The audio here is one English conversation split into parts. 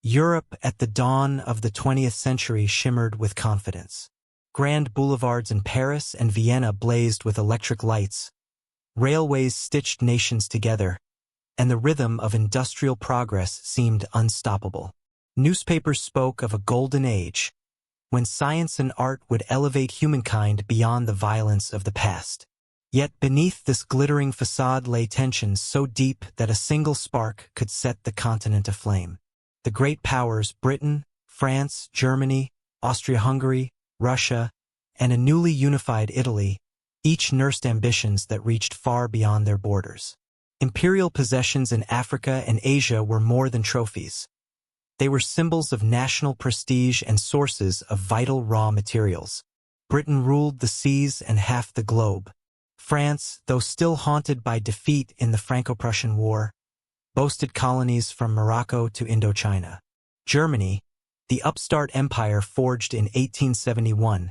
Europe at the dawn of the 20th century shimmered with confidence. Grand boulevards in Paris and Vienna blazed with electric lights. Railways stitched nations together, and the rhythm of industrial progress seemed unstoppable. Newspapers spoke of a golden age, when science and art would elevate humankind beyond the violence of the past. Yet beneath this glittering facade lay tensions so deep that a single spark could set the continent aflame. The great powers, Britain, France, Germany, Austria-Hungary, Russia, and a newly unified Italy, each nursed ambitions that reached far beyond their borders. Imperial possessions in Africa and Asia were more than trophies. They were symbols of national prestige and sources of vital raw materials. Britain ruled the seas and half the globe. France, though still haunted by defeat in the Franco-Prussian War, boasted colonies from Morocco to Indochina. Germany, the upstart empire forged in 1871,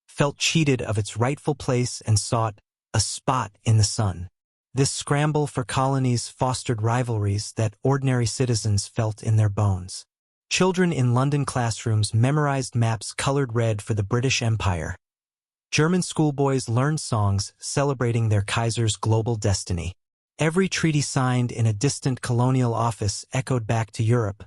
felt cheated of its rightful place and sought a spot in the sun. This scramble for colonies fostered rivalries that ordinary citizens felt in their bones. Children in London classrooms memorized maps colored red for the British Empire. German schoolboys learned songs celebrating their Kaiser's global destiny. Every treaty signed in a distant colonial office echoed back to Europe,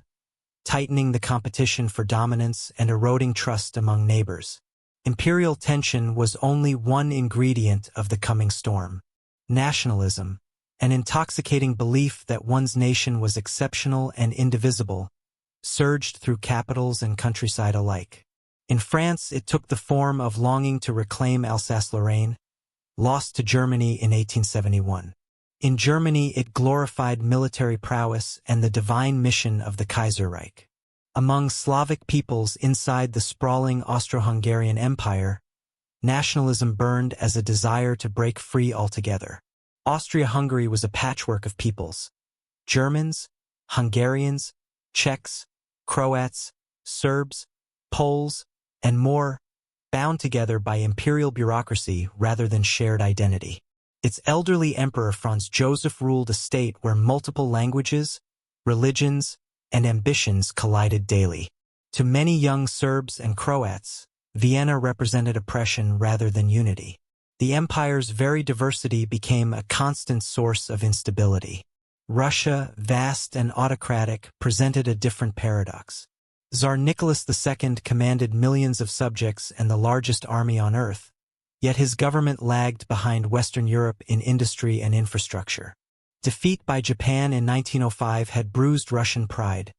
tightening the competition for dominance and eroding trust among neighbors. Imperial tension was only one ingredient of the coming storm. Nationalism, an intoxicating belief that one's nation was exceptional and indivisible, surged through capitals and countryside alike. In France, it took the form of longing to reclaim Alsace-Lorraine, lost to Germany in 1871. In Germany, it glorified military prowess and the divine mission of the Kaiserreich. Among Slavic peoples inside the sprawling Austro-Hungarian Empire, nationalism burned as a desire to break free altogether. Austria-Hungary was a patchwork of peoples. Germans, Hungarians, Czechs, Croats, Serbs, Poles, and more, bound together by imperial bureaucracy rather than shared identity. Its elderly emperor Franz Joseph ruled a state where multiple languages, religions, and ambitions collided daily. To many young Serbs and Croats, Vienna represented oppression rather than unity. The empire's very diversity became a constant source of instability. Russia, vast and autocratic, presented a different paradox. Tsar Nicholas II commanded millions of subjects and the largest army on earth, yet his government lagged behind Western Europe in industry and infrastructure. Defeat by Japan in 1905 had bruised Russian pride,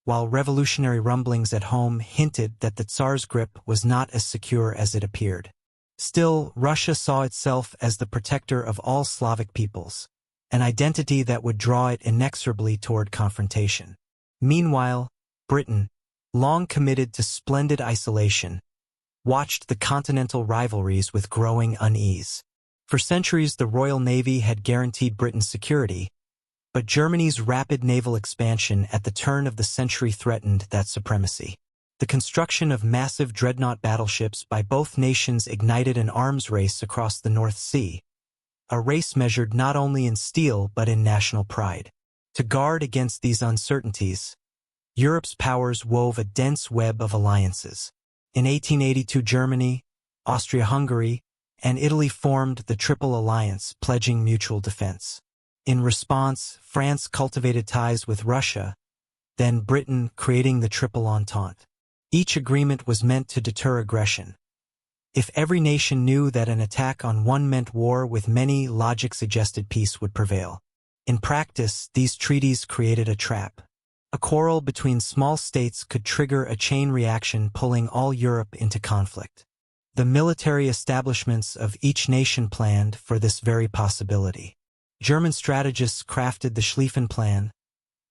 while revolutionary rumblings at home hinted that the Tsar's grip was not as secure as it appeared. Still, Russia saw itself as the protector of all Slavic peoples, an identity that would draw it inexorably toward confrontation. Meanwhile, Britain, long committed to splendid isolation, watched the continental rivalries with growing unease. For centuries, the Royal Navy had guaranteed Britain's security, but Germany's rapid naval expansion at the turn of the century threatened that supremacy. The construction of massive dreadnought battleships by both nations ignited an arms race across the North Sea, a race measured not only in steel but in national pride. To guard against these uncertainties, Europe's powers wove a dense web of alliances. In 1882, Germany, Austria-Hungary, and Italy formed the Triple Alliance, pledging mutual defense. In response, France cultivated ties with Russia, then Britain, creating the Triple Entente. Each agreement was meant to deter aggression. If every nation knew that an attack on one meant war with many, logic suggested peace would prevail. In practice, these treaties created a trap. A quarrel between small states could trigger a chain reaction, pulling all Europe into conflict. The military establishments of each nation planned for this very possibility. German strategists crafted the Schlieffen Plan,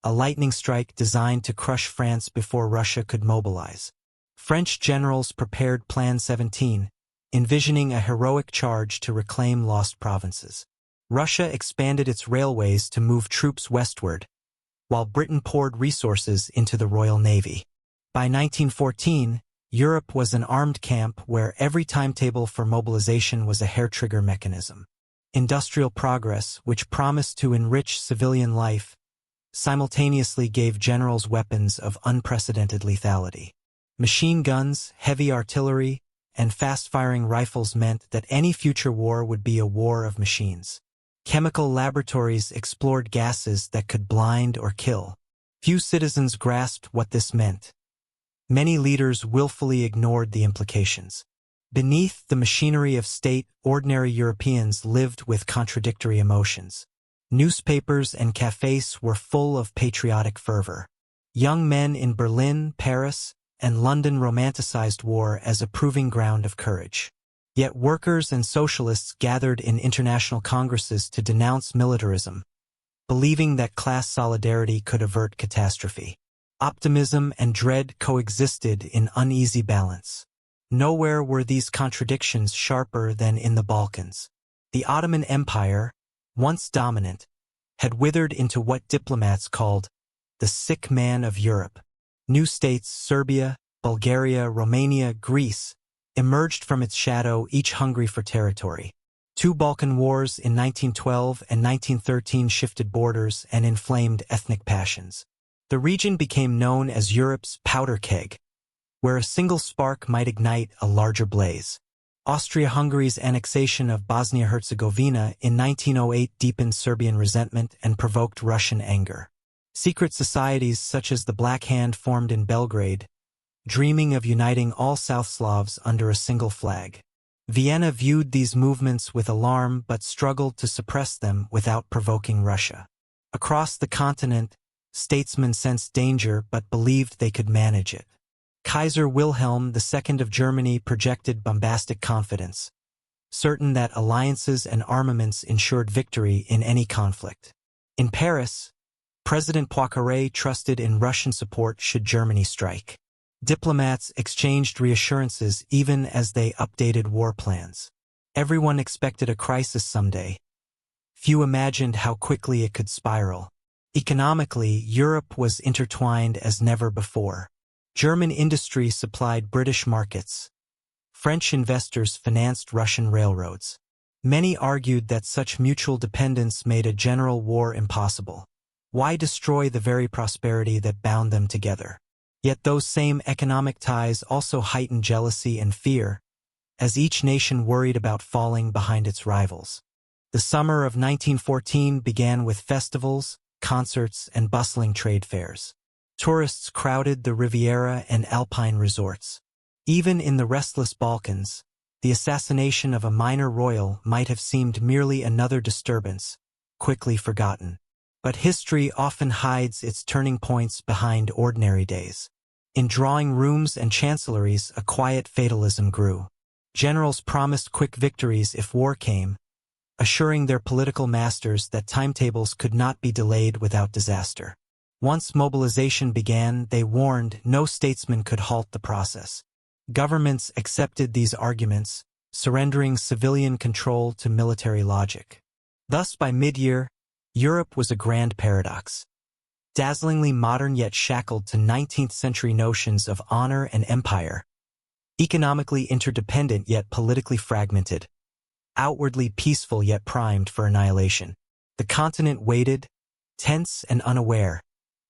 a lightning strike designed to crush France before Russia could mobilize. French generals prepared Plan 17, envisioning a heroic charge to reclaim lost provinces. Russia expanded its railways to move troops westward, while Britain poured resources into the Royal Navy. By 1914, Europe was an armed camp where every timetable for mobilization was a hair-trigger mechanism. Industrial progress, which promised to enrich civilian life, simultaneously gave generals weapons of unprecedented lethality. Machine guns, heavy artillery, and fast-firing rifles meant that any future war would be a war of machines. Chemical laboratories explored gases that could blind or kill. Few citizens grasped what this meant. Many leaders willfully ignored the implications. Beneath the machinery of state, ordinary Europeans lived with contradictory emotions. Newspapers and cafes were full of patriotic fervor. Young men in Berlin, Paris, and London romanticized war as a proving ground of courage. Yet workers and socialists gathered in international congresses to denounce militarism, believing that class solidarity could avert catastrophe. Optimism and dread coexisted in uneasy balance. Nowhere were these contradictions sharper than in the Balkans. The Ottoman Empire, once dominant, had withered into what diplomats called the sick man of Europe. New states, Serbia, Bulgaria, Romania, Greece, emerged from its shadow, each hungry for territory. Two Balkan wars in 1912 and 1913 shifted borders and inflamed ethnic passions. The region became known as Europe's powder keg, where a single spark might ignite a larger blaze. Austria-Hungary's annexation of Bosnia-Herzegovina in 1908 deepened Serbian resentment and provoked Russian anger. Secret societies such as the Black Hand formed in Belgrade, dreaming of uniting all South Slavs under a single flag. Vienna viewed these movements with alarm but struggled to suppress them without provoking Russia. Across the continent, statesmen sensed danger but believed they could manage it. Kaiser Wilhelm II of Germany projected bombastic confidence, certain that alliances and armaments ensured victory in any conflict. In Paris, President Poincaré trusted in Russian support should Germany strike. Diplomats exchanged reassurances even as they updated war plans. Everyone expected a crisis someday. Few imagined how quickly it could spiral. Economically, Europe was intertwined as never before. German industry supplied British markets. French investors financed Russian railroads. Many argued that such mutual dependence made a general war impossible. Why destroy the very prosperity that bound them together? Yet those same economic ties also heightened jealousy and fear, as each nation worried about falling behind its rivals. The summer of 1914 began with festivals, concerts, and bustling trade fairs. Tourists crowded the Riviera and Alpine resorts. Even in the restless Balkans, the assassination of a minor royal might have seemed merely another disturbance, quickly forgotten. But history often hides its turning points behind ordinary days. In drawing rooms and chancelleries, a quiet fatalism grew. Generals promised quick victories if war came, assuring their political masters that timetables could not be delayed without disaster. Once mobilization began, they warned no statesman could halt the process. Governments accepted these arguments, surrendering civilian control to military logic. Thus, by mid-year, Europe was a grand paradox. Dazzlingly modern yet shackled to 19th-century notions of honor and empire. Economically interdependent yet politically fragmented. Outwardly peaceful yet primed for annihilation. The continent waited, tense and unaware,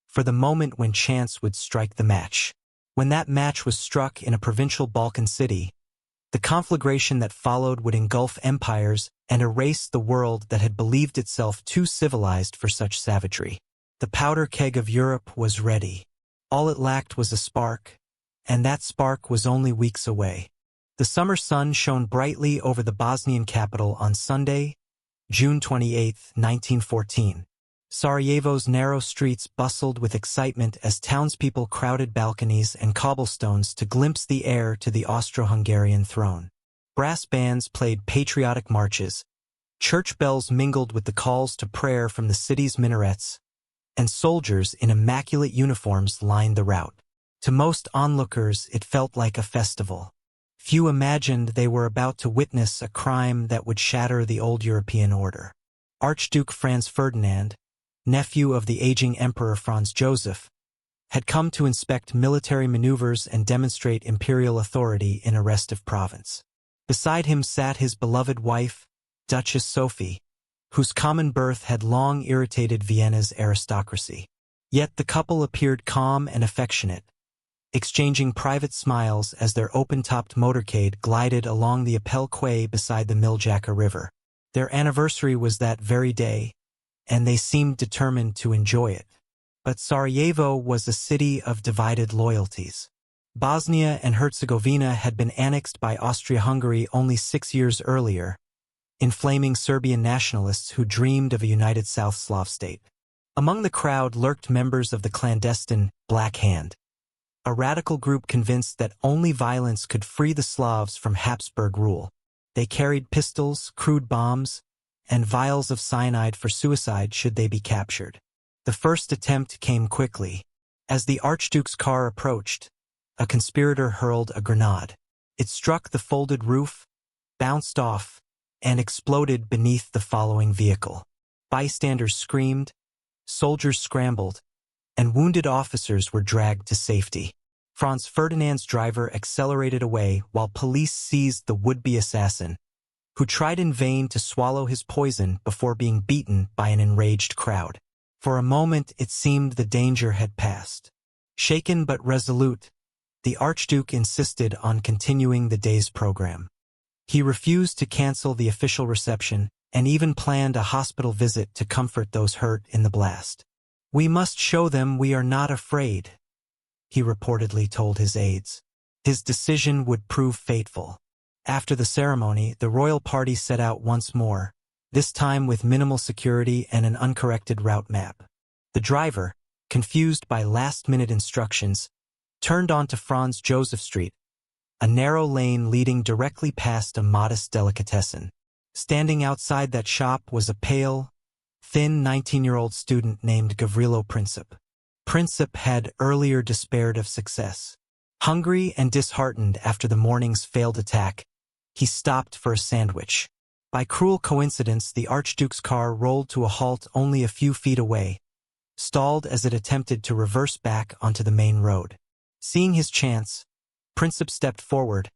for the moment when chance would strike the match. When that match was struck in a provincial Balkan city, the conflagration that followed would engulf empires and erase the world that had believed itself too civilized for such savagery. The powder keg of Europe was ready. All it lacked was a spark, and that spark was only weeks away. The summer sun shone brightly over the Bosnian capital on Sunday, June 28, 1914. Sarajevo's narrow streets bustled with excitement as townspeople crowded balconies and cobblestones to glimpse the heir to the Austro-Hungarian throne. Brass bands played patriotic marches, church bells mingled with the calls to prayer from the city's minarets, and soldiers in immaculate uniforms lined the route. To most onlookers, it felt like a festival. Few imagined they were about to witness a crime that would shatter the old European order. Archduke Franz Ferdinand, nephew of the aging Emperor Franz Joseph, had come to inspect military maneuvers and demonstrate imperial authority in a restive province. Beside him sat his beloved wife, Duchess Sophie, whose common birth had long irritated Vienna's aristocracy. Yet the couple appeared calm and affectionate, exchanging private smiles as their open-topped motorcade glided along the Appel Quay beside the Miljacka River. Their anniversary was that very day, and they seemed determined to enjoy it. But Sarajevo was a city of divided loyalties. Bosnia and Herzegovina had been annexed by Austria-Hungary only 6 years earlier, inflaming Serbian nationalists who dreamed of a united South Slav state. Among the crowd lurked members of the clandestine Black Hand, a radical group convinced that only violence could free the Slavs from Habsburg rule. They carried pistols, crude bombs, and vials of cyanide for suicide should they be captured. The first attempt came quickly. As the Archduke's car approached, a conspirator hurled a grenade. It struck the folded roof, bounced off, and exploded beneath the following vehicle. Bystanders screamed, soldiers scrambled, and wounded officers were dragged to safety. Franz Ferdinand's driver accelerated away while police seized the would-be assassin, who tried in vain to swallow his poison before being beaten by an enraged crowd. For a moment it seemed the danger had passed. Shaken but resolute, the Archduke insisted on continuing the day's program. He refused to cancel the official reception and even planned a hospital visit to comfort those hurt in the blast. "We must show them we are not afraid," he reportedly told his aides. His decision would prove fateful. After the ceremony, the royal party set out once more, this time with minimal security and an uncorrected route map. The driver, confused by last-minute instructions, turned onto Franz Joseph Street, a narrow lane leading directly past a modest delicatessen. Standing outside that shop was a pale, thin 19-year-old student named Gavrilo Princip. Princip had earlier despaired of success. Hungry and disheartened after the morning's failed attack, he stopped for a sandwich. By cruel coincidence, the Archduke's car rolled to a halt only a few feet away, stalled as it attempted to reverse back onto the main road. Seeing his chance, Princip stepped forward,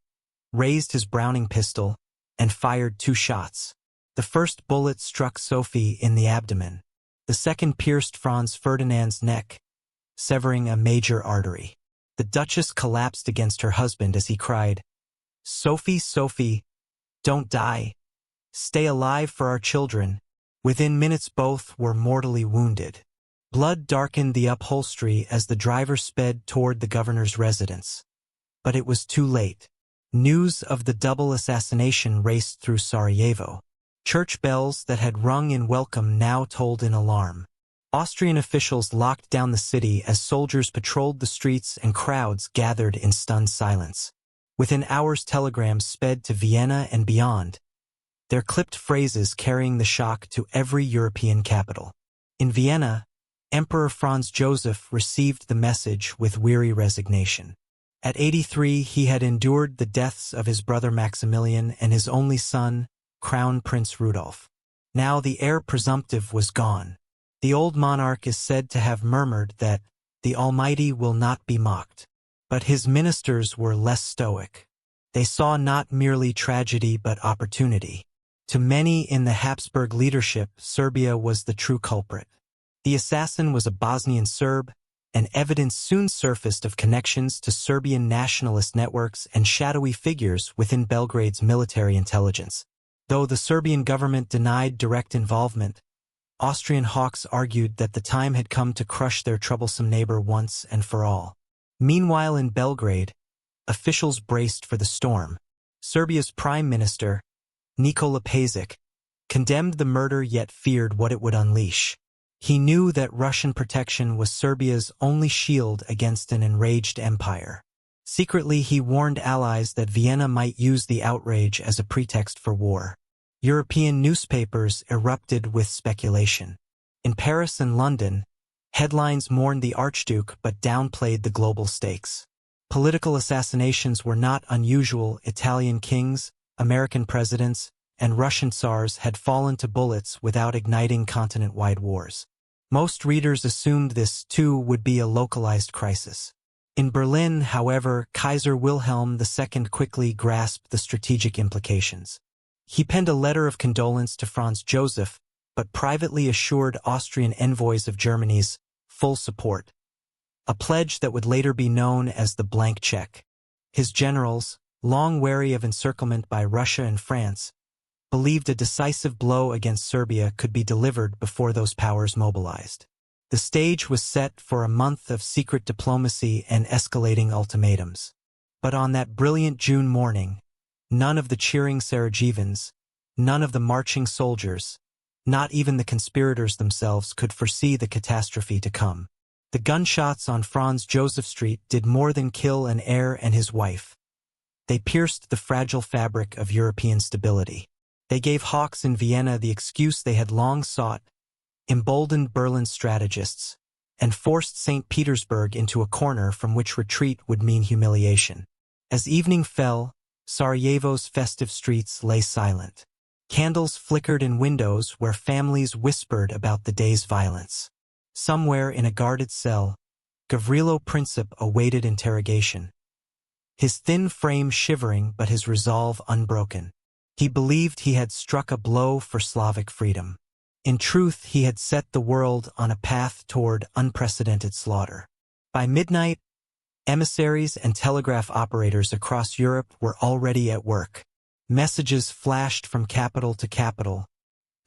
raised his Browning pistol, and fired 2 shots. The first bullet struck Sophie in the abdomen. The second pierced Franz Ferdinand's neck, severing a major artery. The Duchess collapsed against her husband as he cried, "Sophie, Sophie, don't die. Stay alive for our children." Within minutes both were mortally wounded. Blood darkened the upholstery as the driver sped toward the governor's residence. But it was too late. News of the double assassination raced through Sarajevo. Church bells that had rung in welcome now tolled in alarm. Austrian officials locked down the city as soldiers patrolled the streets and crowds gathered in stunned silence. Within hours, telegrams sped to Vienna and beyond, their clipped phrases carrying the shock to every European capital. In Vienna, Emperor Franz Joseph received the message with weary resignation. At 83, he had endured the deaths of his brother Maximilian and his only son, Crown Prince Rudolf. Now the heir presumptive was gone. The old monarch is said to have murmured that the Almighty will not be mocked. But his ministers were less stoic. They saw not merely tragedy but opportunity. To many in the Habsburg leadership, Serbia was the true culprit. The assassin was a Bosnian Serb, and evidence soon surfaced of connections to Serbian nationalist networks and shadowy figures within Belgrade's military intelligence. Though the Serbian government denied direct involvement, Austrian hawks argued that the time had come to crush their troublesome neighbor once and for all. Meanwhile in Belgrade, officials braced for the storm. Serbia's prime minister, Nikola Pašić, condemned the murder yet feared what it would unleash. He knew that Russian protection was Serbia's only shield against an enraged empire. Secretly, he warned allies that Vienna might use the outrage as a pretext for war. European newspapers erupted with speculation. In Paris and London, headlines mourned the Archduke but downplayed the global stakes. Political assassinations were not unusual. Italian kings, American presidents, and Russian tsars had fallen to bullets without igniting continent-wide wars. Most readers assumed this, too, would be a localized crisis. In Berlin, however, Kaiser Wilhelm II quickly grasped the strategic implications. He penned a letter of condolence to Franz Joseph, but privately assured Austrian envoys of Germany's full support. A pledge that would later be known as the blank check. His generals, long wary of encirclement by Russia and France, believed a decisive blow against Serbia could be delivered before those powers mobilized. The stage was set for a month of secret diplomacy and escalating ultimatums. But on that brilliant June morning, none of the cheering Sarajevans, none of the marching soldiers, not even the conspirators themselves could foresee the catastrophe to come. The gunshots on Franz Joseph Street did more than kill an heir and his wife. They pierced the fragile fabric of European stability. They gave hawks in Vienna the excuse they had long sought, emboldened Berlin's strategists, and forced St. Petersburg into a corner from which retreat would mean humiliation. As evening fell, Sarajevo's festive streets lay silent. Candles flickered in windows where families whispered about the day's violence. Somewhere in a guarded cell, Gavrilo Princip awaited interrogation. His thin frame shivering but his resolve unbroken. He believed he had struck a blow for Slavic freedom. In truth, he had set the world on a path toward unprecedented slaughter. By midnight, emissaries and telegraph operators across Europe were already at work. Messages flashed from capital to capital,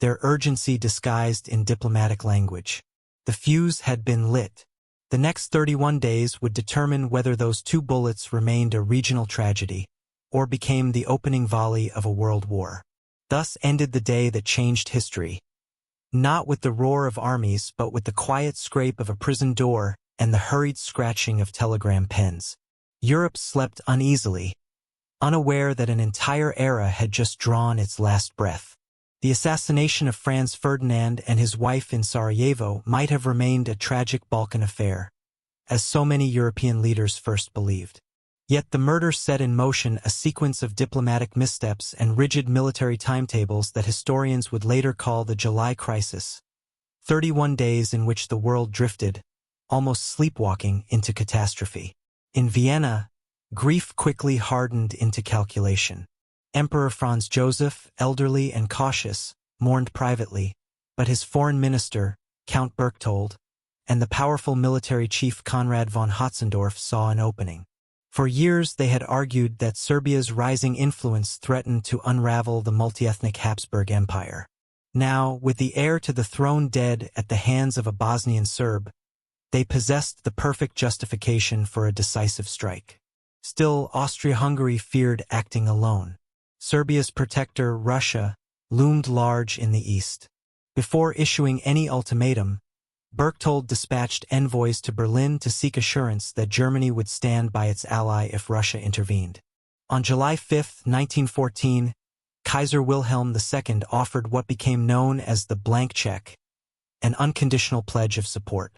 their urgency disguised in diplomatic language. The fuse had been lit. The next 31 days would determine whether those two bullets remained a regional tragedy or became the opening volley of a world war. Thus ended the day that changed history. Not with the roar of armies, but with the quiet scrape of a prison door and the hurried scratching of telegram pens. Europe slept uneasily, unaware that an entire era had just drawn its last breath. The assassination of Franz Ferdinand and his wife in Sarajevo might have remained a tragic Balkan affair, as so many European leaders first believed. Yet the murder set in motion a sequence of diplomatic missteps and rigid military timetables that historians would later call the July Crisis. 31 days in which the world drifted, almost sleepwalking, into catastrophe. In Vienna, grief quickly hardened into calculation. Emperor Franz Joseph, elderly and cautious, mourned privately, but his foreign minister, Count Berchtold, and the powerful military chief Konrad von Hotzendorf saw an opening. For years they had argued that Serbia's rising influence threatened to unravel the multi-ethnic Habsburg Empire. Now, with the heir to the throne dead at the hands of a Bosnian Serb, they possessed the perfect justification for a decisive strike. Still, Austria-Hungary feared acting alone. Serbia's protector, Russia, loomed large in the east. Before issuing any ultimatum, Berchtold dispatched envoys to Berlin to seek assurance that Germany would stand by its ally if Russia intervened. On July 5, 1914, Kaiser Wilhelm II offered what became known as the blank check, an unconditional pledge of support.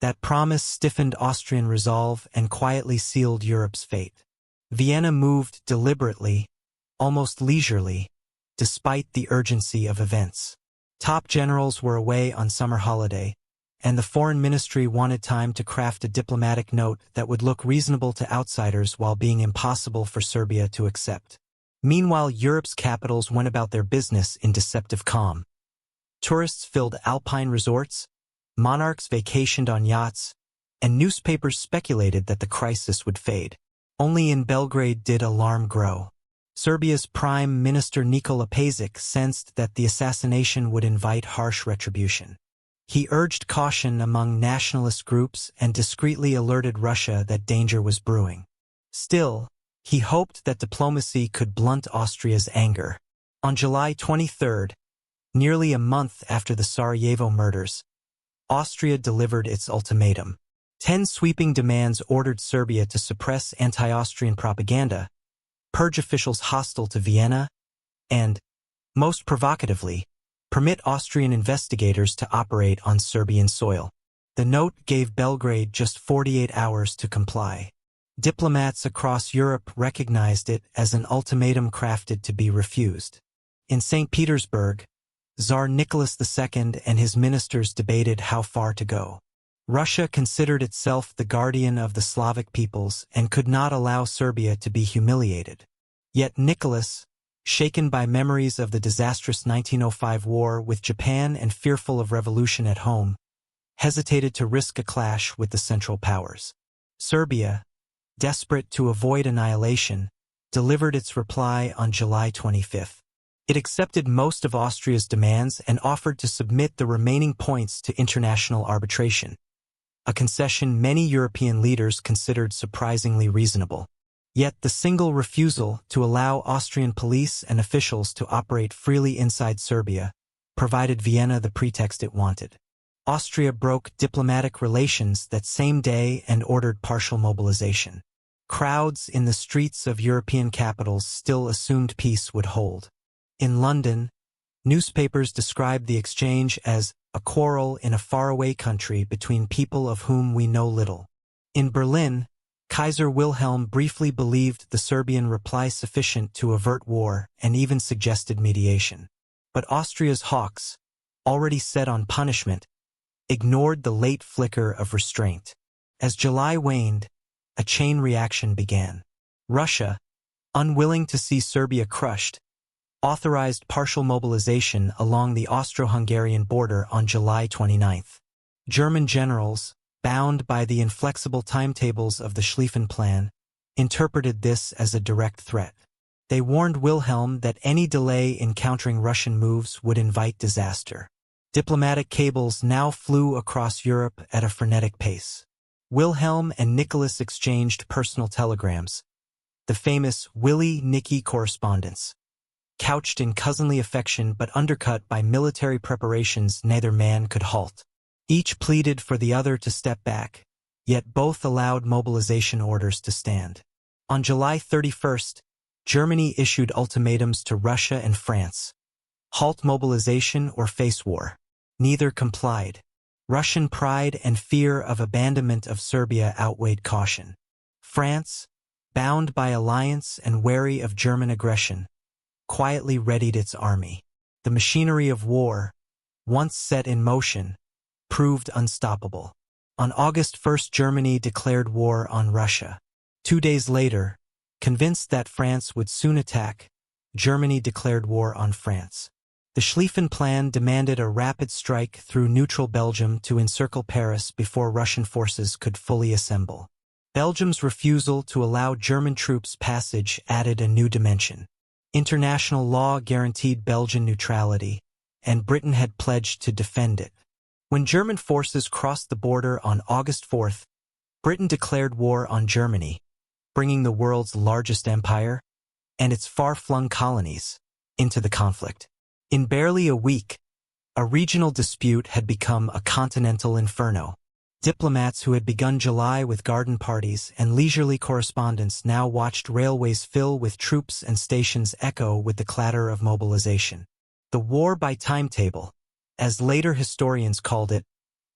That promise stiffened Austrian resolve and quietly sealed Europe's fate. Vienna moved deliberately, almost leisurely, despite the urgency of events. Top generals were away on summer holiday, and the foreign ministry wanted time to craft a diplomatic note that would look reasonable to outsiders while being impossible for Serbia to accept. Meanwhile, Europe's capitals went about their business in deceptive calm. Tourists filled alpine resorts, monarchs vacationed on yachts, and newspapers speculated that the crisis would fade. Only in Belgrade did alarm grow. Serbia's Prime Minister Nikola Pašić sensed that the assassination would invite harsh retribution. He urged caution among nationalist groups and discreetly alerted Russia that danger was brewing. Still, he hoped that diplomacy could blunt Austria's anger. On July 23, nearly a month after the Sarajevo murders, Austria delivered its ultimatum. 10 sweeping demands ordered Serbia to suppress anti-Austrian propaganda, purge officials hostile to Vienna, and, most provocatively, permit Austrian investigators to operate on Serbian soil. The note gave Belgrade just 48 hours to comply. Diplomats across Europe recognized it as an ultimatum crafted to be refused. In St. Petersburg, Tsar Nicholas II and his ministers debated how far to go. Russia considered itself the guardian of the Slavic peoples and could not allow Serbia to be humiliated. Yet Nicholas, shaken by memories of the disastrous 1905 war with Japan and fearful of revolution at home, hesitated to risk a clash with the Central Powers. Serbia, desperate to avoid annihilation, delivered its reply on July 25. It accepted most of Austria's demands and offered to submit the remaining points to international arbitration, a concession many European leaders considered surprisingly reasonable. Yet the single refusal to allow Austrian police and officials to operate freely inside Serbia provided Vienna the pretext it wanted. Austria broke diplomatic relations that same day and ordered partial mobilization. Crowds in the streets of European capitals still assumed peace would hold. In London, newspapers described the exchange as a quarrel in a faraway country between people of whom we know little. In Berlin, Kaiser Wilhelm briefly believed the Serbian reply sufficient to avert war and even suggested mediation. But Austria's hawks, already set on punishment, ignored the late flicker of restraint. As July waned, a chain reaction began. Russia, unwilling to see Serbia crushed, authorized partial mobilization along the Austro-Hungarian border on July 29. German generals, bound by the inflexible timetables of the Schlieffen Plan, interpreted this as a direct threat. They warned Wilhelm that any delay in countering Russian moves would invite disaster. Diplomatic cables now flew across Europe at a frenetic pace. Wilhelm and Nicholas exchanged personal telegrams, the famous Willy-Nicky correspondence, couched in cousinly affection but undercut by military preparations neither man could halt. Each pleaded for the other to step back, yet both allowed mobilization orders to stand. On July 31st, Germany issued ultimatums to Russia and France: halt mobilization or face war. Neither complied. Russian pride and fear of abandonment of Serbia outweighed caution. France, bound by alliance and wary of German aggression, quietly readied its army. The machinery of war, once set in motion, proved unstoppable. On August 1st, Germany declared war on Russia. 2 days later, convinced that France would soon attack, Germany declared war on France. The Schlieffen Plan demanded a rapid strike through neutral Belgium to encircle Paris before Russian forces could fully assemble. Belgium's refusal to allow German troops passage added a new dimension. International law guaranteed Belgian neutrality, and Britain had pledged to defend it. When German forces crossed the border on August 4th, Britain declared war on Germany, bringing the world's largest empire and its far-flung colonies into the conflict. In barely a week, a regional dispute had become a continental inferno. Diplomats who had begun July with garden parties and leisurely correspondence now watched railways fill with troops and stations echo with the clatter of mobilization. The war by timetable, as later historians called it,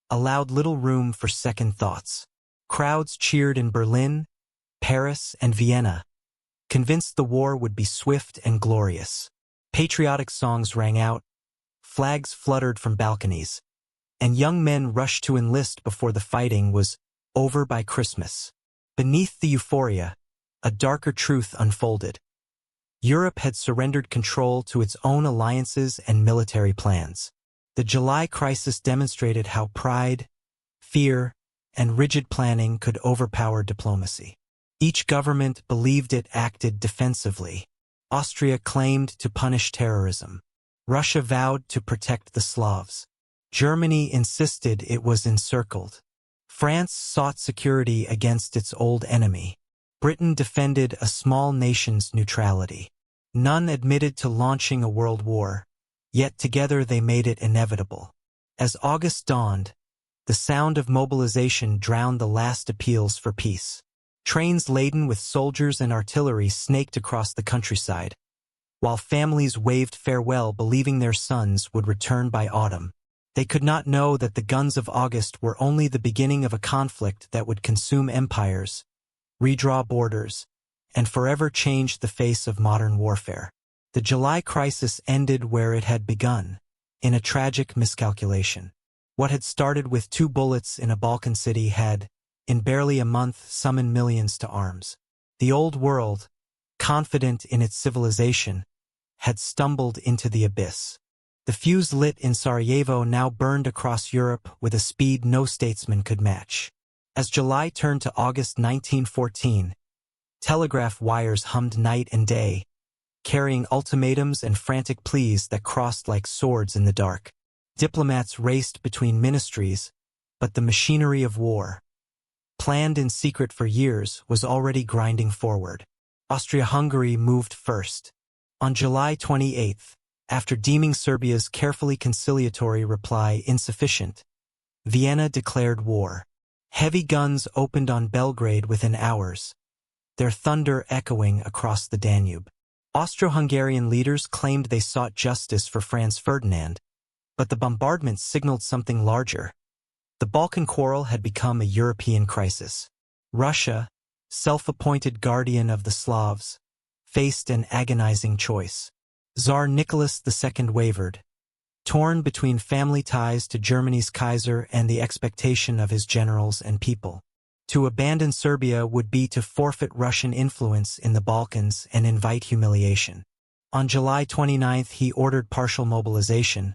allowed little room for second thoughts. Crowds cheered in Berlin, Paris, and Vienna, convinced the war would be swift and glorious. Patriotic songs rang out, flags fluttered from balconies, and young men rushed to enlist before the fighting was over by Christmas. Beneath the euphoria, a darker truth unfolded. Europe had surrendered control to its own alliances and military plans. The July crisis demonstrated how pride, fear, and rigid planning could overpower diplomacy. Each government believed it acted defensively. Austria claimed to punish terrorism. Russia vowed to protect the Slavs. Germany insisted it was encircled. France sought security against its old enemy. Britain defended a small nation's neutrality. None admitted to launching a world war, yet together they made it inevitable. As August dawned, the sound of mobilization drowned the last appeals for peace. Trains laden with soldiers and artillery snaked across the countryside, while families waved farewell believing their sons would return by autumn. They could not know that the guns of August were only the beginning of a conflict that would consume empires, redraw borders, and forever change the face of modern warfare. The July crisis ended where it had begun, in a tragic miscalculation. What had started with 2 bullets in a Balkan city had, in barely a month, summoned millions to arms. The old world, confident in its civilization, had stumbled into the abyss. The fuse lit in Sarajevo now burned across Europe with a speed no statesman could match. As July turned to August 1914, telegraph wires hummed night and day, carrying ultimatums and frantic pleas that crossed like swords in the dark. Diplomats raced between ministries, but the machinery of war, planned in secret for years, was already grinding forward. Austria-Hungary moved first. On July 28, after deeming Serbia's carefully conciliatory reply insufficient, Vienna declared war. Heavy guns opened on Belgrade within hours, their thunder echoing across the Danube. Austro-Hungarian leaders claimed they sought justice for Franz Ferdinand, but the bombardment signaled something larger. The Balkan quarrel had become a European crisis. Russia, self-appointed guardian of the Slavs, faced an agonizing choice. Tsar Nicholas II wavered, torn between family ties to Germany's Kaiser and the expectation of his generals and people. To abandon Serbia would be to forfeit Russian influence in the Balkans and invite humiliation. On July 29 he ordered partial mobilization,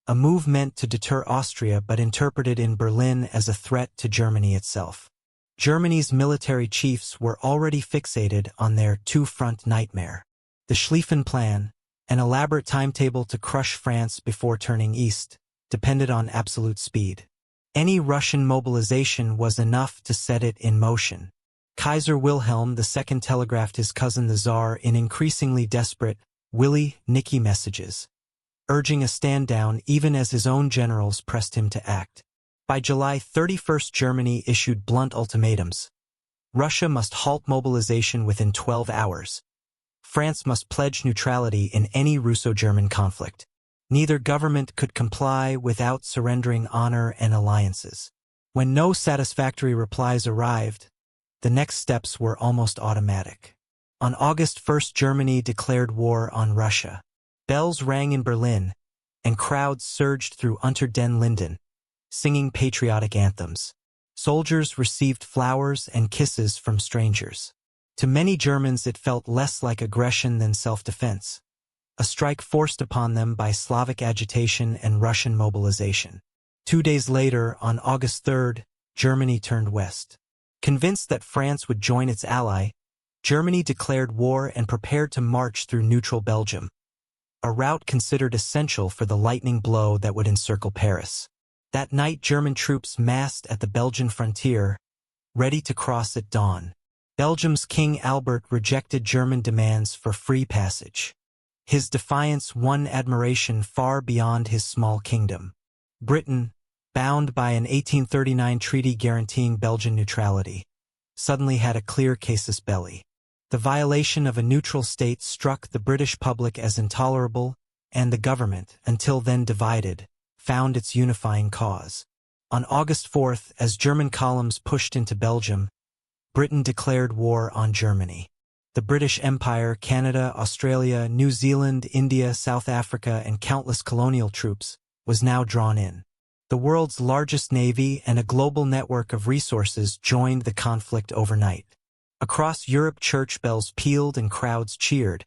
a move meant to deter Austria but interpreted in Berlin as a threat to Germany itself. Germany's military chiefs were already fixated on their two-front nightmare. The Schlieffen Plan, an elaborate timetable to crush France before turning east, depended on absolute speed. Any Russian mobilization was enough to set it in motion. Kaiser Wilhelm II telegraphed his cousin the Tsar in increasingly desperate, willy-nilly messages, urging a stand-down even as his own generals pressed him to act. By July 31, Germany issued blunt ultimatums. Russia must halt mobilization within 12 hours. France must pledge neutrality in any Russo-German conflict. Neither government could comply without surrendering honor and alliances. When no satisfactory replies arrived, the next steps were almost automatic. On August 1, Germany declared war on Russia. Bells rang in Berlin, and crowds surged through Unter den Linden, singing patriotic anthems. Soldiers received flowers and kisses from strangers. To many Germans it felt less like aggression than self-defense, a strike forced upon them by Slavic agitation and Russian mobilization. 2 days later, on August 3, Germany turned west. Convinced that France would join its ally, Germany declared war and prepared to march through neutral Belgium, a route considered essential for the lightning blow that would encircle Paris. That night, German troops massed at the Belgian frontier, ready to cross at dawn. Belgium's King Albert rejected German demands for free passage. His defiance won admiration far beyond his small kingdom. Britain, bound by an 1839 treaty guaranteeing Belgian neutrality, suddenly had a clear casus belli. The violation of a neutral state struck the British public as intolerable, and the government, until then divided, found its unifying cause. On August 4, as German columns pushed into Belgium, Britain declared war on Germany. The British Empire, Canada, Australia, New Zealand, India, South Africa, and countless colonial troops was now drawn in. The world's largest navy and a global network of resources joined the conflict overnight. Across Europe, church bells pealed and crowds cheered,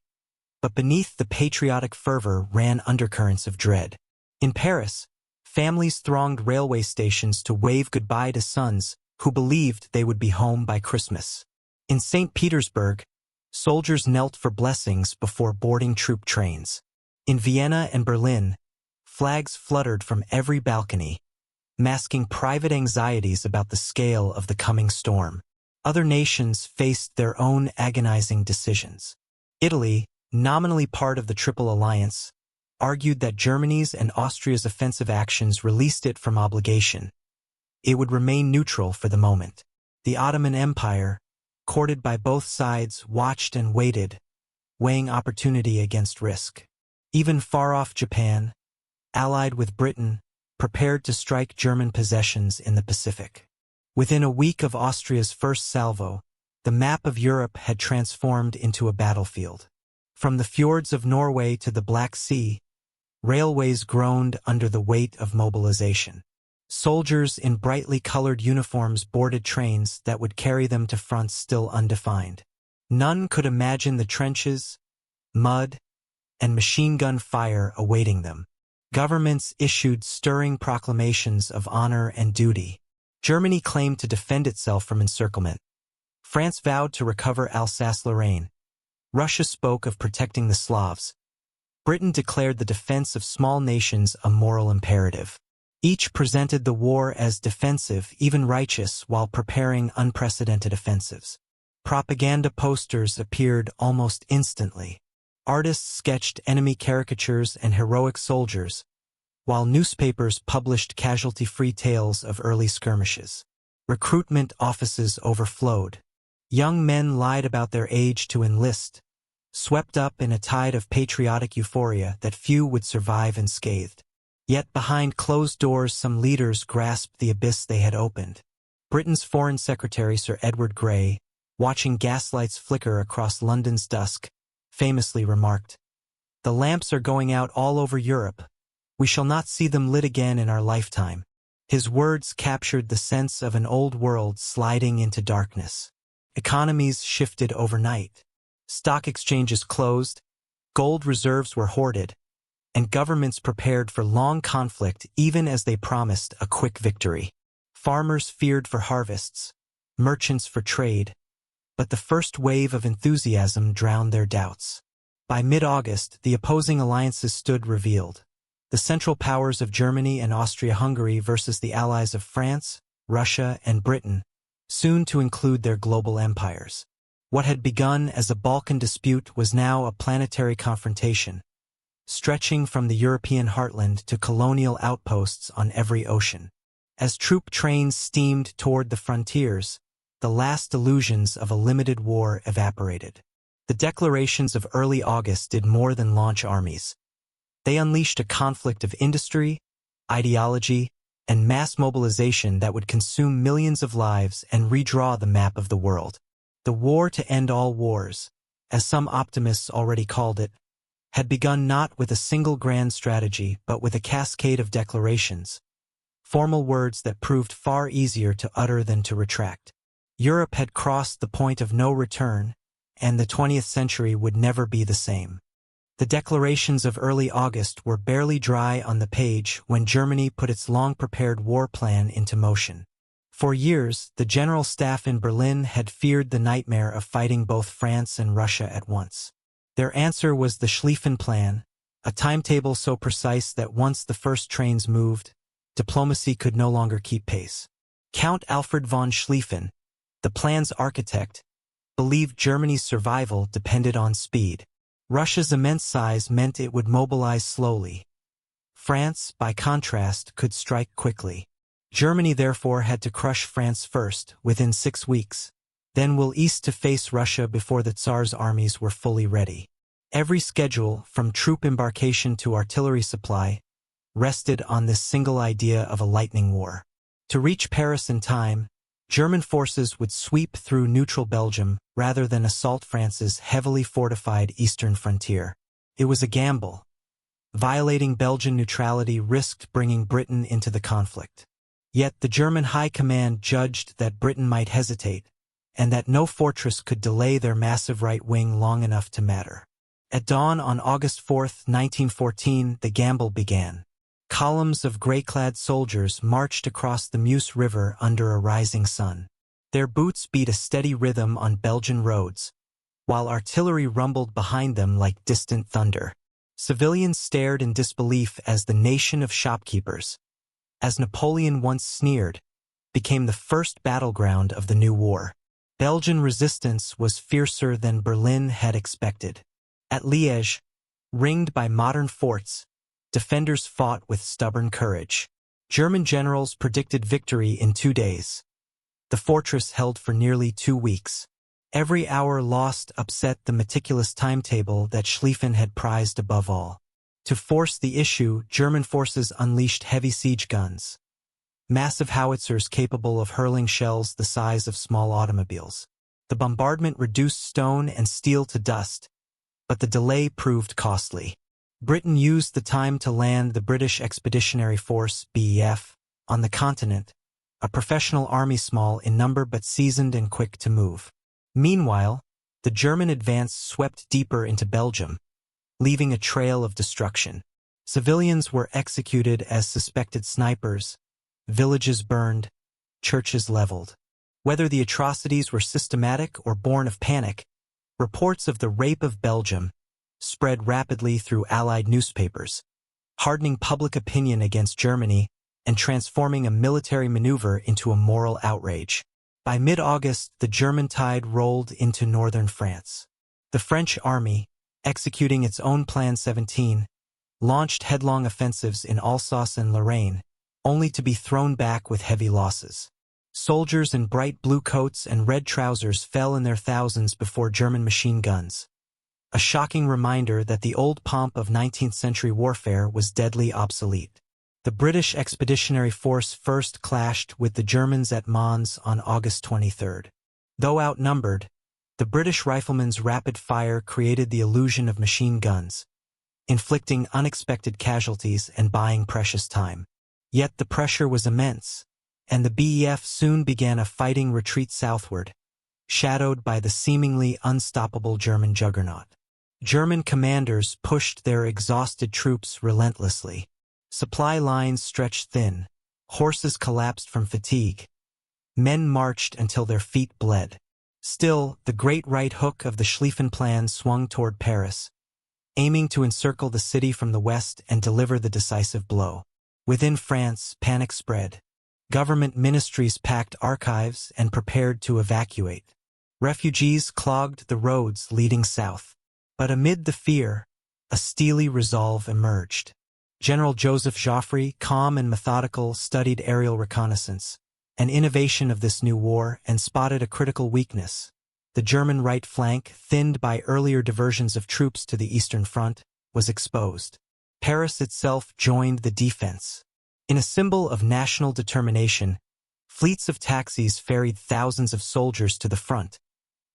but beneath the patriotic fervor ran undercurrents of dread. In Paris, families thronged railway stations to wave goodbye to sons who believed they would be home by Christmas. In St. Petersburg, soldiers knelt for blessings before boarding troop trains. In Vienna and Berlin, flags fluttered from every balcony, masking private anxieties about the scale of the coming storm. Other nations faced their own agonizing decisions. Italy, nominally part of the Triple Alliance, argued that Germany's and Austria's offensive actions released it from obligation. It would remain neutral for the moment. The Ottoman Empire, courted by both sides, watched and waited, weighing opportunity against risk. Even far-off Japan, allied with Britain, prepared to strike German possessions in the Pacific. Within a week of Austria's first salvo, the map of Europe had transformed into a battlefield. From the fjords of Norway to the Black Sea, railways groaned under the weight of mobilization. Soldiers in brightly colored uniforms boarded trains that would carry them to fronts still undefined. None could imagine the trenches, mud, and machine gun fire awaiting them. Governments issued stirring proclamations of honor and duty. Germany claimed to defend itself from encirclement. France vowed to recover Alsace-Lorraine. Russia spoke of protecting the Slavs. Britain declared the defense of small nations a moral imperative. Each presented the war as defensive, even righteous, while preparing unprecedented offensives. Propaganda posters appeared almost instantly. Artists sketched enemy caricatures and heroic soldiers, while newspapers published casualty-free tales of early skirmishes. Recruitment offices overflowed. Young men lied about their age to enlist, swept up in a tide of patriotic euphoria that few would survive unscathed. Yet behind closed doors some leaders grasped the abyss they had opened. Britain's Foreign Secretary Sir Edward Grey, watching gaslights flicker across London's dusk, famously remarked, "The lamps are going out all over Europe. We shall not see them lit again in our lifetime." His words captured the sense of an old world sliding into darkness. Economies shifted overnight. Stock exchanges closed, gold reserves were hoarded, and governments prepared for long conflict even as they promised a quick victory. Farmers feared for harvests, merchants for trade, but the first wave of enthusiasm drowned their doubts. By mid-August, the opposing alliances stood revealed. The Central Powers of Germany and Austria-Hungary versus the allies of France, Russia, and Britain, soon to include their global empires. What had begun as a Balkan dispute was now a planetary confrontation, stretching from the European heartland to colonial outposts on every ocean. As troop trains steamed toward the frontiers, the last illusions of a limited war evaporated. The declarations of early August did more than launch armies. They unleashed a conflict of industry, ideology, and mass mobilization that would consume millions of lives and redraw the map of the world. The war to end all wars, as some optimists already called it, had begun not with a single grand strategy but with a cascade of declarations, formal words that proved far easier to utter than to retract. Europe had crossed the point of no return, and the 20th century would never be the same. The declarations of early August were barely dry on the page when Germany put its long-prepared war plan into motion. For years, the General Staff in Berlin had feared the nightmare of fighting both France and Russia at once. Their answer was the Schlieffen Plan, a timetable so precise that once the first trains moved, diplomacy could no longer keep pace. Count Alfred von Schlieffen, the plan's architect, believed Germany's survival depended on speed. Russia's immense size meant it would mobilize slowly. France, by contrast, could strike quickly. Germany therefore had to crush France first, within 6 weeks. Then will east to face Russia before the Tsar's armies were fully ready. Every schedule, from troop embarkation to artillery supply, rested on this single idea of a lightning war. To reach Paris in time, German forces would sweep through neutral Belgium rather than assault France's heavily fortified eastern frontier. It was a gamble. Violating Belgian neutrality risked bringing Britain into the conflict. Yet the German High Command judged that Britain might hesitate, and that no fortress could delay their massive right wing long enough to matter. At dawn on August 4, 1914, the gamble began. Columns of gray-clad soldiers marched across the Meuse River under a rising sun. Their boots beat a steady rhythm on Belgian roads, while artillery rumbled behind them like distant thunder. Civilians stared in disbelief as the nation of shopkeepers, as Napoleon once sneered, became the first battleground of the new war. Belgian resistance was fiercer than Berlin had expected. At Liège, ringed by modern forts, defenders fought with stubborn courage. German generals predicted victory in 2 days. The fortress held for nearly 2 weeks. Every hour lost upset the meticulous timetable that Schlieffen had prized above all. To force the issue, German forces unleashed heavy siege guns, massive howitzers capable of hurling shells the size of small automobiles. The bombardment reduced stone and steel to dust, but the delay proved costly. Britain used the time to land the British Expeditionary Force, BEF, on the continent, a professional army small in number but seasoned and quick to move. Meanwhile, the German advance swept deeper into Belgium, leaving a trail of destruction. Civilians were executed as suspected snipers, villages burned, churches leveled. Whether the atrocities were systematic or born of panic, reports of the rape of Belgium spread rapidly through Allied newspapers, hardening public opinion against Germany and transforming a military maneuver into a moral outrage. By mid-August, the German tide rolled into northern France. The French army, executing its own Plan 17, launched headlong offensives in Alsace and Lorraine, only to be thrown back with heavy losses. Soldiers in bright blue coats and red trousers fell in their thousands before German machine guns. A shocking reminder that the old pomp of 19th-century warfare was deadly obsolete. The British Expeditionary Force first clashed with the Germans at Mons on August 23. Though outnumbered, the British riflemen's rapid fire created the illusion of machine guns, inflicting unexpected casualties and buying precious time. Yet the pressure was immense, and the BEF soon began a fighting retreat southward, shadowed by the seemingly unstoppable German juggernaut. German commanders pushed their exhausted troops relentlessly. Supply lines stretched thin, horses collapsed from fatigue. Men marched until their feet bled. Still, the great right hook of the Schlieffen Plan swung toward Paris, aiming to encircle the city from the west and deliver the decisive blow. Within France, panic spread. Government ministries packed archives and prepared to evacuate. Refugees clogged the roads leading south. But amid the fear, a steely resolve emerged. General Joseph Joffre, calm and methodical, studied aerial reconnaissance, an innovation of this new war, and spotted a critical weakness. The German right flank, thinned by earlier diversions of troops to the Eastern Front, was exposed. Paris itself joined the defense. In a symbol of national determination, fleets of taxis ferried thousands of soldiers to the front,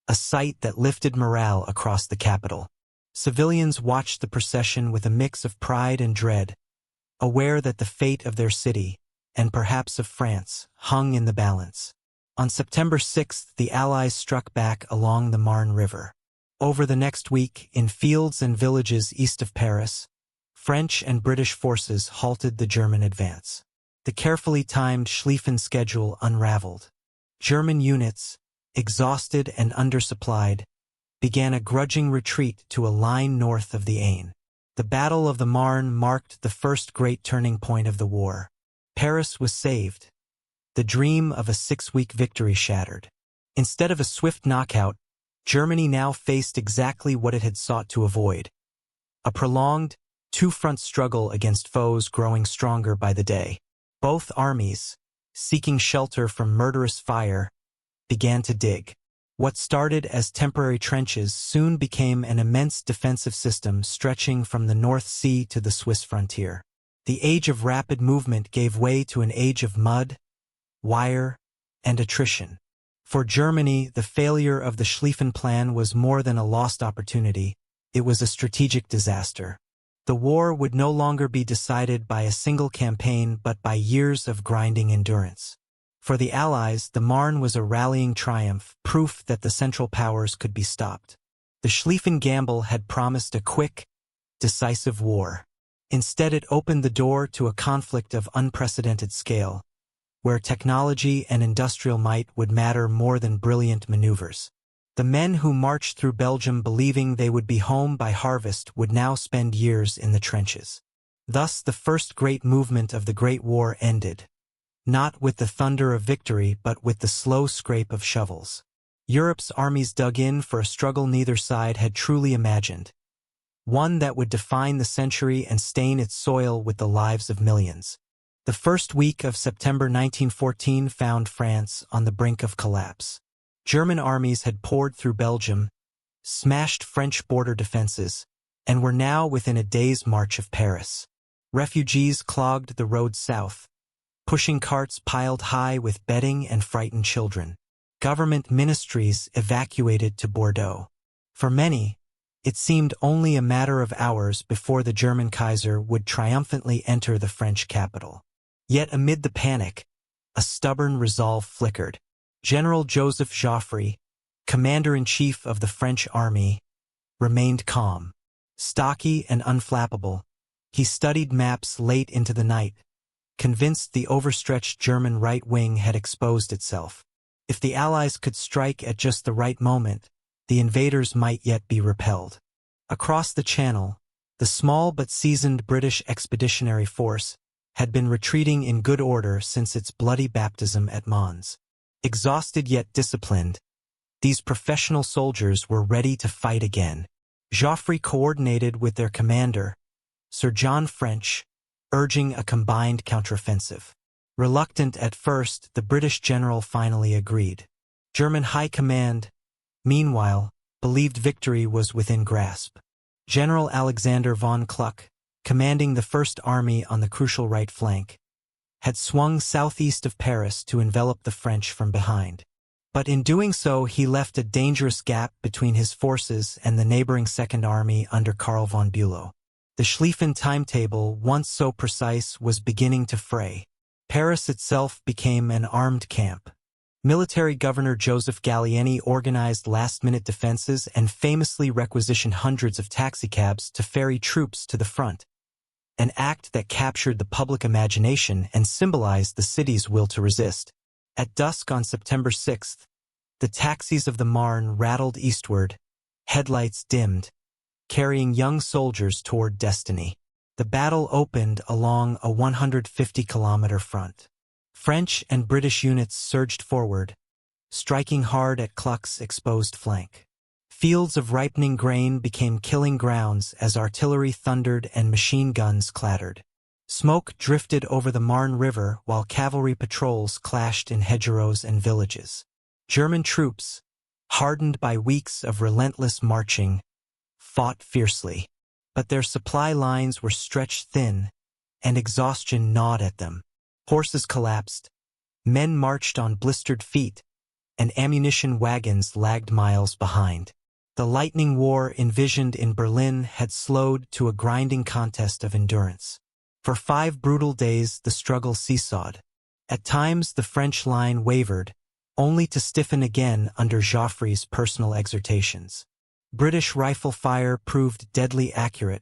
a sight that lifted morale across the capital. Civilians watched the procession with a mix of pride and dread, aware that the fate of their city, and perhaps of France, hung in the balance. On September 6th, the Allies struck back along the Marne River. Over the next week, in fields and villages east of Paris, French and British forces halted the German advance. The carefully timed Schlieffen schedule unraveled. German units, exhausted and undersupplied, began a grudging retreat to a line north of the Aisne. The Battle of the Marne marked the first great turning point of the war. Paris was saved. The dream of a 6-week victory shattered. Instead of a swift knockout, Germany now faced exactly what it had sought to avoid: a prolonged, two-front struggle against foes growing stronger by the day. Both armies, seeking shelter from murderous fire, began to dig. What started as temporary trenches soon became an immense defensive system stretching from the North Sea to the Swiss frontier. The age of rapid movement gave way to an age of mud, wire, and attrition. For Germany, the failure of the Schlieffen Plan was more than a lost opportunity. It was a strategic disaster. The war would no longer be decided by a single campaign but by years of grinding endurance. For the Allies, the Marne was a rallying triumph, proof that the Central Powers could be stopped. The Schlieffen gamble had promised a quick, decisive war. Instead, it opened the door to a conflict of unprecedented scale, where technology and industrial might would matter more than brilliant maneuvers. The men who marched through Belgium believing they would be home by harvest would now spend years in the trenches. Thus, the first great movement of the Great War ended, not with the thunder of victory but with the slow scrape of shovels. Europe's armies dug in for a struggle neither side had truly imagined, one that would define the century and stain its soil with the lives of millions. The first week of September 1914 found France on the brink of collapse. German armies had poured through Belgium, smashed French border defenses, and were now within a day's march of Paris. Refugees clogged the road south, pushing carts piled high with bedding and frightened children. Government ministries evacuated to Bordeaux. For many, it seemed only a matter of hours before the German Kaiser would triumphantly enter the French capital. Yet amid the panic, a stubborn resolve flickered. General Joseph Joffre, commander-in-chief of the French army, remained calm. Stocky and unflappable, He studied maps late into the night, convinced the overstretched German right wing had exposed itself. If the Allies could strike at just the right moment, the invaders might yet be repelled. Across the Channel, the small but seasoned British expeditionary force had been retreating in good order since its bloody baptism at Mons. Exhausted yet disciplined, these professional soldiers were ready to fight again. Joffre coordinated with their commander, Sir John French, urging a combined counteroffensive. Reluctant at first, the British general finally agreed. German high command, meanwhile, believed victory was within grasp. General Alexander von Kluck, commanding the First Army on the crucial right flank, had swung southeast of Paris to envelop the French from behind. But in doing so, he left a dangerous gap between his forces and the neighboring Second Army under Karl von Bülow. The Schlieffen timetable, once so precise, was beginning to fray. Paris itself became an armed camp. Military Governor Joseph Gallieni organized last-minute defenses and famously requisitioned hundreds of taxicabs to ferry troops to the front, an act that captured the public imagination and symbolized the city's will to resist. At dusk on September 6th, the taxis of the Marne rattled eastward, headlights dimmed, carrying young soldiers toward destiny. The battle opened along a 150-kilometer front. French and British units surged forward, striking hard at Kluck's exposed flank. Fields of ripening grain became killing grounds as artillery thundered and machine guns clattered. Smoke drifted over the Marne River while cavalry patrols clashed in hedgerows and villages. German troops, hardened by weeks of relentless marching, fought fiercely. But their supply lines were stretched thin, and exhaustion gnawed at them. Horses collapsed, men marched on blistered feet, and ammunition wagons lagged miles behind. The lightning war envisioned in Berlin had slowed to a grinding contest of endurance. For 5 brutal days the struggle seesawed. At times the French line wavered, only to stiffen again under Joffre's personal exhortations. British rifle fire proved deadly accurate,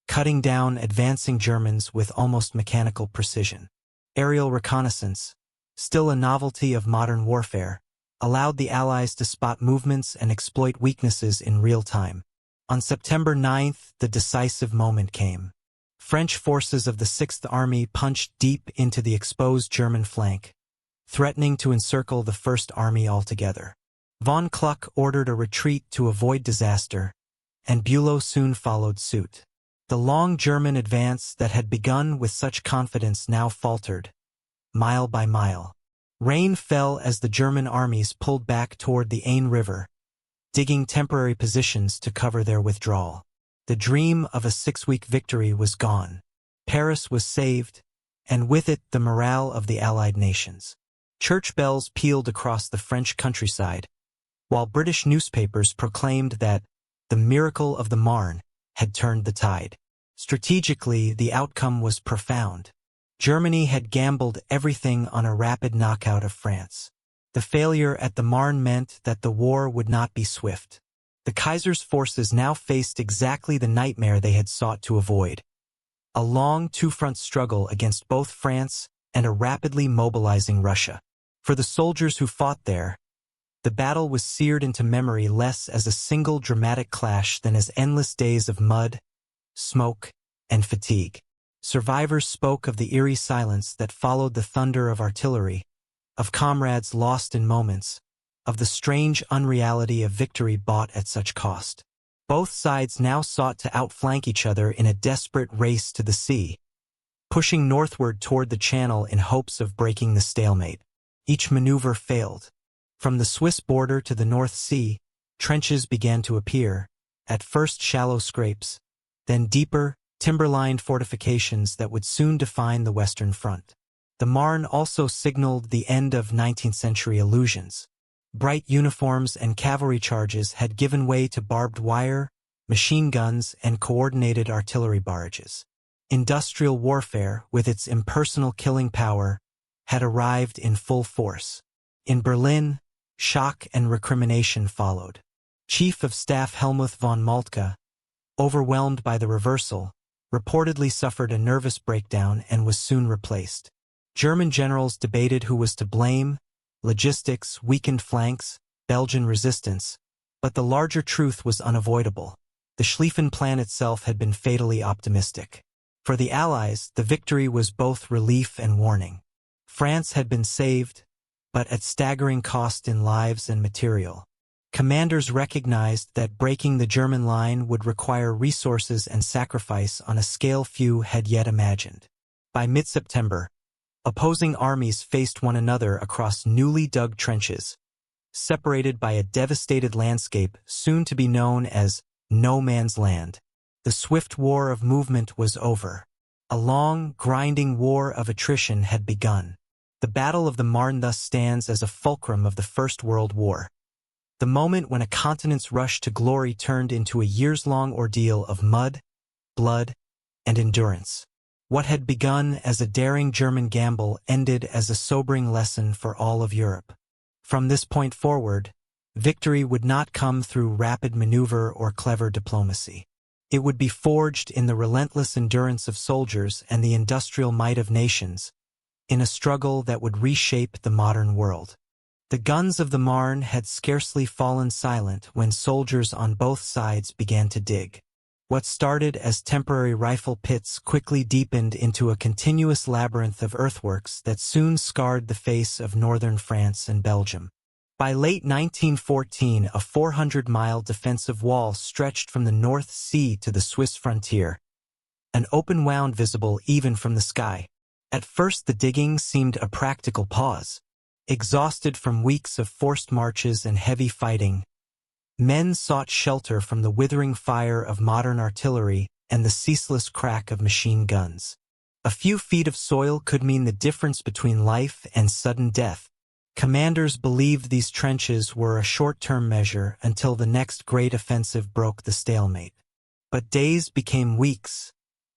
cutting down advancing Germans with almost mechanical precision. Aerial reconnaissance, still a novelty of modern warfare, allowed the Allies to spot movements and exploit weaknesses in real time. On September 9th, the decisive moment came. French forces of the Sixth Army punched deep into the exposed German flank, threatening to encircle the First Army altogether. Von Kluck ordered a retreat to avoid disaster, and Bülow soon followed suit. The long German advance that had begun with such confidence now faltered, mile by mile. Rain fell as the German armies pulled back toward the Aisne River, digging temporary positions to cover their withdrawal. The dream of a 6-week victory was gone. Paris was saved, and with it the morale of the Allied nations. Church bells pealed across the French countryside, while British newspapers proclaimed that the miracle of the Marne had turned the tide. Strategically, the outcome was profound. Germany had gambled everything on a rapid knockout of France. The failure at the Marne meant that the war would not be swift. The Kaiser's forces now faced exactly the nightmare they had sought to avoid: a long two-front struggle against both France and a rapidly mobilizing Russia. For the soldiers who fought there, the battle was seared into memory less as a single dramatic clash than as endless days of mud, smoke, and fatigue. Survivors spoke of the eerie silence that followed the thunder of artillery, of comrades lost in moments, of the strange unreality of victory bought at such cost. Both sides now sought to outflank each other in a desperate race to the sea, pushing northward toward the Channel in hopes of breaking the stalemate. Each maneuver failed. From the Swiss border to the North Sea, trenches began to appear, at first shallow scrapes, then deeper, timber-lined fortifications that would soon define the Western Front. The Marne also signaled the end of 19th-century illusions. Bright uniforms and cavalry charges had given way to barbed wire, machine guns, and coordinated artillery barrages. Industrial warfare, with its impersonal killing power, had arrived in full force. In Berlin, shock and recrimination followed. Chief of Staff Helmuth von Moltke, overwhelmed by the reversal, reportedly suffered a nervous breakdown and was soon replaced. German generals debated who was to blame: logistics, weakened flanks, Belgian resistance. But the larger truth was unavoidable. The Schlieffen Plan itself had been fatally optimistic. For the Allies, the victory was both relief and warning. France had been saved, but at staggering cost in lives and material. Commanders recognized that breaking the German line would require resources and sacrifice on a scale few had yet imagined. By mid-September, opposing armies faced one another across newly dug trenches, separated by a devastated landscape soon to be known as no man's land. The swift war of movement was over. A long, grinding war of attrition had begun. The Battle of the Marne thus stands as a fulcrum of the First World War. The moment when a continent's rush to glory turned into a years-long ordeal of mud, blood, and endurance. What had begun as a daring German gamble ended as a sobering lesson for all of Europe. From this point forward, victory would not come through rapid maneuver or clever diplomacy. It would be forged in the relentless endurance of soldiers and the industrial might of nations, in a struggle that would reshape the modern world. The guns of the Marne had scarcely fallen silent when soldiers on both sides began to dig. What started as temporary rifle pits quickly deepened into a continuous labyrinth of earthworks that soon scarred the face of northern France and Belgium. By late 1914, a 400-mile defensive wall stretched from the North Sea to the Swiss frontier, an open wound visible even from the sky. At first the digging seemed a practical pause. Exhausted from weeks of forced marches and heavy fighting, men sought shelter from the withering fire of modern artillery and the ceaseless crack of machine guns. A few feet of soil could mean the difference between life and sudden death. Commanders believed these trenches were a short-term measure until the next great offensive broke the stalemate. But days became weeks,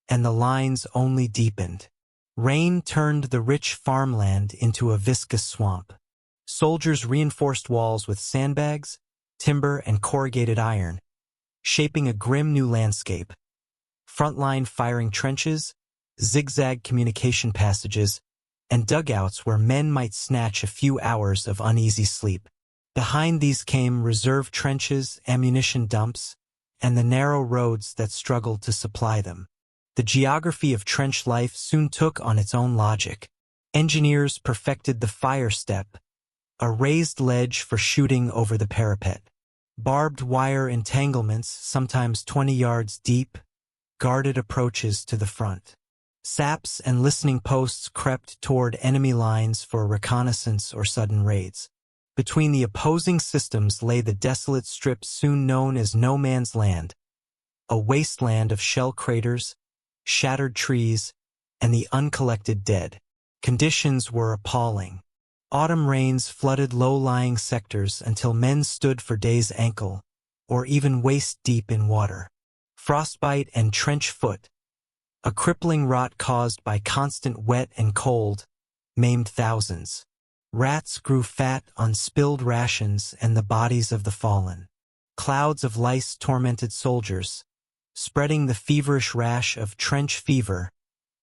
and the lines only deepened. Rain turned the rich farmland into a viscous swamp. Soldiers reinforced walls with sandbags, timber, and corrugated iron, shaping a grim new landscape. Frontline firing trenches, zigzag communication passages, and dugouts where men might snatch a few hours of uneasy sleep. Behind these came reserve trenches, ammunition dumps, and the narrow roads that struggled to supply them. The geography of trench life soon took on its own logic. Engineers perfected the fire step, a raised ledge for shooting over the parapet. Barbed wire entanglements, sometimes 20 yards deep, guarded approaches to the front. Saps and listening posts crept toward enemy lines for reconnaissance or sudden raids. Between the opposing systems lay the desolate strip soon known as no man's land, a wasteland of shell craters, shattered trees, and the uncollected dead. Conditions were appalling. Autumn rains flooded low-lying sectors until men stood for days ankle, or even waist-deep in water. Frostbite and trench foot, a crippling rot caused by constant wet and cold, maimed thousands. Rats grew fat on spilled rations and the bodies of the fallen. Clouds of lice tormented soldiers, spreading the feverish rash of trench fever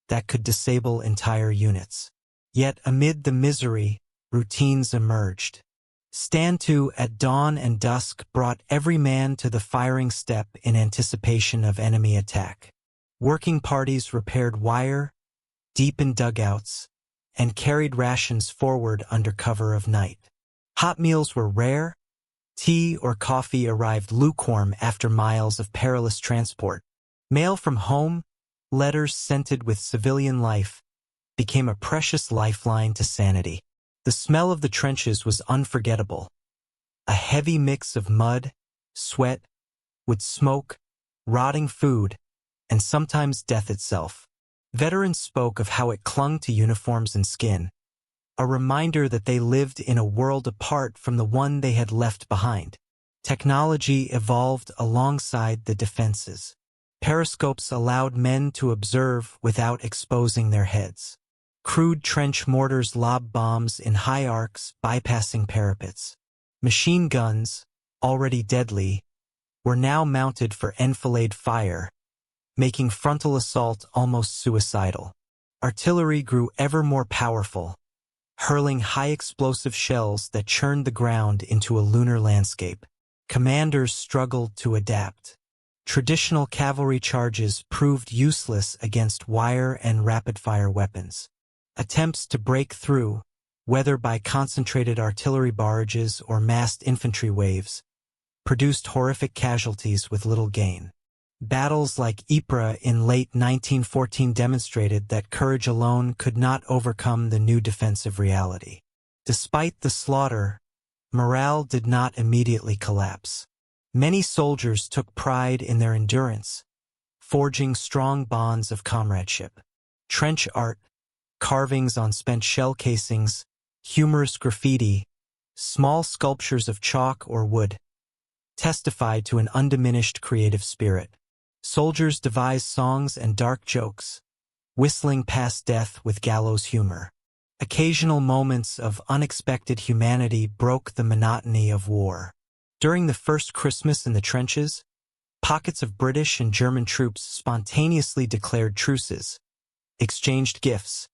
that could disable entire units. Yet amid the misery, routines emerged. Stand to at dawn and dusk brought every man to the firing step in anticipation of enemy attack. Working parties repaired wire, deepened dugouts, and carried rations forward under cover of night. Hot meals were rare. Tea or coffee arrived lukewarm after miles of perilous transport. Mail from home, letters scented with civilian life, became a precious lifeline to sanity. The smell of the trenches was unforgettable. A heavy mix of mud, sweat, with smoke, rotting food, and sometimes death itself. Veterans spoke of how it clung to uniforms and skin, a reminder that they lived in a world apart from the one they had left behind. Technology evolved alongside the defenses. Periscopes allowed men to observe without exposing their heads. Crude trench mortars lobbed bombs in high arcs, bypassing parapets. Machine guns, already deadly, were now mounted for enfilade fire, making frontal assault almost suicidal. Artillery grew ever more powerful, hurling high-explosive shells that churned the ground into a lunar landscape. Commanders struggled to adapt. Traditional cavalry charges proved useless against wire and rapid-fire weapons. Attempts to break through, whether by concentrated artillery barrages or massed infantry waves, produced horrific casualties with little gain. Battles like Ypres in late 1914 demonstrated that courage alone could not overcome the new defensive reality. Despite the slaughter, morale did not immediately collapse. Many soldiers took pride in their endurance, forging strong bonds of comradeship. Trench art, carvings on spent shell casings, humorous graffiti, small sculptures of chalk or wood, testified to an undiminished creative spirit. Soldiers devised songs and dark jokes, whistling past death with gallows humor. Occasional moments of unexpected humanity broke the monotony of war. During the first Christmas in the trenches, pockets of British and German troops spontaneously declared truces, exchanged gifts,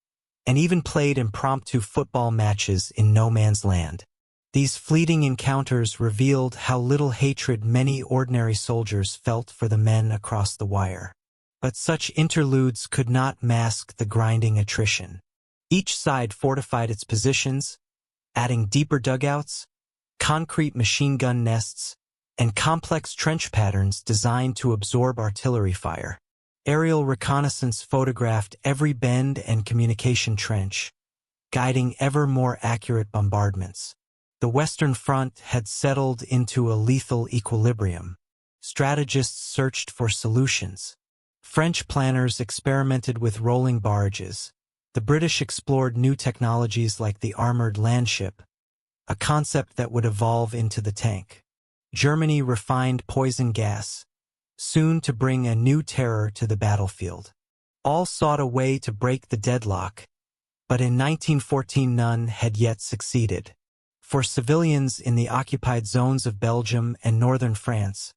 and even played impromptu football matches in no man's land. These fleeting encounters revealed how little hatred many ordinary soldiers felt for the men across the wire. But such interludes could not mask the grinding attrition. Each side fortified its positions, adding deeper dugouts, concrete machine gun nests, and complex trench patterns designed to absorb artillery fire. Aerial reconnaissance photographed every bend and communication trench, guiding ever more accurate bombardments. The Western Front had settled into a lethal equilibrium. Strategists searched for solutions. French planners experimented with rolling barrages. The British explored new technologies like the armored landship, a concept that would evolve into the tank. Germany refined poison gas, soon to bring a new terror to the battlefield. All sought a way to break the deadlock, but in 1914 none had yet succeeded. For civilians in the occupied zones of Belgium and northern France,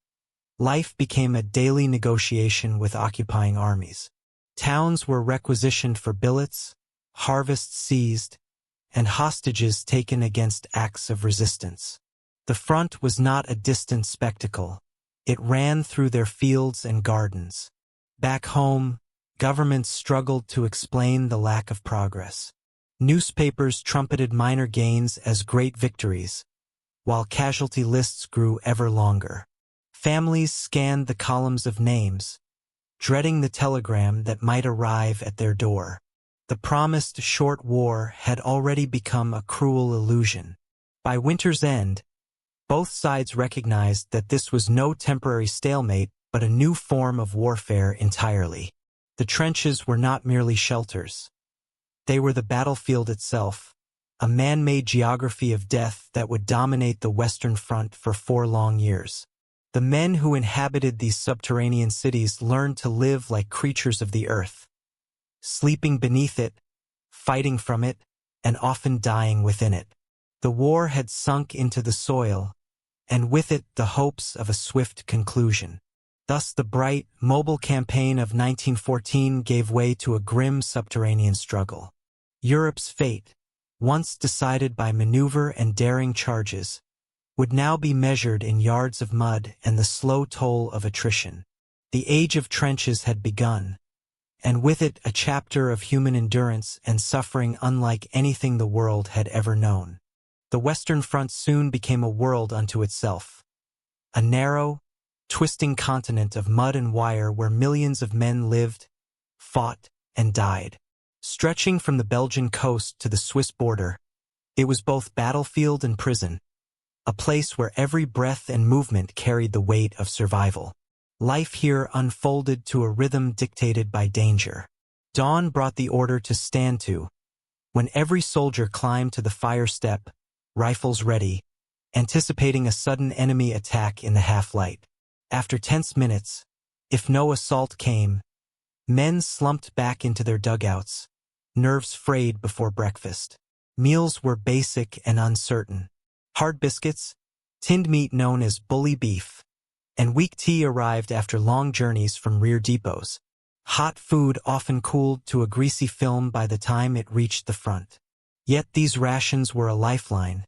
life became a daily negotiation with occupying armies. Towns were requisitioned for billets, harvests seized, and hostages taken against acts of resistance. The front was not a distant spectacle. It ran through their fields and gardens. Back home, governments struggled to explain the lack of progress. Newspapers trumpeted minor gains as great victories, while casualty lists grew ever longer. Families scanned the columns of names, dreading the telegram that might arrive at their door. The promised short war had already become a cruel illusion. By winter's end, both sides recognized that this was no temporary stalemate, but a new form of warfare entirely. The trenches were not merely shelters. They were the battlefield itself, a man-made geography of death that would dominate the Western Front for 4 long years. The men who inhabited these subterranean cities learned to live like creatures of the earth, sleeping beneath it, fighting from it, and often dying within it. The war had sunk into the soil, and with it the hopes of a swift conclusion. Thus the bright, mobile campaign of 1914 gave way to a grim subterranean struggle. Europe's fate, once decided by maneuver and daring charges, would now be measured in yards of mud and the slow toll of attrition. The age of trenches had begun, and with it a chapter of human endurance and suffering unlike anything the world had ever known. The Western Front soon became a world unto itself, a narrow, twisting continent of mud and wire where millions of men lived, fought, and died. Stretching from the Belgian coast to the Swiss border, it was both battlefield and prison, a place where every breath and movement carried the weight of survival. Life here unfolded to a rhythm dictated by danger. Dawn brought the order to stand to, when every soldier climbed to the fire step, rifles ready, anticipating a sudden enemy attack in the half-light. After tense minutes, if no assault came, men slumped back into their dugouts, nerves frayed before breakfast. Meals were basic and uncertain. Hard biscuits, tinned meat known as bully beef, and weak tea arrived after long journeys from rear depots. Hot food often cooled to a greasy film by the time it reached the front. Yet these rations were a lifeline,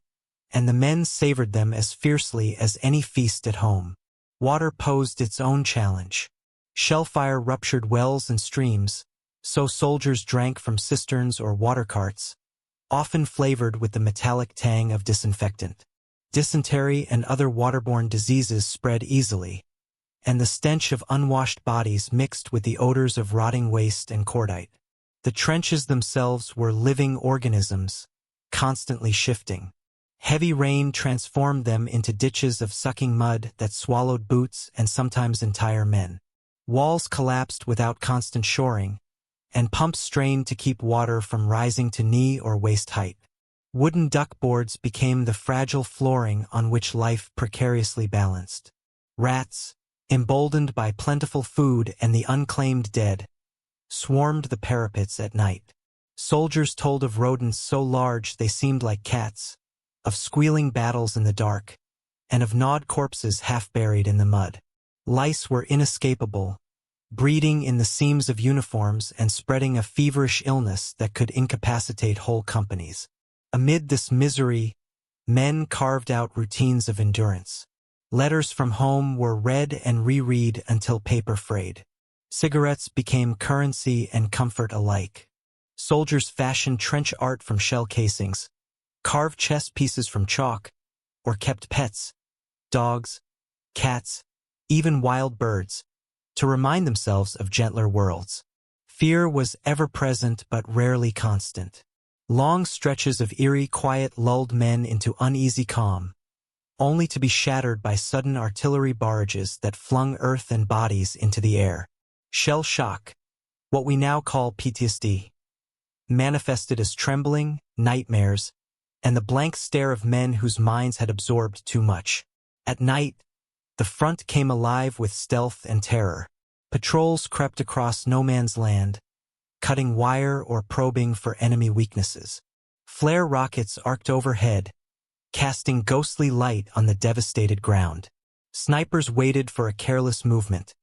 and the men savored them as fiercely as any feast at home. Water posed its own challenge. Shellfire ruptured wells and streams, so soldiers drank from cisterns or water carts, often flavored with the metallic tang of disinfectant. Dysentery and other waterborne diseases spread easily, and the stench of unwashed bodies mixed with the odors of rotting waste and cordite. The trenches themselves were living organisms, constantly shifting. Heavy rain transformed them into ditches of sucking mud that swallowed boots and sometimes entire men. Walls collapsed without constant shoring, and pumps strained to keep water from rising to knee or waist height. Wooden duckboards became the fragile flooring on which life precariously balanced. Rats, emboldened by plentiful food and the unclaimed dead, swarmed the parapets at night. Soldiers told of rodents so large they seemed like cats, of squealing battles in the dark, and of gnawed corpses half buried in the mud. Lice were inescapable, breeding in the seams of uniforms and spreading a feverish illness that could incapacitate whole companies. Amid this misery, men carved out routines of endurance. Letters from home were read and reread until paper frayed. Cigarettes became currency and comfort alike. Soldiers fashioned trench art from shell casings, carved chess pieces from chalk, or kept pets, dogs, cats, even wild birds, to remind themselves of gentler worlds. Fear was ever present but rarely constant. Long stretches of eerie quiet lulled men into uneasy calm, only to be shattered by sudden artillery barrages that flung earth and bodies into the air. Shell shock, what we now call PTSD, manifested as trembling, nightmares, and the blank stare of men whose minds had absorbed too much. At night, the front came alive with stealth and terror. Patrols crept across no man's land, cutting wire or probing for enemy weaknesses. Flare rockets arced overhead, casting ghostly light on the devastated ground. Snipers waited for a careless movement.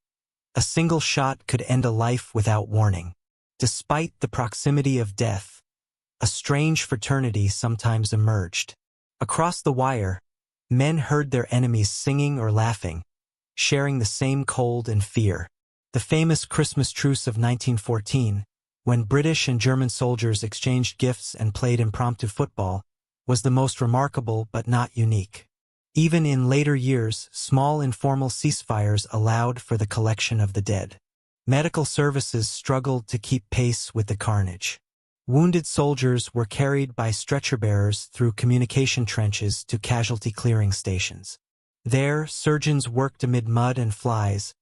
A single shot could end a life without warning. Despite the proximity of death, a strange fraternity sometimes emerged. Across the wire, men heard their enemies singing or laughing, sharing the same cold and fear. The famous Christmas truce of 1914, when British and German soldiers exchanged gifts and played impromptu football, was the most remarkable but not unique. Even in later years, small informal ceasefires allowed for the collection of the dead. Medical services struggled to keep pace with the carnage. Wounded soldiers were carried by stretcher-bearers through communication trenches to casualty clearing stations. There, surgeons worked amid mud and flies,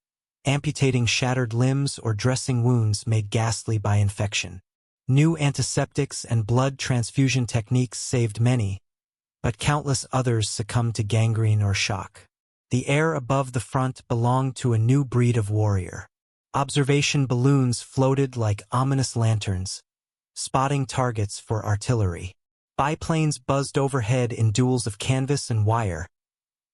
amputating shattered limbs or dressing wounds made ghastly by infection. New antiseptics and blood transfusion techniques saved many, but countless others succumbed to gangrene or shock. The air above the front belonged to a new breed of warrior. Observation balloons floated like ominous lanterns, spotting targets for artillery. Biplanes buzzed overhead in duels of canvas and wire,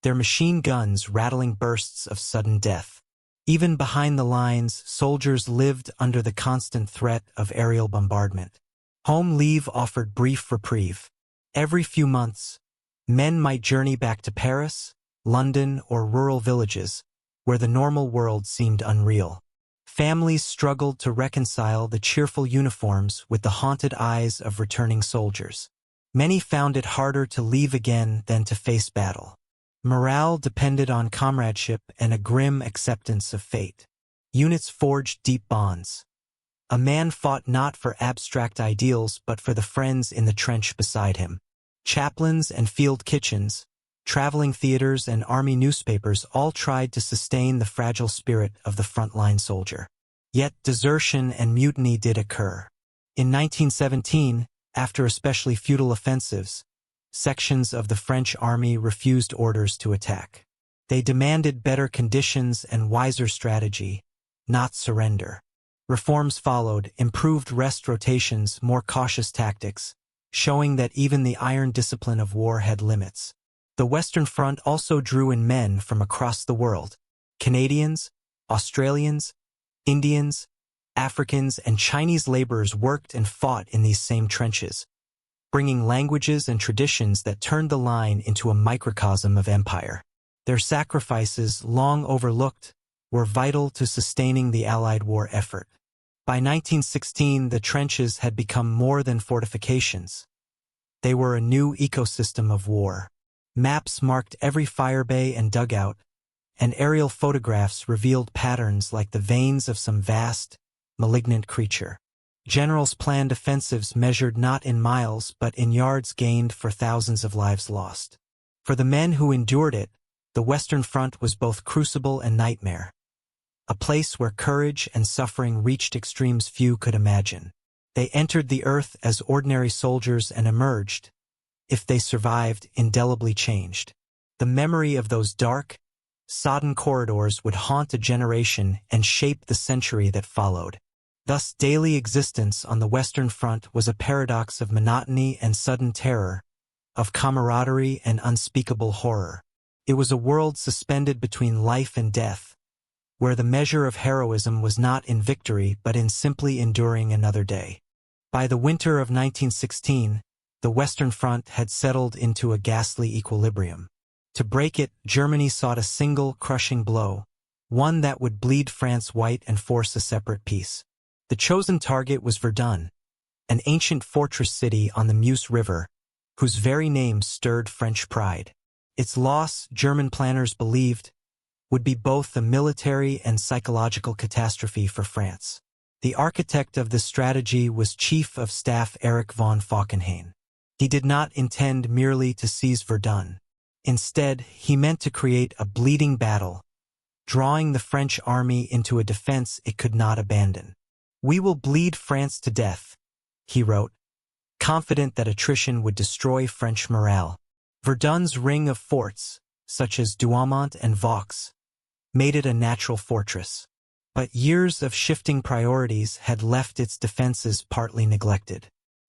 their machine guns rattling bursts of sudden death. Even behind the lines, soldiers lived under the constant threat of aerial bombardment. Home leave offered brief reprieve. Every few months, men might journey back to Paris, London, or rural villages, where the normal world seemed unreal. Families struggled to reconcile the cheerful uniforms with the haunted eyes of returning soldiers. Many found it harder to leave again than to face battle. Morale depended on comradeship and a grim acceptance of fate. Units forged deep bonds. A man fought not for abstract ideals but for the friends in the trench beside him. Chaplains and field kitchens, traveling theaters and army newspapers all tried to sustain the fragile spirit of the frontline soldier. Yet desertion and mutiny did occur. In 1917, after especially futile offensives, sections of the French army refused orders to attack. They demanded better conditions and wiser strategy, not surrender. Reforms followed, improved rest rotations, more cautious tactics, showing that even the iron discipline of war had limits. The Western Front also drew in men from across the world. Canadians, Australians, Indians, Africans, and Chinese laborers worked and fought in these same trenches, bringing languages and traditions that turned the line into a microcosm of empire. Their sacrifices, long overlooked, were vital to sustaining the Allied war effort. By 1916, the trenches had become more than fortifications. They were a new ecosystem of war. Maps marked every fire bay and dugout, and aerial photographs revealed patterns like the veins of some vast, malignant creature. Generals planned offensives measured not in miles but in yards gained for thousands of lives lost. For the men who endured it, the Western Front was both crucible and nightmare, a place where courage and suffering reached extremes few could imagine. They entered the earth as ordinary soldiers and emerged, if they survived, indelibly changed. The memory of those dark, sodden corridors would haunt a generation and shape the century that followed. Thus, daily existence on the Western Front was a paradox of monotony and sudden terror, of camaraderie and unspeakable horror. It was a world suspended between life and death, where the measure of heroism was not in victory but in simply enduring another day. By the winter of 1916, the Western Front had settled into a ghastly equilibrium. To break it, Germany sought a single, crushing blow, one that would bleed France white and force a separate peace. The chosen target was Verdun, an ancient fortress city on the Meuse River, whose very name stirred French pride. Its loss, German planners believed, would be both a military and psychological catastrophe for France. The architect of this strategy was Chief of Staff Erich von Falkenhayn. He did not intend merely to seize Verdun. Instead, he meant to create a bleeding battle, drawing the French army into a defense it could not abandon. "We will bleed France to death," he wrote, confident that attrition would destroy French morale. Verdun's ring of forts, such as Douaumont and Vaux, made it a natural fortress. But years of shifting priorities had left its defenses partly neglected.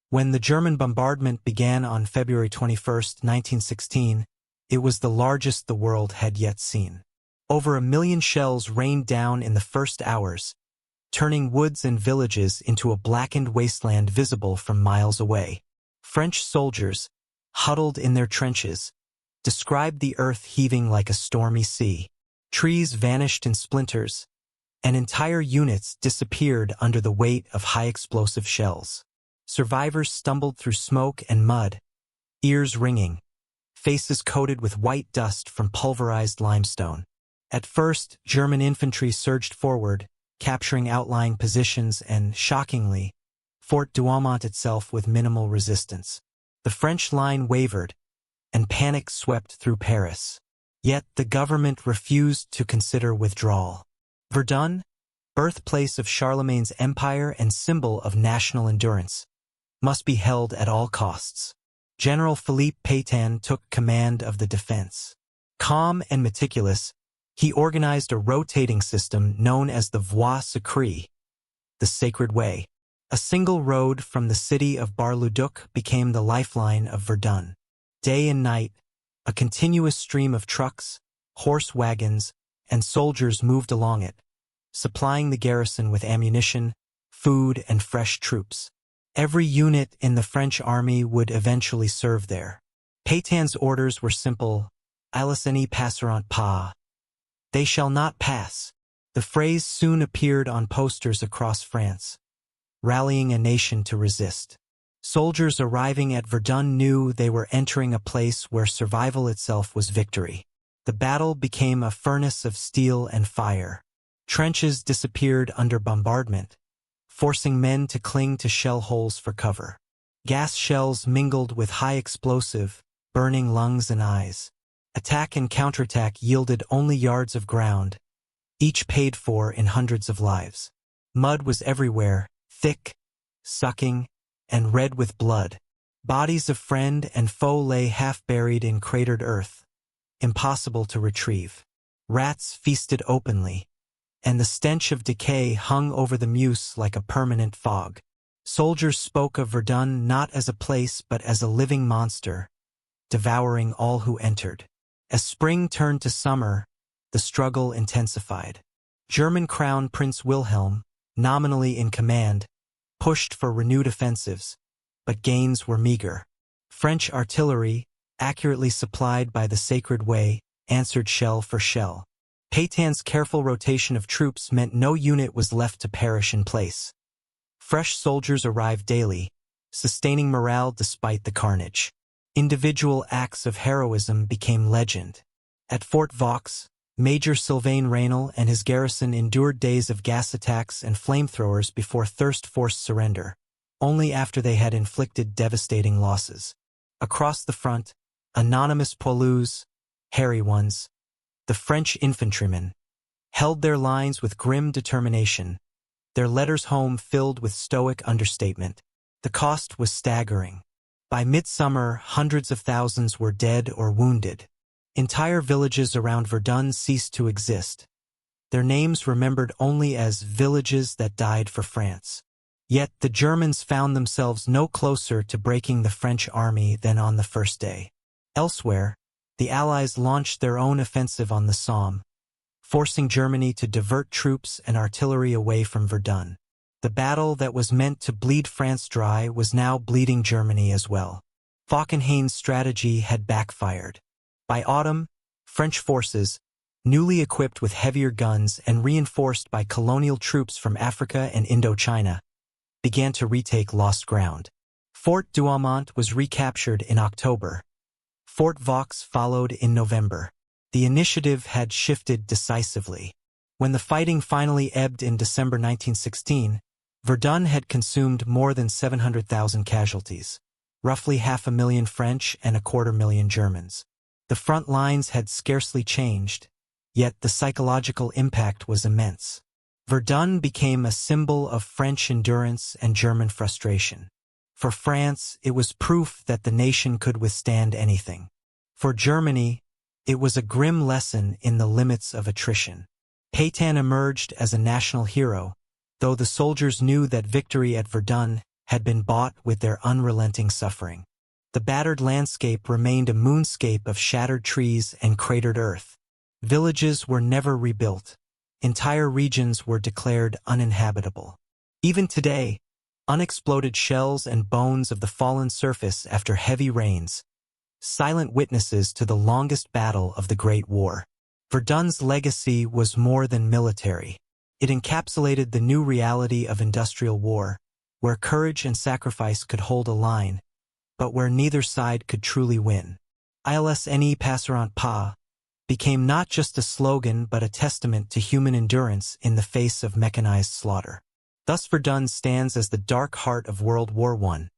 When the German bombardment began on February 21, 1916, it was the largest the world had yet seen. Over 1 million shells rained down in the first hours, turning woods and villages into a blackened wasteland visible from miles away. French soldiers, huddled in their trenches, described the earth heaving like a stormy sea. Trees vanished in splinters, and entire units disappeared under the weight of high-explosive shells. Survivors stumbled through smoke and mud, ears ringing, faces coated with white dust from pulverized limestone. At first, German infantry surged forward, capturing outlying positions and, shockingly, Fort Douaumont itself with minimal resistance. The French line wavered, and panic swept through Paris. Yet the government refused to consider withdrawal. Verdun, birthplace of Charlemagne's empire and symbol of national endurance, must be held at all costs. General Philippe Pétain took command of the defense. Calm and meticulous, he organized a rotating system known as the Voie Sacrée, the Sacred Way. A single road from the city of Bar-le-Duc became the lifeline of Verdun. Day and night, a continuous stream of trucks, horse wagons, and soldiers moved along it, supplying the garrison with ammunition, food, and fresh troops. Every unit in the French army would eventually serve there. Pétain's orders were simple: "Ils ne passeront pas." They shall not pass. The phrase soon appeared on posters across France, rallying a nation to resist. Soldiers arriving at Verdun knew they were entering a place where survival itself was victory. The battle became a furnace of steel and fire. Trenches disappeared under bombardment, forcing men to cling to shell holes for cover. Gas shells mingled with high explosive, burning lungs and eyes. Attack and counterattack yielded only yards of ground, each paid for in hundreds of lives. Mud was everywhere, thick, sucking, and red with blood. Bodies of friend and foe lay half-buried in cratered earth, impossible to retrieve. Rats feasted openly, and the stench of decay hung over the Meuse like a permanent fog. Soldiers spoke of Verdun not as a place but as a living monster, devouring all who entered. As spring turned to summer, the struggle intensified. German Crown Prince Wilhelm, nominally in command, pushed for renewed offensives, but gains were meager. French artillery, accurately supplied by the Sacred Way, answered shell for shell. Pétain's careful rotation of troops meant no unit was left to perish in place. Fresh soldiers arrived daily, sustaining morale despite the carnage. Individual acts of heroism became legend. At Fort Vaux, Major Sylvain Raynal and his garrison endured days of gas attacks and flamethrowers before thirst forced surrender, only after they had inflicted devastating losses. Across the front, anonymous poilus, hairy ones, the French infantrymen, held their lines with grim determination, their letters home filled with stoic understatement. The cost was staggering. By midsummer, hundreds of thousands were dead or wounded. Entire villages around Verdun ceased to exist, their names remembered only as villages that died for France. Yet the Germans found themselves no closer to breaking the French army than on the first day. Elsewhere, the Allies launched their own offensive on the Somme, forcing Germany to divert troops and artillery away from Verdun. The battle that was meant to bleed France dry was now bleeding Germany as well. Falkenhayn's strategy had backfired. By autumn, French forces, newly equipped with heavier guns and reinforced by colonial troops from Africa and Indochina, began to retake lost ground. Fort Douaumont was recaptured in October. Fort Vaux followed in November. The initiative had shifted decisively. When the fighting finally ebbed in December 1916, Verdun had consumed more than 700,000 casualties, roughly 500,000 French and 250,000 Germans. The front lines had scarcely changed, yet the psychological impact was immense. Verdun became a symbol of French endurance and German frustration. For France, it was proof that the nation could withstand anything. For Germany, it was a grim lesson in the limits of attrition. Pétain emerged as a national hero, though the soldiers knew that victory at Verdun had been bought with their unrelenting suffering. The battered landscape remained a moonscape of shattered trees and cratered earth. Villages were never rebuilt. Entire regions were declared uninhabitable. Even today, unexploded shells and bones of the fallen surface after heavy rains, silent witnesses to the longest battle of the Great War. Verdun's legacy was more than military. It encapsulated the new reality of industrial war, where courage and sacrifice could hold a line, but where neither side could truly win. Ils ne passeront pas became not just a slogan but a testament to human endurance in the face of mechanized slaughter. Thus Verdun stands as the dark heart of World War I,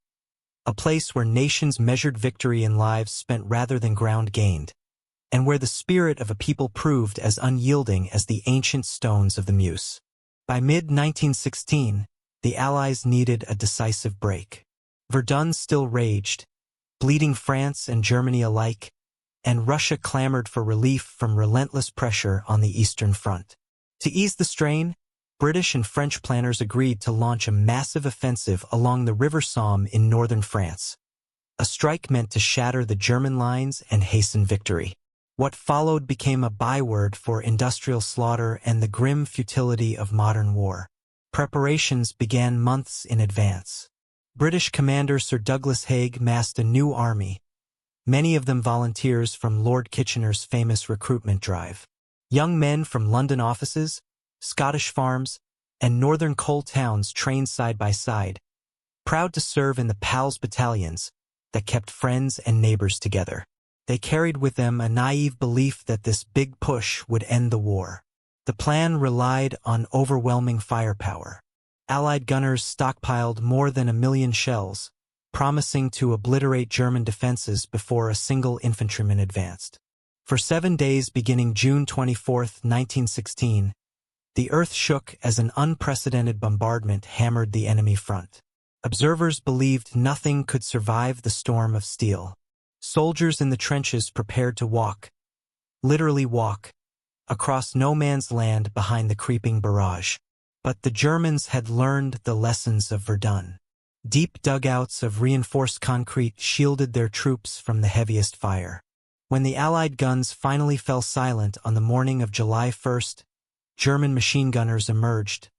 a place where nations measured victory in lives spent rather than ground gained, and where the spirit of a people proved as unyielding as the ancient stones of the Meuse. By mid-1916, the Allies needed a decisive break. Verdun still raged, bleeding France and Germany alike, and Russia clamored for relief from relentless pressure on the Eastern Front. To ease the strain, British and French planners agreed to launch a massive offensive along the River Somme in northern France. A strike meant to shatter the German lines and hasten victory. What followed became a byword for industrial slaughter and the grim futility of modern war. Preparations began months in advance. British commander Sir Douglas Haig massed a new army, many of them volunteers from Lord Kitchener's famous recruitment drive. Young men from London offices, Scottish farms, and northern coal towns trained side by side, proud to serve in the PALS battalions that kept friends and neighbors together. They carried with them a naive belief that this big push would end the war. The plan relied on overwhelming firepower. Allied gunners stockpiled more than 1 million shells, promising to obliterate German defenses before a single infantryman advanced. For 7 days beginning June 24, 1916, the earth shook as an unprecedented bombardment hammered the enemy front. Observers believed nothing could survive the storm of steel. Soldiers in the trenches prepared to walk, literally walk, across no man's land behind the creeping barrage. But the Germans had learned the lessons of Verdun. Deep dugouts of reinforced concrete shielded their troops from the heaviest fire. When the Allied guns finally fell silent on the morning of July 1st, German machine gunners emerged,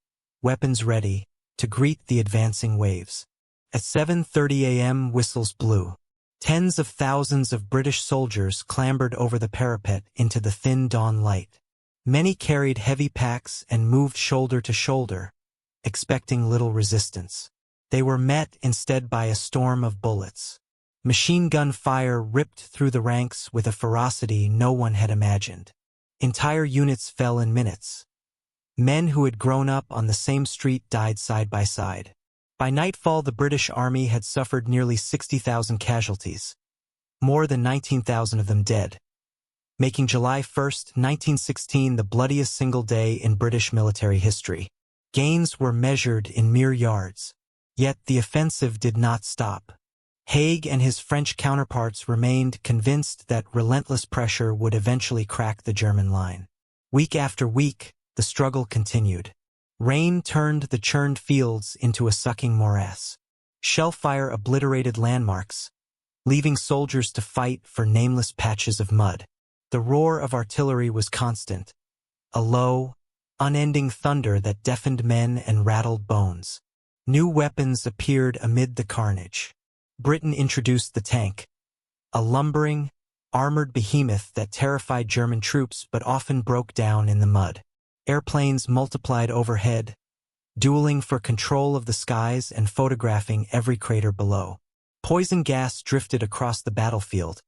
weapons ready, to greet the advancing waves. At 7:30 a.m. whistles blew. Tens of thousands of British soldiers clambered over the parapet into the thin dawn light. Many carried heavy packs and moved shoulder to shoulder, expecting little resistance. They were met instead by a storm of bullets. Machine gun fire ripped through the ranks with a ferocity no one had imagined. Entire units fell in minutes. Men who had grown up on the same street died side by side. By nightfall, the British Army had suffered nearly 60,000 casualties, more than 19,000 of them dead, making July 1st, 1916 the bloodiest single day in British military history. Gains were measured in mere yards. Yet the offensive did not stop. Haig and his French counterparts remained convinced that relentless pressure would eventually crack the German line. Week after week, the struggle continued. Rain turned the churned fields into a sucking morass. Shellfire obliterated landmarks, leaving soldiers to fight for nameless patches of mud. The roar of artillery was constant, a low, unending thunder that deafened men and rattled bones. New weapons appeared amid the carnage. Britain introduced the tank, a lumbering, armored behemoth that terrified German troops but often broke down in the mud. Airplanes multiplied overhead, dueling for control of the skies and photographing every crater below. Poison gas drifted across the battlefield,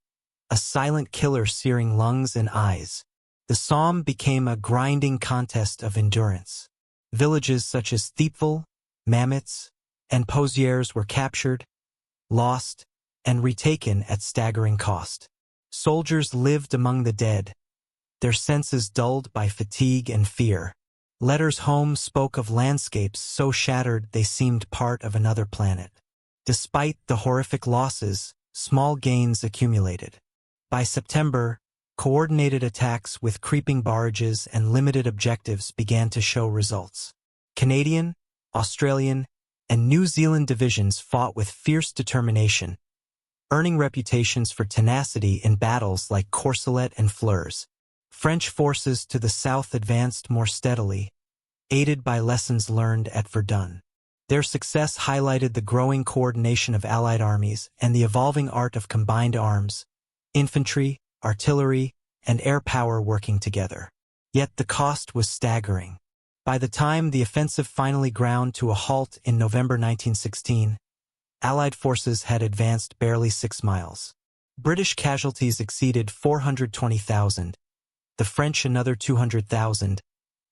a silent killer searing lungs and eyes. The Somme became a grinding contest of endurance. Villages such as Thiepval, Mametz, and Pozières were captured, lost, and retaken at staggering cost. Soldiers lived among the dead, their senses dulled by fatigue and fear. Letters home spoke of landscapes so shattered they seemed part of another planet. Despite the horrific losses, small gains accumulated. By September, coordinated attacks with creeping barrages and limited objectives began to show results. Canadian, Australian, and New Zealand divisions fought with fierce determination, earning reputations for tenacity in battles like Courcelette and Flers. French forces to the south advanced more steadily, aided by lessons learned at Verdun. Their success highlighted the growing coordination of Allied armies and the evolving art of combined arms, infantry, artillery, and air power working together. Yet the cost was staggering. By the time the offensive finally ground to a halt in November 1916, Allied forces had advanced barely 6 miles. British casualties exceeded 420,000, the French another 200,000,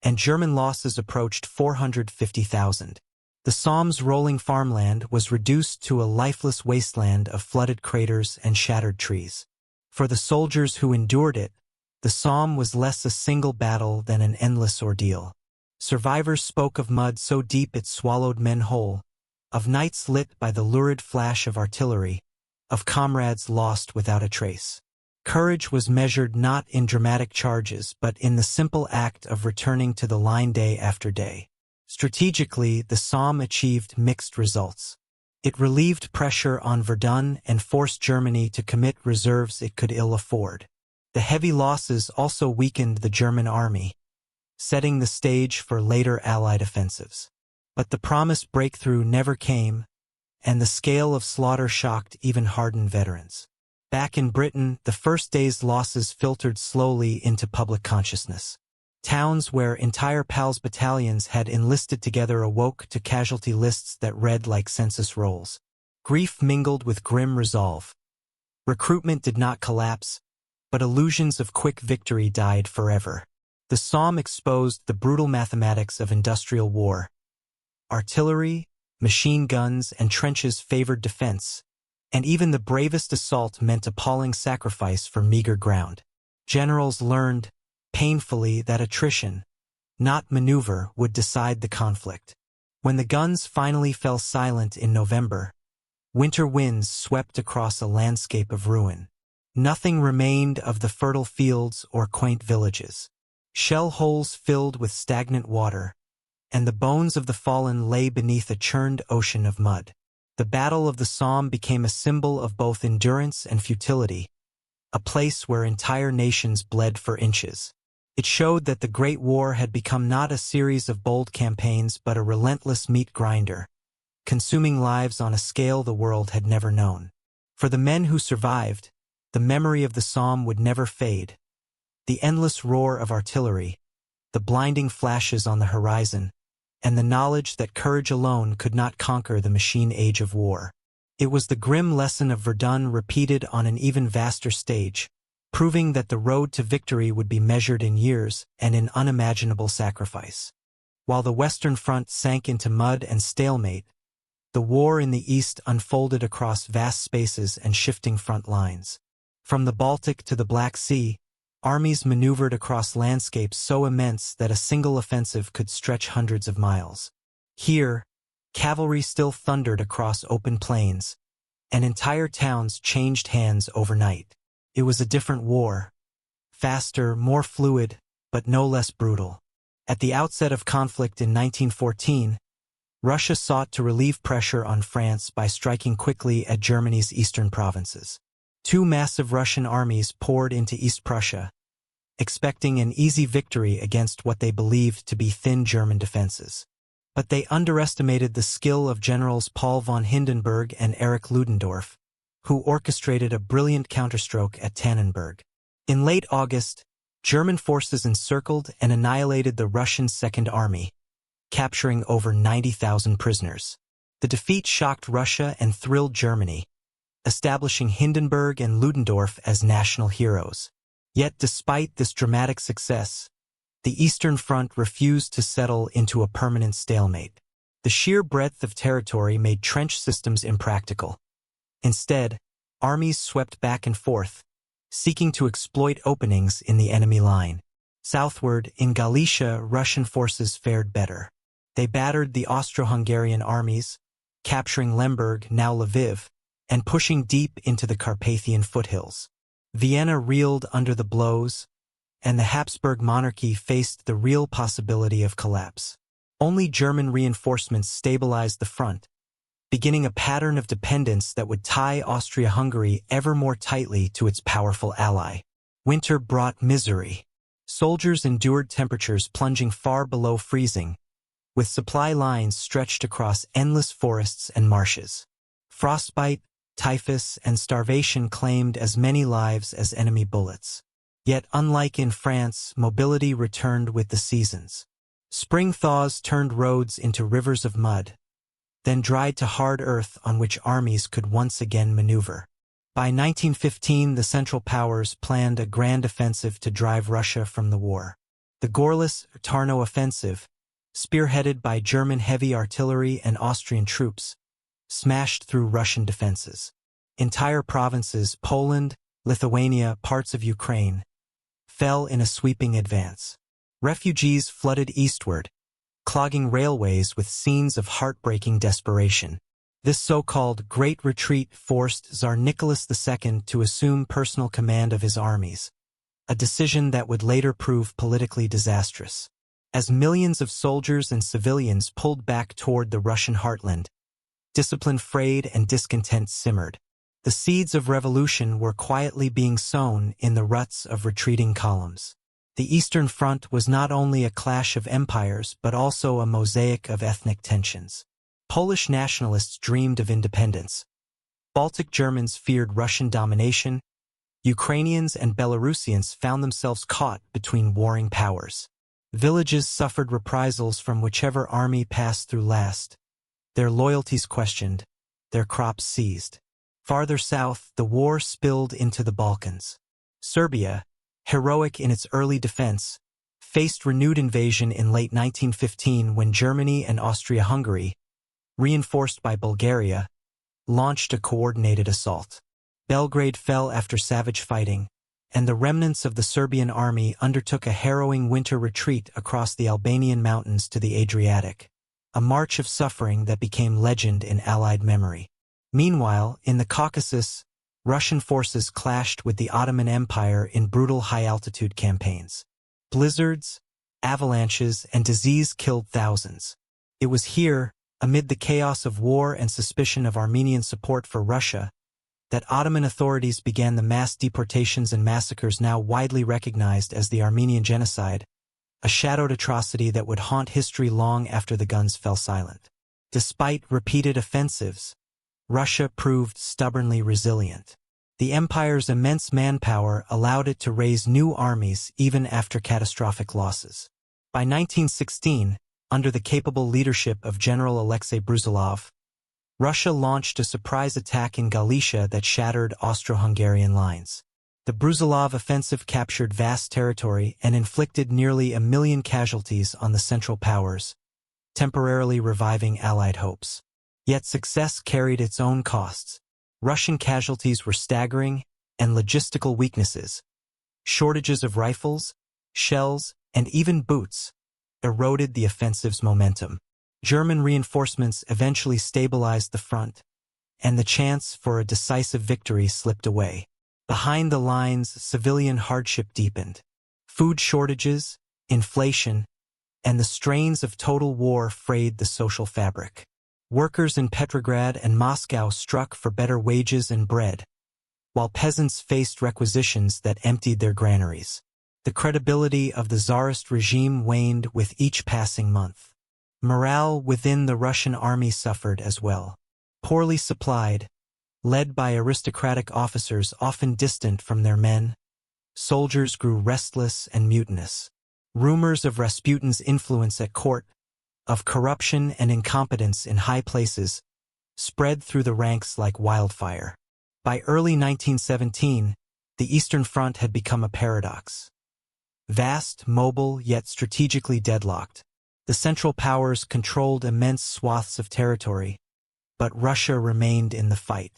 and German losses approached 450,000. The Somme's rolling farmland was reduced to a lifeless wasteland of flooded craters and shattered trees. For the soldiers who endured it, the Somme was less a single battle than an endless ordeal. Survivors spoke of mud so deep it swallowed men whole, of nights lit by the lurid flash of artillery, of comrades lost without a trace. Courage was measured not in dramatic charges but in the simple act of returning to the line day after day. Strategically, the Somme achieved mixed results. It relieved pressure on Verdun and forced Germany to commit reserves it could ill afford. The heavy losses also weakened the German army, setting the stage for later Allied offensives. But the promised breakthrough never came, and the scale of slaughter shocked even hardened veterans. Back in Britain, the first day's losses filtered slowly into public consciousness. Towns where entire PALS battalions had enlisted together awoke to casualty lists that read like census rolls. Grief mingled with grim resolve. Recruitment did not collapse, but illusions of quick victory died forever. The Somme exposed the brutal mathematics of industrial war. Artillery, machine guns, and trenches favored defense, and even the bravest assault meant appalling sacrifice for meager ground. Generals learned, painfully, that attrition, not maneuver, would decide the conflict. When the guns finally fell silent in November, winter winds swept across a landscape of ruin. Nothing remained of the fertile fields or quaint villages. Shell holes filled with stagnant water, and the bones of the fallen lay beneath a churned ocean of mud. The Battle of the Somme became a symbol of both endurance and futility, a place where entire nations bled for inches. It showed that the Great War had become not a series of bold campaigns but a relentless meat grinder, consuming lives on a scale the world had never known. For the men who survived, the memory of the Somme would never fade. The endless roar of artillery, the blinding flashes on the horizon, and the knowledge that courage alone could not conquer the machine age of war. It was the grim lesson of Verdun repeated on an even vaster stage, proving that the road to victory would be measured in years and in unimaginable sacrifice. While the Western Front sank into mud and stalemate, the war in the East unfolded across vast spaces and shifting front lines. From the Baltic to the Black Sea, armies maneuvered across landscapes so immense that a single offensive could stretch hundreds of miles. Here, cavalry still thundered across open plains, and entire towns changed hands overnight. It was a different war, faster, more fluid, but no less brutal. At the outset of conflict in 1914, Russia sought to relieve pressure on France by striking quickly at Germany's eastern provinces. Two massive Russian armies poured into East Prussia, expecting an easy victory against what they believed to be thin German defenses. But they underestimated the skill of generals Paul von Hindenburg and Erich Ludendorff, who orchestrated a brilliant counterstroke at Tannenberg. In late August, German forces encircled and annihilated the Russian Second Army, capturing over 90,000 prisoners. The defeat shocked Russia and thrilled Germany, establishing Hindenburg and Ludendorff as national heroes. Yet despite this dramatic success, the Eastern Front refused to settle into a permanent stalemate. The sheer breadth of territory made trench systems impractical. Instead, armies swept back and forth, seeking to exploit openings in the enemy line. Southward, in Galicia, Russian forces fared better. They battered the Austro-Hungarian armies, capturing Lemberg, now Lviv, and pushing deep into the Carpathian foothills. Vienna reeled under the blows, and the Habsburg monarchy faced the real possibility of collapse. Only German reinforcements stabilized the front, beginning a pattern of dependence that would tie Austria-Hungary ever more tightly to its powerful ally. Winter brought misery. Soldiers endured temperatures plunging far below freezing, with supply lines stretched across endless forests and marshes. Frostbite, typhus, and starvation claimed as many lives as enemy bullets. Yet, unlike in France, mobility returned with the seasons. Spring thaws turned roads into rivers of mud, then dried to hard earth on which armies could once again maneuver. By 1915, the Central Powers planned a grand offensive to drive Russia from the war. The Gorlice-Tarnow offensive, spearheaded by German heavy artillery and Austrian troops, smashed through Russian defenses. Entire provinces, Poland, Lithuania, parts of Ukraine, fell in a sweeping advance. Refugees flooded eastward, clogging railways with scenes of heartbreaking desperation. This so-called Great Retreat forced Tsar Nicholas II to assume personal command of his armies, a decision that would later prove politically disastrous. As millions of soldiers and civilians pulled back toward the Russian heartland, discipline frayed and discontent simmered. The seeds of revolution were quietly being sown in the ruts of retreating columns. The Eastern Front was not only a clash of empires but also a mosaic of ethnic tensions. Polish nationalists dreamed of independence. Baltic Germans feared Russian domination. Ukrainians and Belarusians found themselves caught between warring powers. Villages suffered reprisals from whichever army passed through last, their loyalties questioned, their crops seized. Farther south, the war spilled into the Balkans. Serbia, heroic in its early defense, faced renewed invasion in late 1915 when Germany and Austria-Hungary, reinforced by Bulgaria, launched a coordinated assault. Belgrade fell after savage fighting, and the remnants of the Serbian army undertook a harrowing winter retreat across the Albanian mountains to the Adriatic, a march of suffering that became legend in Allied memory. Meanwhile, in the Caucasus, Russian forces clashed with the Ottoman Empire in brutal high-altitude campaigns. Blizzards, avalanches, and disease killed thousands. It was here, amid the chaos of war and suspicion of Armenian support for Russia, that Ottoman authorities began the mass deportations and massacres now widely recognized as the Armenian Genocide, a shadowed atrocity that would haunt history long after the guns fell silent. Despite repeated offensives, Russia proved stubbornly resilient. The empire's immense manpower allowed it to raise new armies even after catastrophic losses. By 1916, under the capable leadership of General Alexei Brusilov, Russia launched a surprise attack in Galicia that shattered Austro-Hungarian lines. The Brusilov offensive captured vast territory and inflicted nearly 1 million casualties on the Central Powers, temporarily reviving Allied hopes. Yet success carried its own costs. Russian casualties were staggering, and logistical weaknesses, shortages of rifles, shells, and even boots, eroded the offensive's momentum. German reinforcements eventually stabilized the front, and the chance for a decisive victory slipped away. Behind the lines, civilian hardship deepened. Food shortages, inflation, and the strains of total war frayed the social fabric. Workers in Petrograd and Moscow struck for better wages and bread, while peasants faced requisitions that emptied their granaries. The credibility of the Tsarist regime waned with each passing month. Morale within the Russian army suffered as well. Poorly supplied, led by aristocratic officers often distant from their men, soldiers grew restless and mutinous. Rumors of Rasputin's influence at court, of corruption and incompetence in high places, spread through the ranks like wildfire. By early 1917, the Eastern Front had become a paradox. Vast, mobile, yet strategically deadlocked. The Central Powers controlled immense swaths of territory, but Russia remained in the fight.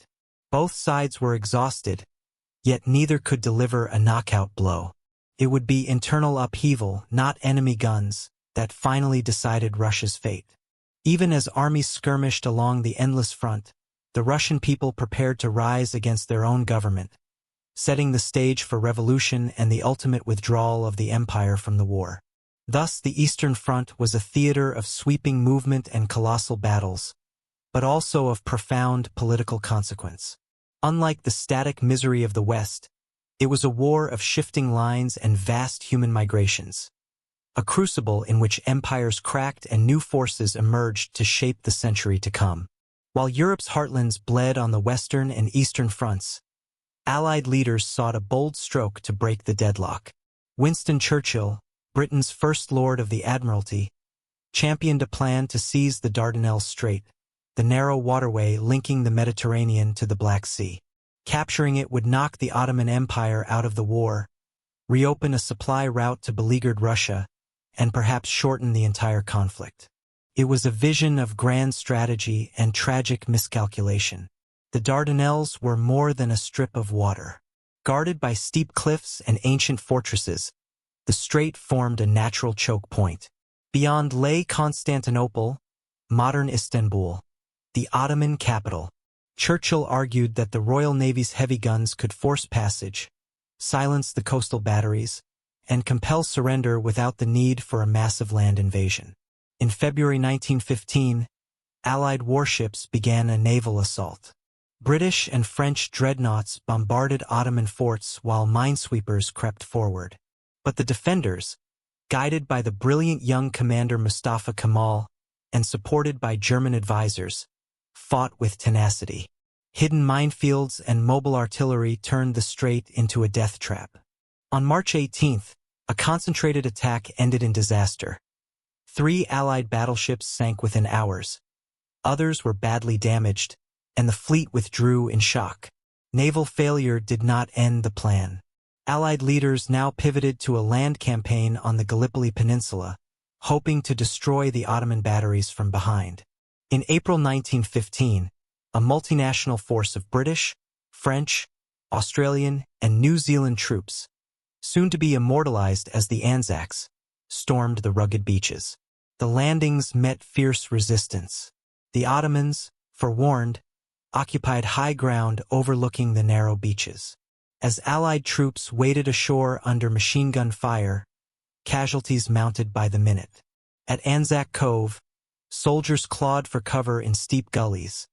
Both sides were exhausted, yet neither could deliver a knockout blow. It would be internal upheaval, not enemy guns, that finally decided Russia's fate. Even as armies skirmished along the endless front, the Russian people prepared to rise against their own government, setting the stage for revolution and the ultimate withdrawal of the empire from the war. Thus, the Eastern Front was a theater of sweeping movement and colossal battles, but also of profound political consequence. Unlike the static misery of the West, it was a war of shifting lines and vast human migrations, a crucible in which empires cracked and new forces emerged to shape the century to come. While Europe's heartlands bled on the Western and Eastern fronts, Allied leaders sought a bold stroke to break the deadlock. Winston Churchill, Britain's First Lord of the Admiralty, championed a plan to seize the Dardanelles Strait, the narrow waterway linking the Mediterranean to the Black Sea. Capturing it would knock the Ottoman Empire out of the war, reopen a supply route to beleaguered Russia, and perhaps shorten the entire conflict. It was a vision of grand strategy and tragic miscalculation. The Dardanelles were more than a strip of water. Guarded by steep cliffs and ancient fortresses, the strait formed a natural choke point. Beyond lay Constantinople, modern Istanbul, the Ottoman capital. Churchill argued that the Royal Navy's heavy guns could force passage, silence the coastal batteries, and compel surrender without the need for a massive land invasion. In February 1915, Allied warships began a naval assault. British and French dreadnoughts bombarded Ottoman forts while minesweepers crept forward. But the defenders, guided by the brilliant young commander Mustafa Kemal and supported by German advisors, fought with tenacity. Hidden minefields and mobile artillery turned the strait into a death trap. On March 18th, a concentrated attack ended in disaster. 3 Allied battleships sank within hours. Others were badly damaged, and the fleet withdrew in shock. Naval failure did not end the plan. Allied leaders now pivoted to a land campaign on the Gallipoli Peninsula, hoping to destroy the Ottoman batteries from behind. In April 1915, a multinational force of British, French, Australian, and New Zealand troops, soon to be immortalized as the Anzacs, stormed the rugged beaches. The landings met fierce resistance. The Ottomans, forewarned, occupied high ground overlooking the narrow beaches. As Allied troops waded ashore under machine gun fire, casualties mounted by the minute. At Anzac Cove, soldiers clawed for cover in steep gullies,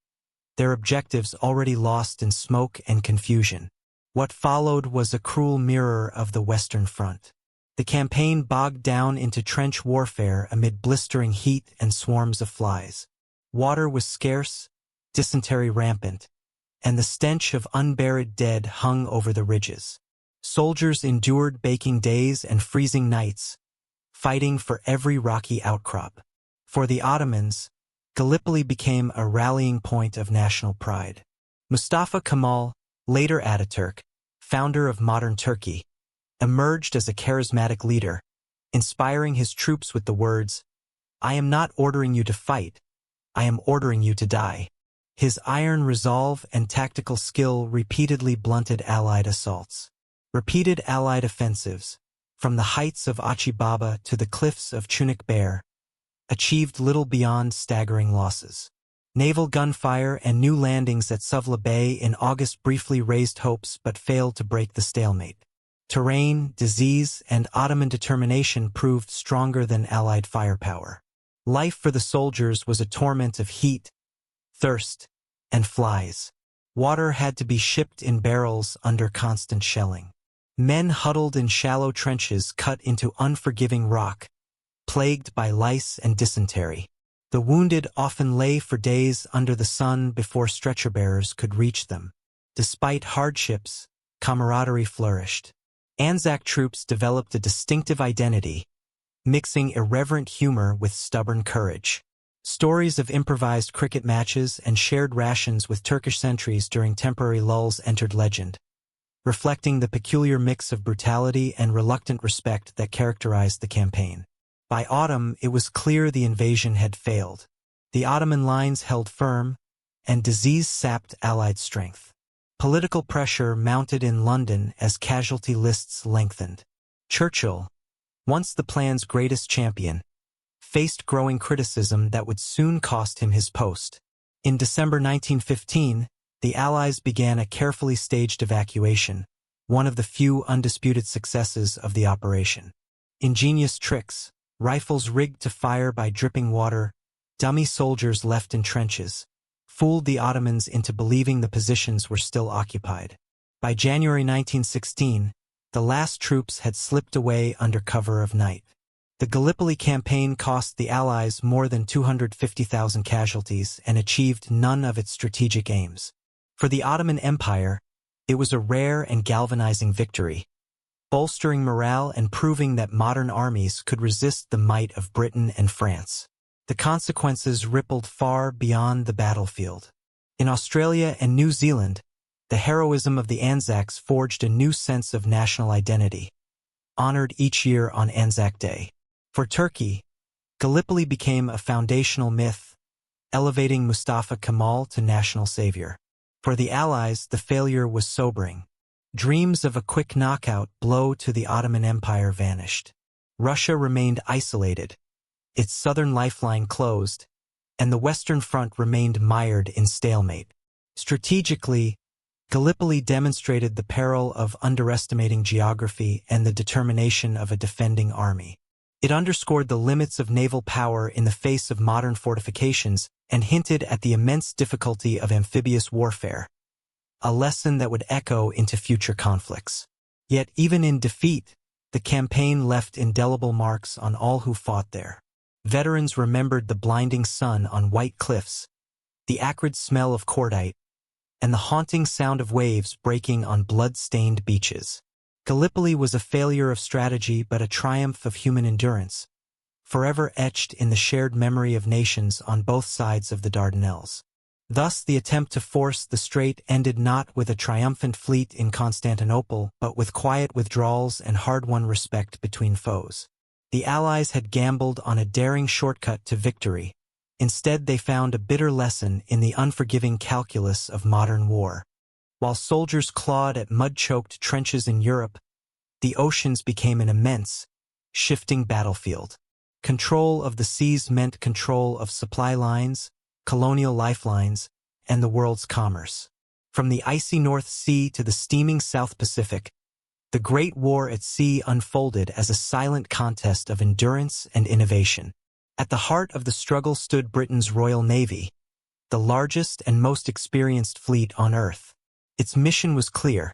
their objectives already lost in smoke and confusion. What followed was a cruel mirror of the Western Front. The campaign bogged down into trench warfare amid blistering heat and swarms of flies. Water was scarce, dysentery rampant, and the stench of unburied dead hung over the ridges. Soldiers endured baking days and freezing nights, fighting for every rocky outcrop. For the Ottomans, Gallipoli became a rallying point of national pride. Mustafa Kemal, later Ataturk, founder of modern Turkey, emerged as a charismatic leader, inspiring his troops with the words, "I am not ordering you to fight, I am ordering you to die." His iron resolve and tactical skill repeatedly blunted Allied assaults. Repeated Allied offensives, from the heights of Achi Baba to the cliffs of Chunik Bair, achieved little beyond staggering losses. Naval gunfire and new landings at Suvla Bay in August briefly raised hopes but failed to break the stalemate. Terrain, disease, and Ottoman determination proved stronger than Allied firepower. Life for the soldiers was a torment of heat, thirst, and flies. Water had to be shipped in barrels under constant shelling. Men huddled in shallow trenches cut into unforgiving rock, plagued by lice and dysentery. The wounded often lay for days under the sun before stretcher-bearers could reach them. Despite hardships, camaraderie flourished. Anzac troops developed a distinctive identity, mixing irreverent humor with stubborn courage. Stories of improvised cricket matches and shared rations with Turkish sentries during temporary lulls entered legend, reflecting the peculiar mix of brutality and reluctant respect that characterized the campaign. By autumn, it was clear the invasion had failed. The Ottoman lines held firm, and disease sapped Allied strength. Political pressure mounted in London as casualty lists lengthened. Churchill, once the plan's greatest champion, faced growing criticism that would soon cost him his post. In December 1915, the Allies began a carefully staged evacuation, one of the few undisputed successes of the operation. Ingenious tricks, rifles rigged to fire by dripping water, dummy soldiers left in trenches, fooled the Ottomans into believing the positions were still occupied. By January 1916, the last troops had slipped away under cover of night. The Gallipoli campaign cost the Allies more than 250,000 casualties and achieved none of its strategic aims. For the Ottoman Empire, it was a rare and galvanizing victory, bolstering morale and proving that modern armies could resist the might of Britain and France. The consequences rippled far beyond the battlefield. In Australia and New Zealand, the heroism of the Anzacs forged a new sense of national identity, honored each year on Anzac Day. For Turkey, Gallipoli became a foundational myth, elevating Mustafa Kemal to national savior. For the Allies, the failure was sobering. Dreams of a quick knockout blow to the Ottoman Empire vanished. Russia remained isolated, its southern lifeline closed, and the Western Front remained mired in stalemate. Strategically, Gallipoli demonstrated the peril of underestimating geography and the determination of a defending army. It underscored the limits of naval power in the face of modern fortifications and hinted at the immense difficulty of amphibious warfare, a lesson that would echo into future conflicts. Yet even in defeat, the campaign left indelible marks on all who fought there. Veterans remembered the blinding sun on white cliffs, the acrid smell of cordite, and the haunting sound of waves breaking on blood-stained beaches. Gallipoli was a failure of strategy but a triumph of human endurance, forever etched in the shared memory of nations on both sides of the Dardanelles. Thus, the attempt to force the strait ended not with a triumphant fleet in Constantinople, but with quiet withdrawals and hard-won respect between foes. The Allies had gambled on a daring shortcut to victory. Instead, they found a bitter lesson in the unforgiving calculus of modern war. While soldiers clawed at mud-choked trenches in Europe, the oceans became an immense, shifting battlefield. Control of the seas meant control of supply lines, colonial lifelines, and the world's commerce. From the icy North Sea to the steaming South Pacific, the Great War at Sea unfolded as a silent contest of endurance and innovation. At the heart of the struggle stood Britain's Royal Navy, the largest and most experienced fleet on Earth. Its mission was clear: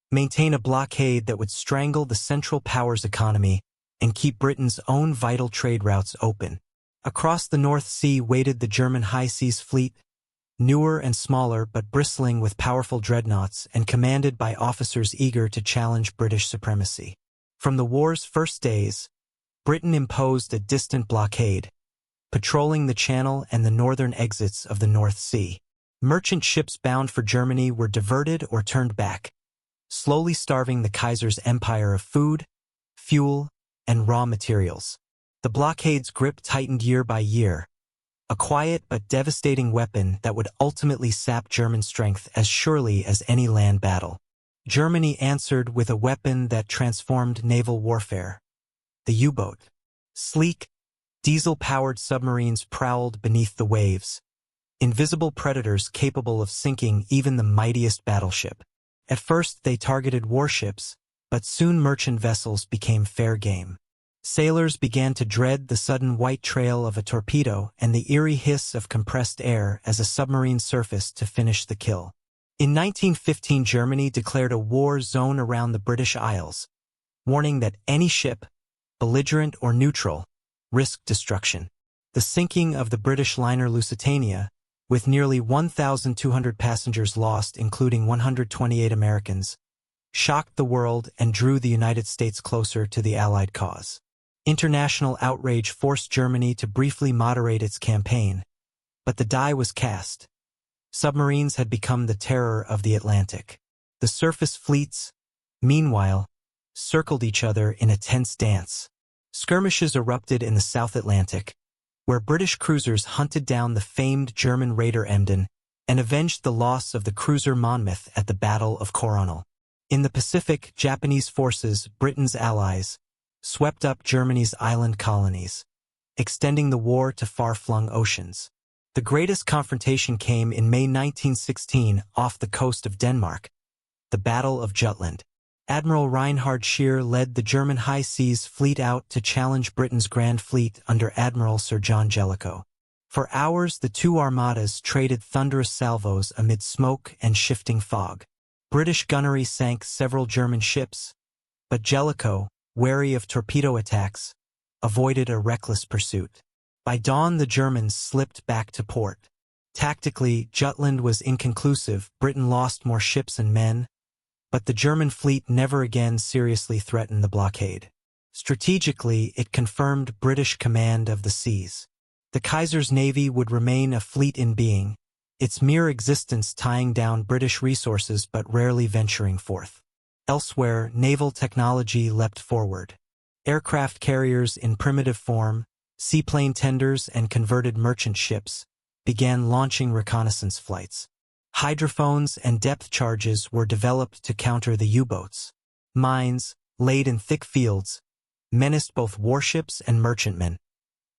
maintain a blockade that would strangle the Central Powers economy and keep Britain's own vital trade routes open. Across the North Sea waited the German High Seas Fleet, newer and smaller but bristling with powerful dreadnoughts and commanded by officers eager to challenge British supremacy. From the war's first days, Britain imposed a distant blockade, patrolling the Channel and the northern exits of the North Sea. Merchant ships bound for Germany were diverted or turned back, slowly starving the Kaiser's empire of food, fuel, and raw materials. The blockade's grip tightened year by year, a quiet but devastating weapon that would ultimately sap German strength as surely as any land battle. Germany answered with a weapon that transformed naval warfare: the U-boat. Sleek, diesel-powered submarines prowled beneath the waves, invisible predators capable of sinking even the mightiest battleship. At first they targeted warships, but soon merchant vessels became fair game. Sailors began to dread the sudden white trail of a torpedo and the eerie hiss of compressed air as a submarine surfaced to finish the kill. In 1915, Germany declared a war zone around the British Isles, warning that any ship, belligerent or neutral, risked destruction. The sinking of the British liner Lusitania, with nearly 1,200 passengers lost, including 128 Americans, shocked the world and drew the United States closer to the Allied cause. International outrage forced Germany to briefly moderate its campaign, but the die was cast. Submarines had become the terror of the Atlantic. The surface fleets, meanwhile, circled each other in a tense dance. Skirmishes erupted in the South Atlantic, where British cruisers hunted down the famed German raider Emden and avenged the loss of the cruiser Monmouth at the Battle of Coronel. In the Pacific, Japanese forces, Britain's allies, swept up Germany's island colonies, extending the war to far-flung oceans. The greatest confrontation came in May 1916 off the coast of Denmark, the Battle of Jutland. Admiral Reinhard Scheer led the German High Seas Fleet out to challenge Britain's Grand Fleet under Admiral Sir John Jellicoe. For hours, the two armadas traded thunderous salvos amid smoke and shifting fog. British gunnery sank several German ships, but Jellicoe, wary of torpedo attacks, avoided a reckless pursuit. By dawn, the Germans slipped back to port. Tactically, Jutland was inconclusive. Britain lost more ships and men, but the German fleet never again seriously threatened the blockade. Strategically, it confirmed British command of the seas. The Kaiser's navy would remain a fleet in being, its mere existence tying down British resources but rarely venturing forth. Elsewhere, naval technology leapt forward. Aircraft carriers in primitive form, seaplane tenders, and converted merchant ships began launching reconnaissance flights. Hydrophones and depth charges were developed to counter the U-boats. Mines, laid in thick fields, menaced both warships and merchantmen,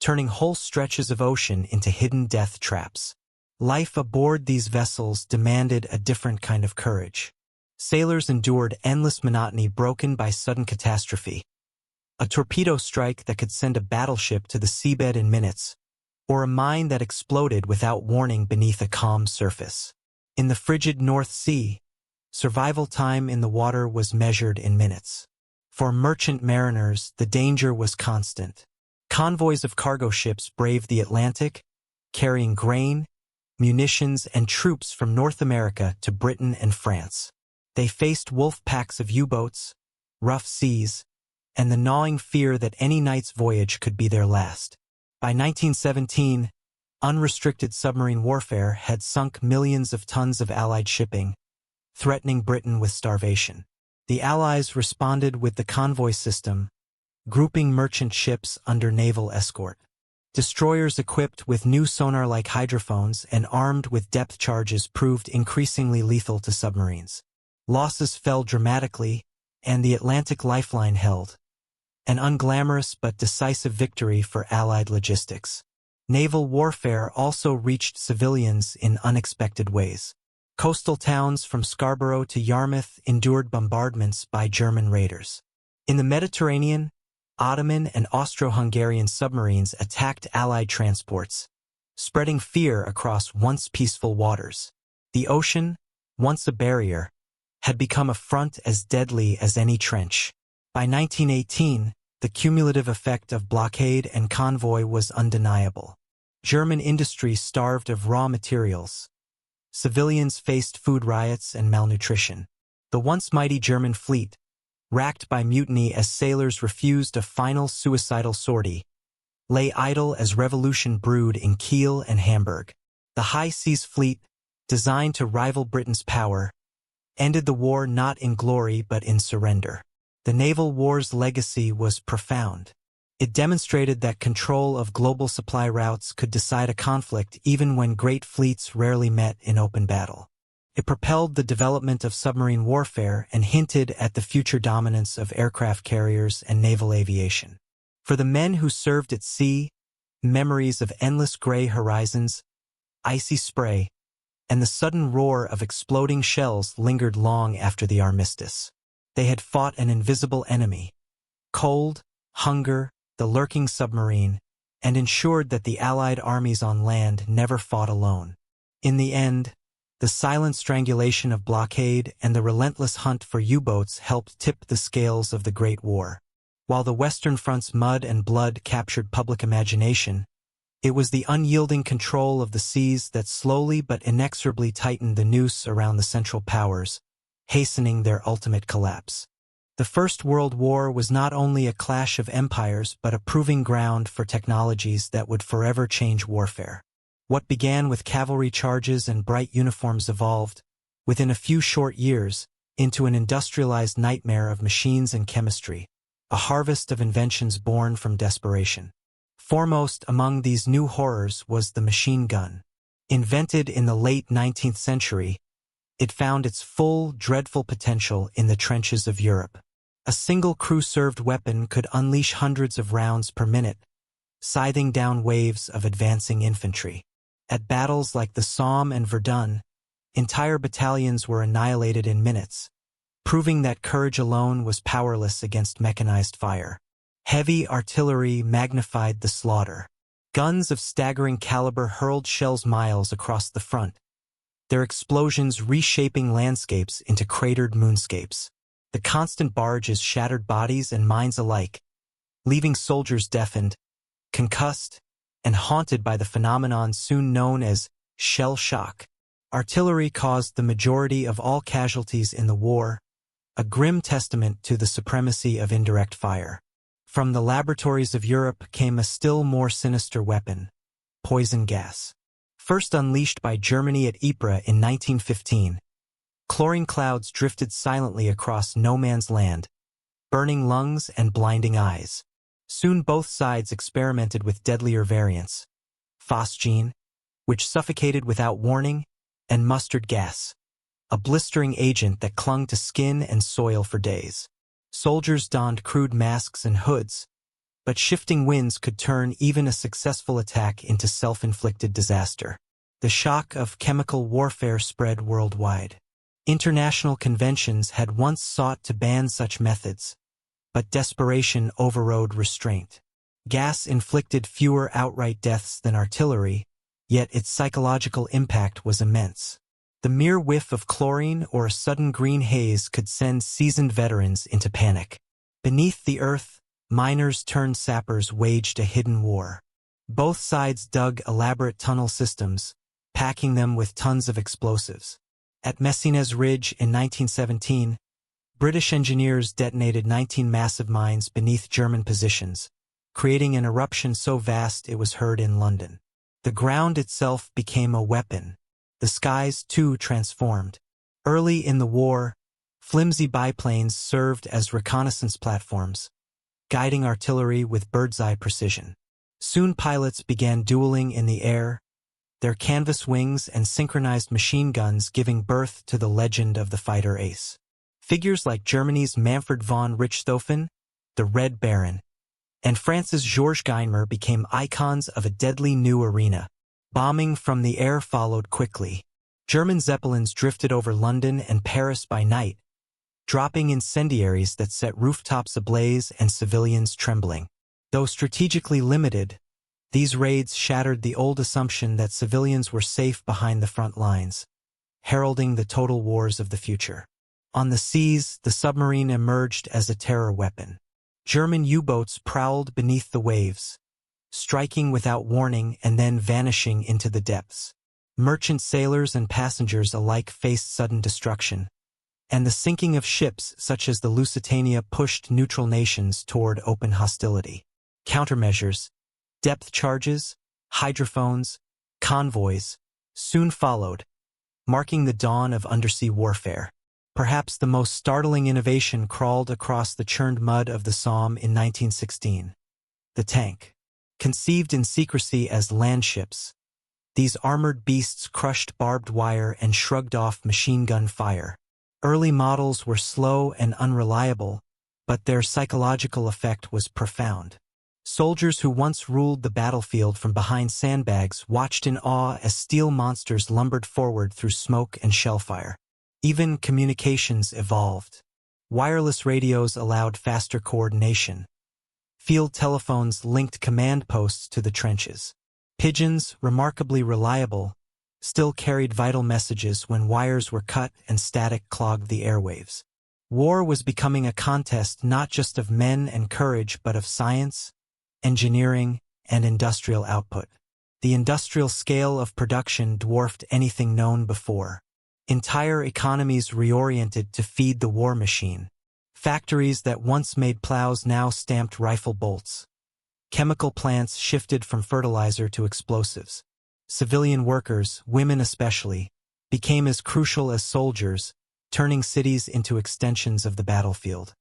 turning whole stretches of ocean into hidden death traps. Life aboard these vessels demanded a different kind of courage. Sailors endured endless monotony broken by sudden catastrophe. A torpedo strike that could send a battleship to the seabed in minutes, or a mine that exploded without warning beneath a calm surface. In the frigid North Sea, survival time in the water was measured in minutes. For merchant mariners, the danger was constant. Convoys of cargo ships braved the Atlantic, carrying grain, munitions, and troops from North America to Britain and France. They faced wolf packs of U-boats, rough seas, and the gnawing fear that any night's voyage could be their last. By 1917, unrestricted submarine warfare had sunk millions of tons of Allied shipping, threatening Britain with starvation. The Allies responded with the convoy system, grouping merchant ships under naval escort. Destroyers equipped with new sonar-like hydrophones and armed with depth charges proved increasingly lethal to submarines. Losses fell dramatically, and the Atlantic lifeline held, an unglamorous but decisive victory for Allied logistics. Naval warfare also reached civilians in unexpected ways. Coastal towns from Scarborough to Yarmouth endured bombardments by German raiders. In the Mediterranean, Ottoman and Austro-Hungarian submarines attacked Allied transports, spreading fear across once peaceful waters. The ocean, once a barrier, had become a front as deadly as any trench. By 1918, the cumulative effect of blockade and convoy was undeniable. German industry starved of raw materials. Civilians faced food riots and malnutrition. The once mighty German fleet, racked by mutiny as sailors refused a final suicidal sortie, lay idle as revolution brewed in Kiel and Hamburg. The high seas fleet, designed to rival Britain's power, ended the war not in glory but in surrender. The naval war's legacy was profound. It demonstrated that control of global supply routes could decide a conflict even when great fleets rarely met in open battle. It propelled the development of submarine warfare and hinted at the future dominance of aircraft carriers and naval aviation. For the men who served at sea, memories of endless gray horizons, icy spray, and the sudden roar of exploding shells lingered long after the armistice. They had fought an invisible enemy, cold, hunger, the lurking submarine, and ensured that the Allied armies on land never fought alone. In the end, the silent strangulation of blockade and the relentless hunt for U-boats helped tip the scales of the Great War. While the Western Front's mud and blood captured public imagination, it was the unyielding control of the seas that slowly but inexorably tightened the noose around the Central Powers, hastening their ultimate collapse. The First World War was not only a clash of empires but a proving ground for technologies that would forever change warfare. What began with cavalry charges and bright uniforms evolved, within a few short years, into an industrialized nightmare of machines and chemistry, a harvest of inventions born from desperation. Foremost among these new horrors was the machine gun. Invented in the late 19th century, it found its full, dreadful potential in the trenches of Europe. A single crew-served weapon could unleash hundreds of rounds per minute, scything down waves of advancing infantry. At battles like the Somme and Verdun, entire battalions were annihilated in minutes, proving that courage alone was powerless against mechanized fire. Heavy artillery magnified the slaughter. Guns of staggering caliber hurled shells miles across the front, their explosions reshaping landscapes into cratered moonscapes. The constant barrages shattered bodies and minds alike, leaving soldiers deafened, concussed, and haunted by the phenomenon soon known as shell shock. Artillery caused the majority of all casualties in the war, a grim testament to the supremacy of indirect fire. From the laboratories of Europe came a still more sinister weapon, poison gas. First unleashed by Germany at Ypres in 1915, chlorine clouds drifted silently across no man's land, burning lungs and blinding eyes. Soon both sides experimented with deadlier variants, phosgene, which suffocated without warning, and mustard gas, a blistering agent that clung to skin and soil for days. Soldiers donned crude masks and hoods, but shifting winds could turn even a successful attack into self-inflicted disaster. The shock of chemical warfare spread worldwide. International conventions had once sought to ban such methods, but desperation overrode restraint. Gas inflicted fewer outright deaths than artillery, yet its psychological impact was immense. The mere whiff of chlorine or a sudden green haze could send seasoned veterans into panic. Beneath the earth, miners turned sappers waged a hidden war. Both sides dug elaborate tunnel systems, packing them with tons of explosives. At Messines Ridge in 1917, British engineers detonated 19 massive mines beneath German positions, creating an eruption so vast it was heard in London. The ground itself became a weapon. The skies, too, transformed. Early in the war, flimsy biplanes served as reconnaissance platforms, guiding artillery with bird's-eye precision. Soon pilots began dueling in the air, their canvas wings and synchronized machine guns giving birth to the legend of the fighter ace. Figures like Germany's Manfred von Richthofen, the Red Baron, and France's Georges Guynemer became icons of a deadly new arena. Bombing from the air followed quickly. German Zeppelins drifted over London and Paris by night, dropping incendiaries that set rooftops ablaze and civilians trembling. Though strategically limited, These raids shattered the old assumption that civilians were safe behind the front lines, heralding the total wars of the future. On the seas, the submarine emerged as a terror weapon. German U-boats prowled beneath the waves, striking without warning and then vanishing into the depths. Merchant sailors and passengers alike faced sudden destruction, and the sinking of ships such as the Lusitania pushed neutral nations toward open hostility. Countermeasures, depth charges, hydrophones, convoys, soon followed, marking the dawn of undersea warfare. Perhaps the most startling innovation crawled across the churned mud of the Somme in 1916. The tank. Conceived in secrecy as land ships, these armored beasts crushed barbed wire and shrugged off machine gun fire. Early models were slow and unreliable, but their psychological effect was profound. Soldiers who once ruled the battlefield from behind sandbags watched in awe as steel monsters lumbered forward through smoke and shellfire. Even communications evolved. Wireless radios allowed faster coordination. Field telephones linked command posts to the trenches. Pigeons, remarkably reliable, still carried vital messages when wires were cut and static clogged the airwaves. War was becoming a contest not just of men and courage but of science, engineering, and industrial output. The industrial scale of production dwarfed anything known before. Entire economies reoriented to feed the war machine. Factories that once made plows now stamped rifle bolts. Chemical plants shifted from fertilizer to explosives. Civilian workers, women especially, became as crucial as soldiers, turning cities into extensions of the battlefield.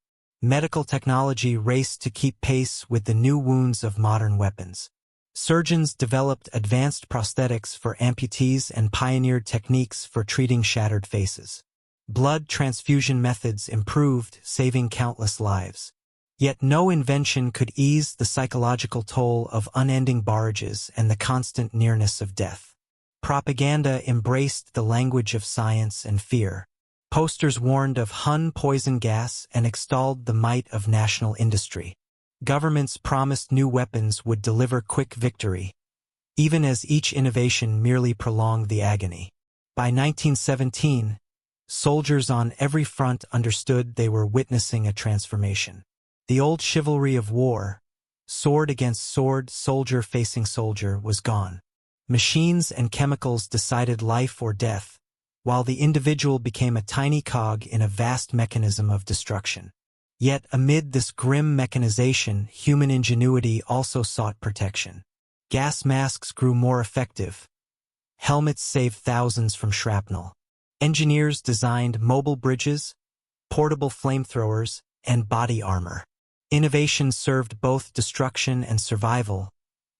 Medical technology raced to keep pace with the new wounds of modern weapons. Surgeons developed advanced prosthetics for amputees and pioneered techniques for treating shattered faces. Blood transfusion methods improved, saving countless lives. Yet no invention could ease the psychological toll of unending barrages and the constant nearness of death. Propaganda embraced the language of science and fear. Posters warned of Hun poison gas and extolled the might of national industry. Governments promised new weapons would deliver quick victory, even as each innovation merely prolonged the agony. By 1917, soldiers on every front understood they were witnessing a transformation. The old chivalry of war, sword against sword, soldier facing soldier, was gone. Machines and chemicals decided life or death, while the individual became a tiny cog in a vast mechanism of destruction. Yet amid this grim mechanization, human ingenuity also sought protection. Gas masks grew more effective. Helmets saved thousands from shrapnel. Engineers designed mobile bridges, portable flamethrowers, and body armor. Innovation served both destruction and survival,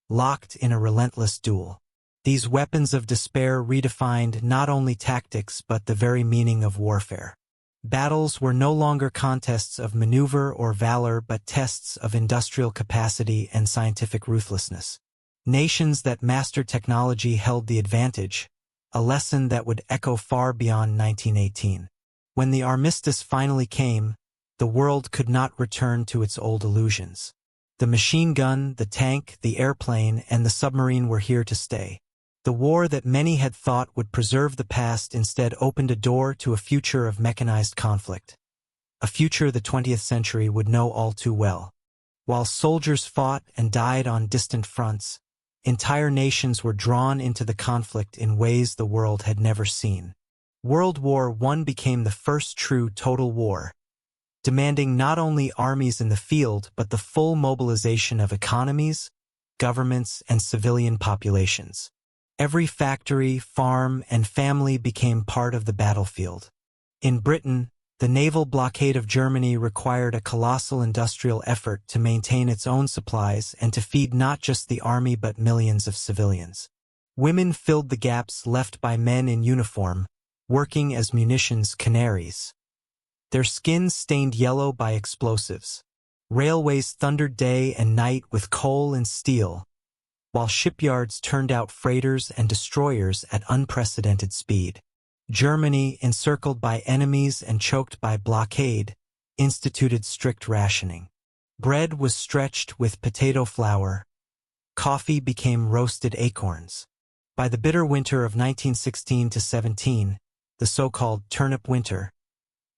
locked in a relentless duel. These weapons of despair redefined not only tactics but the very meaning of warfare. Battles were no longer contests of maneuver or valor but tests of industrial capacity and scientific ruthlessness. Nations that mastered technology held the advantage, a lesson that would echo far beyond 1918. When the armistice finally came, the world could not return to its old illusions. The machine gun, the tank, the airplane, and the submarine were here to stay. The war that many had thought would preserve the past instead opened a door to a future of mechanized conflict. A future the 20th century would know all too well. While soldiers fought and died on distant fronts, entire nations were drawn into the conflict in ways the world had never seen. World War I became the first true total war, demanding not only armies in the field but the full mobilization of economies, governments, and civilian populations. Every factory, farm, and family became part of the battlefield. In Britain, the naval blockade of Germany required a colossal industrial effort to maintain its own supplies and to feed not just the army but millions of civilians. Women filled the gaps left by men in uniform, working as munitions canaries. Their skins stained yellow by explosives. Railways thundered day and night with coal and steel, while shipyards turned out freighters and destroyers at unprecedented speed. Germany, encircled by enemies and choked by blockade, instituted strict rationing. Bread was stretched with potato flour, Coffee became roasted acorns. By the bitter winter of 1916–17, the so-called turnip winter,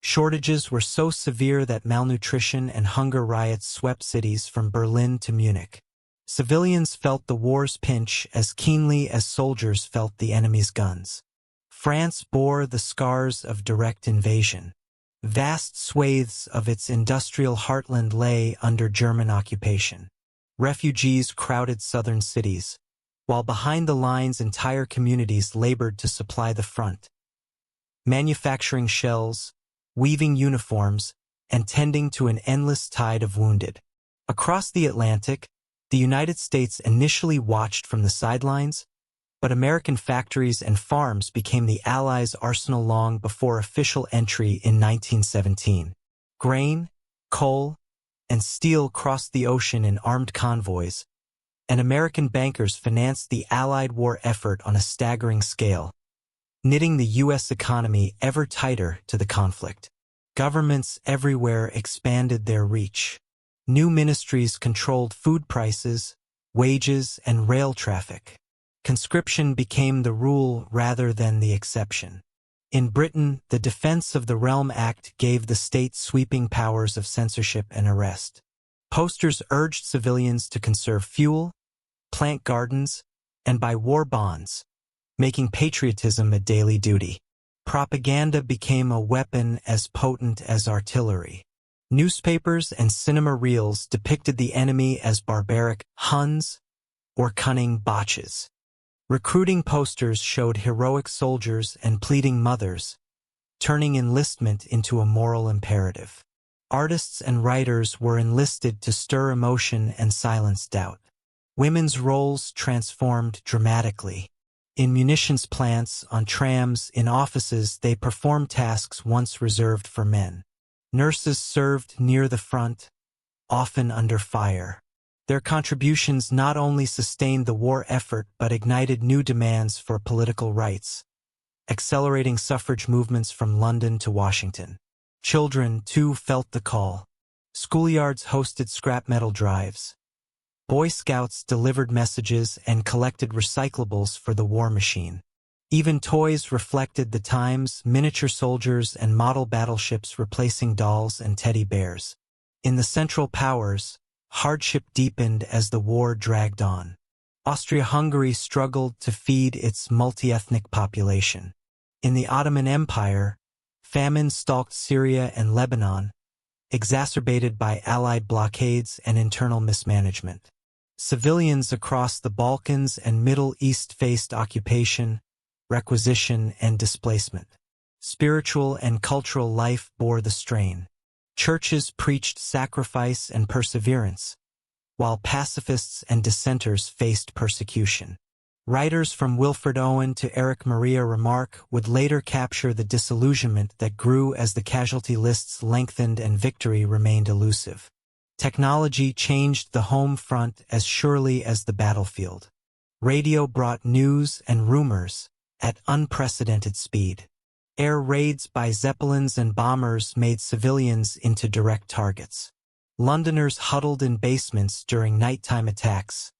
shortages were so severe that malnutrition and hunger riots swept cities from Berlin to Munich. Civilians felt the war's pinch as keenly as soldiers felt the enemy's guns. France bore the scars of direct invasion. Vast swathes of its industrial heartland lay under German occupation. Refugees crowded southern cities, while behind the lines entire communities labored to supply the front, manufacturing shells, weaving uniforms, and tending to an endless tide of wounded. Across the Atlantic, the United States initially watched from the sidelines, but American factories and farms became the Allies' arsenal long before official entry in 1917. Grain, coal, and steel crossed the ocean in armed convoys, and American bankers financed the Allied war effort on a staggering scale, knitting the U.S. economy ever tighter to the conflict. Governments everywhere expanded their reach. New ministries controlled food prices, wages, and rail traffic. Conscription became the rule rather than the exception. In Britain, the Defense of the Realm Act gave the state sweeping powers of censorship and arrest. Posters urged civilians to conserve fuel, plant gardens, and buy war bonds, making patriotism a daily duty. Propaganda became a weapon as potent as artillery. Newspapers and cinema reels depicted the enemy as barbaric Huns or cunning Boches. Recruiting posters showed heroic soldiers and pleading mothers, turning enlistment into a moral imperative. Artists and writers were enlisted to stir emotion and silence doubt. Women's roles transformed dramatically. In munitions plants, on trams, in offices, they performed tasks once reserved for men. Nurses served near the front, often under fire. Their contributions not only sustained the war effort but ignited new demands for political rights, accelerating suffrage movements from London to Washington. Children, too, felt the call. Schoolyards hosted scrap metal drives. Boy Scouts delivered messages and collected recyclables for the war machine. Even toys reflected the times, miniature soldiers and model battleships replacing dolls and teddy bears. In the Central Powers, hardship deepened as the war dragged on. Austria-Hungary struggled to feed its multi-ethnic population. In the Ottoman Empire, famine stalked Syria and Lebanon, exacerbated by Allied blockades and internal mismanagement. Civilians across the Balkans and Middle East faced occupation, requisition, and displacement. Spiritual and cultural life bore the strain. Churches preached sacrifice and perseverance, while pacifists and dissenters faced persecution. Writers from Wilfred Owen to Erich Maria Remarque would later capture the disillusionment that grew as the casualty lists lengthened and victory remained elusive. Technology changed the home front as surely as the battlefield. Radio brought news and rumors at unprecedented speed. Air raids by Zeppelins and bombers made civilians into direct targets. Londoners huddled in basements during nighttime attacks,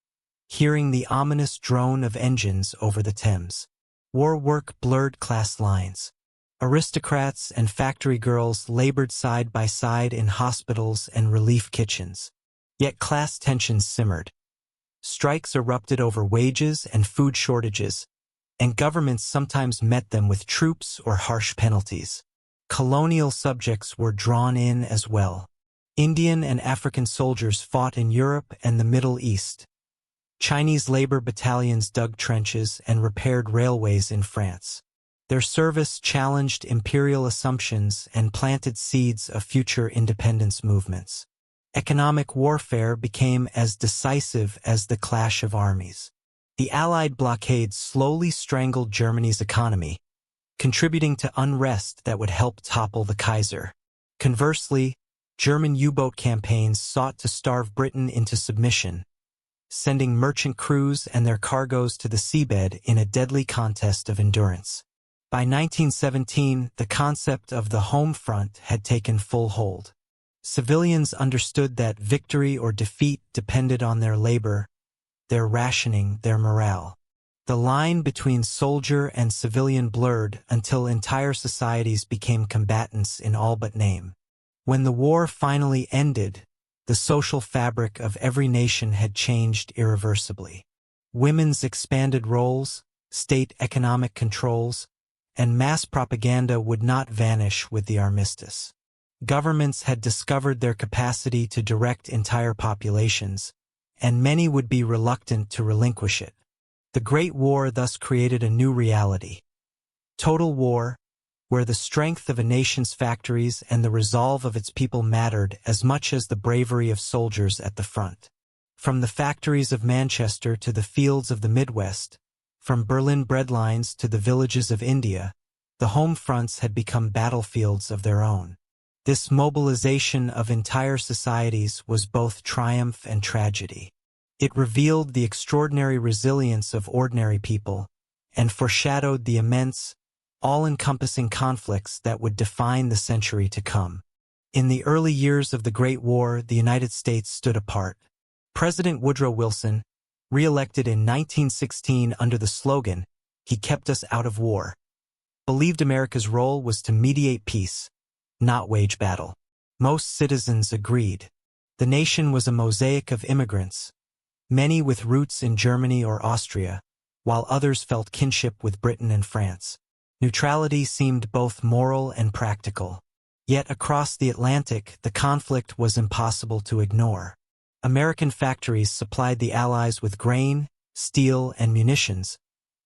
hearing the ominous drone of engines over the Thames. War work blurred class lines. Aristocrats and factory girls labored side by side in hospitals and relief kitchens. Yet class tensions simmered. Strikes erupted over wages and food shortages, and governments sometimes met them with troops or harsh penalties. Colonial subjects were drawn in as well. Indian and African soldiers fought in Europe and the Middle East. Chinese labor battalions dug trenches and repaired railways in France. Their service challenged imperial assumptions and planted seeds of future independence movements. Economic warfare became as decisive as the clash of armies. The Allied blockade slowly strangled Germany's economy, contributing to unrest that would help topple the Kaiser. Conversely, German U-boat campaigns sought to starve Britain into submission, sending merchant crews and their cargoes to the seabed in a deadly contest of endurance. By 1917, the concept of the home front had taken full hold. Civilians understood that victory or defeat depended on their labor, their rationing, their morale. The line between soldier and civilian blurred until entire societies became combatants in all but name. When the war finally ended, the social fabric of every nation had changed irreversibly. Women's expanded roles, state economic controls, and mass propaganda would not vanish with the armistice. Governments had discovered their capacity to direct entire populations, and many would be reluctant to relinquish it. The Great War thus created a new reality. Total war, where the strength of a nation's factories and the resolve of its people mattered as much as the bravery of soldiers at the front. From the factories of Manchester to the fields of the Midwest, from Berlin breadlines to the villages of India, the home fronts had become battlefields of their own. This mobilization of entire societies was both triumph and tragedy. It revealed the extraordinary resilience of ordinary people and foreshadowed the immense, all-encompassing conflicts that would define the century to come. In the early years of the Great War, the United States stood apart. President Woodrow Wilson, re-elected in 1916 under the slogan, "He kept us out of war," believed America's role was to mediate peace, not wage battle. Most citizens agreed. The nation was a mosaic of immigrants, many with roots in Germany or Austria, while others felt kinship with Britain and France. Neutrality seemed both moral and practical. Yet across the Atlantic, the conflict was impossible to ignore. American factories supplied the Allies with grain, steel, and munitions,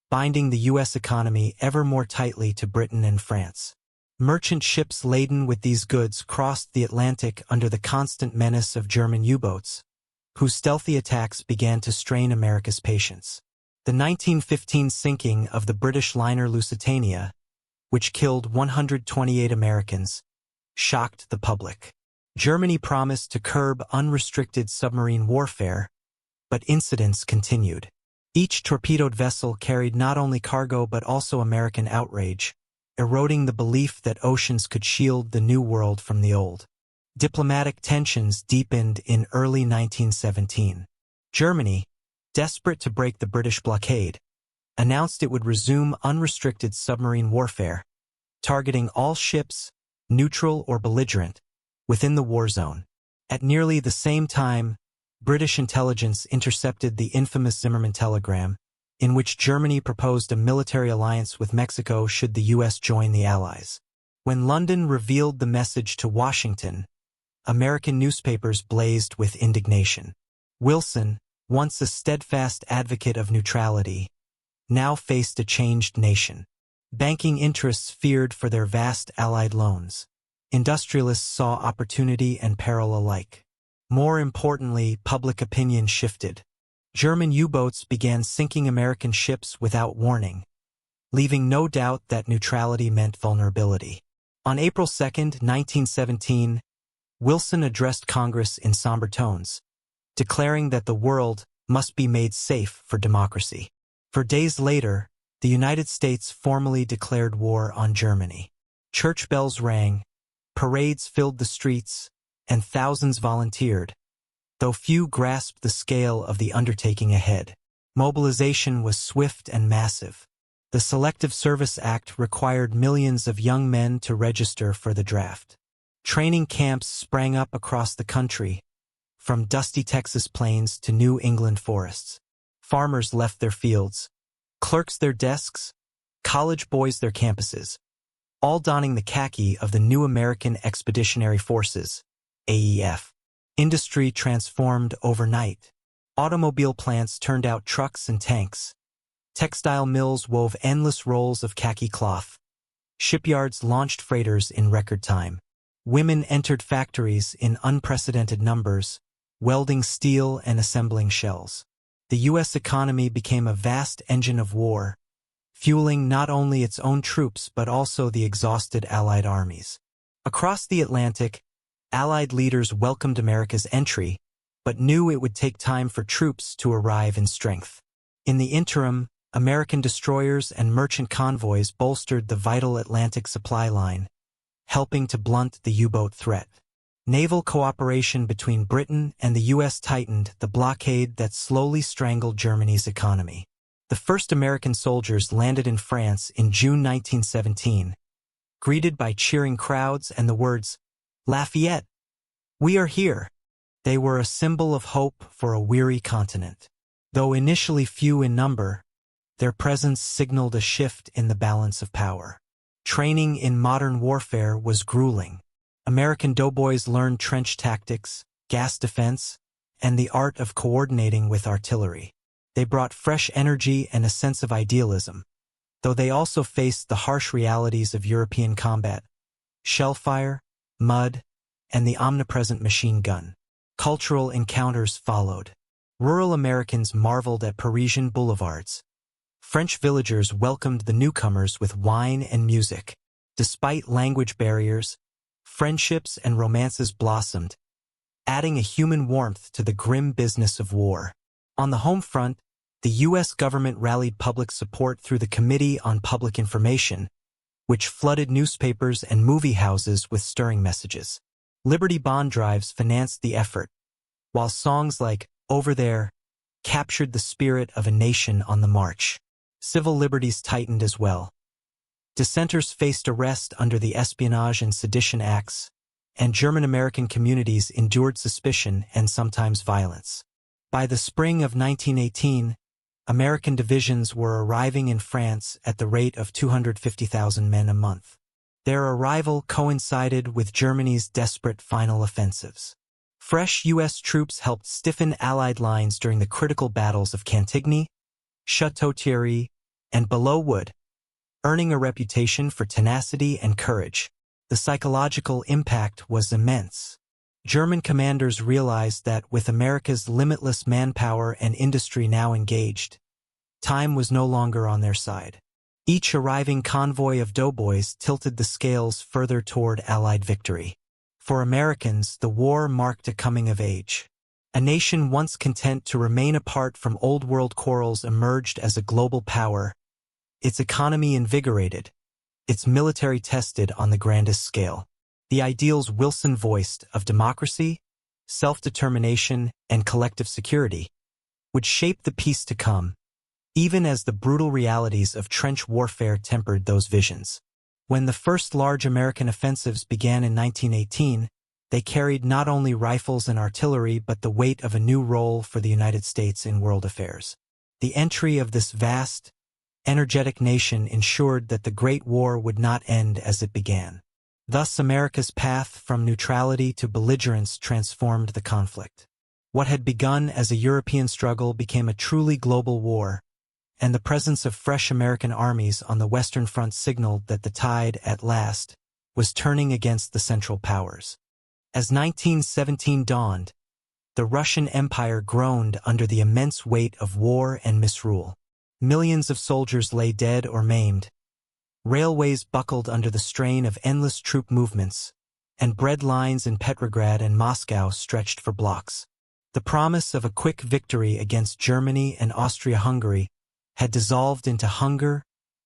binding the U.S. economy ever more tightly to Britain and France. Merchant ships laden with these goods crossed the Atlantic under the constant menace of German U-boats, whose stealthy attacks began to strain America's patience. The 1915 sinking of the British liner Lusitania, which killed 128 Americans, shocked the public. Germany promised to curb unrestricted submarine warfare, but incidents continued. Each torpedoed vessel carried not only cargo but also American outrage, eroding the belief that oceans could shield the New World from the Old. Diplomatic tensions deepened in early 1917. Germany, desperate to break the British blockade, announced it would resume unrestricted submarine warfare, targeting all ships, neutral or belligerent, within the war zone. At nearly the same time, British intelligence intercepted the infamous Zimmermann telegram, in which Germany proposed a military alliance with Mexico should the U.S. join the Allies. When London revealed the message to Washington, American newspapers blazed with indignation. Wilson, once a steadfast advocate of neutrality, now faced a changed nation. Banking interests feared for their vast Allied loans. Industrialists saw opportunity and peril alike. More importantly, public opinion shifted. German U-boats began sinking American ships without warning, leaving no doubt that neutrality meant vulnerability. On April 2, 1917, Wilson addressed Congress in somber tones, declaring that the world must be made safe for democracy. For days later, the United States formally declared war on Germany. Church bells rang, parades filled the streets, and thousands volunteered, though few grasped the scale of the undertaking ahead. Mobilization was swift and massive. The Selective Service Act required millions of young men to register for the draft. Training camps sprang up across the country, from dusty Texas plains to New England forests. Farmers left their fields, clerks their desks, college boys their campuses, all donning the khaki of the new American Expeditionary Forces, AEF. Industry transformed overnight. Automobile plants turned out trucks and tanks. Textile mills wove endless rolls of khaki cloth. Shipyards launched freighters in record time. Women entered factories in unprecedented numbers, welding steel and assembling shells. The U.S. economy became a vast engine of war, fueling not only its own troops but also the exhausted Allied armies. Across the Atlantic, Allied leaders welcomed America's entry, but knew it would take time for troops to arrive in strength. In the interim, American destroyers and merchant convoys bolstered the vital Atlantic supply line, helping to blunt the U-boat threat. Naval cooperation between Britain and the U.S. tightened the blockade that slowly strangled Germany's economy. The first American soldiers landed in France in June 1917, greeted by cheering crowds and the words, "Lafayette, we are here." They were a symbol of hope for a weary continent. Though initially few in number, their presence signaled a shift in the balance of power. Training in modern warfare was grueling. American doughboys learned trench tactics, gas defense, and the art of coordinating with artillery. They brought fresh energy and a sense of idealism, though they also faced the harsh realities of European combat: shellfire, mud, and the omnipresent machine gun. Cultural encounters followed. Rural Americans marveled at Parisian boulevards. French villagers welcomed the newcomers with wine and music. Despite language barriers, friendships and romances blossomed, adding a human warmth to the grim business of war. On the home front, the U.S. government rallied public support through the Committee on Public Information, which flooded newspapers and movie houses with stirring messages. Liberty bond drives financed the effort, while songs like "Over There" captured the spirit of a nation on the march. Civil liberties tightened as well. Dissenters faced arrest under the Espionage and Sedition Acts, and German-American communities endured suspicion and sometimes violence. By the spring of 1918, American divisions were arriving in France at the rate of 250,000 men a month. Their arrival coincided with Germany's desperate final offensives. Fresh U.S. troops helped stiffen Allied lines during the critical battles of Cantigny, Château-Thierry, and Belleau Wood, earning a reputation for tenacity and courage. The psychological impact was immense. German commanders realized that with America's limitless manpower and industry now engaged, time was no longer on their side. Each arriving convoy of doughboys tilted the scales further toward Allied victory. For Americans, the war marked a coming of age. A nation once content to remain apart from old-world quarrels emerged as a global power, its economy invigorated, its military tested on the grandest scale. The ideals Wilson voiced of democracy, self-determination, and collective security would shape the peace to come, even as the brutal realities of trench warfare tempered those visions. When the first large American offensives began in 1918, they carried not only rifles and artillery but the weight of a new role for the United States in world affairs. The entry of this vast, energetic nation ensured that the Great War would not end as it began. Thus, America's path from neutrality to belligerence transformed the conflict. What had begun as a European struggle became a truly global war, and the presence of fresh American armies on the Western Front signaled that the tide, at last, was turning against the Central Powers. As 1917 dawned, the Russian Empire groaned under the immense weight of war and misrule. Millions of soldiers lay dead or maimed. Railways buckled under the strain of endless troop movements, and bread lines in Petrograd and Moscow stretched for blocks. The promise of a quick victory against Germany and Austria-Hungary had dissolved into hunger,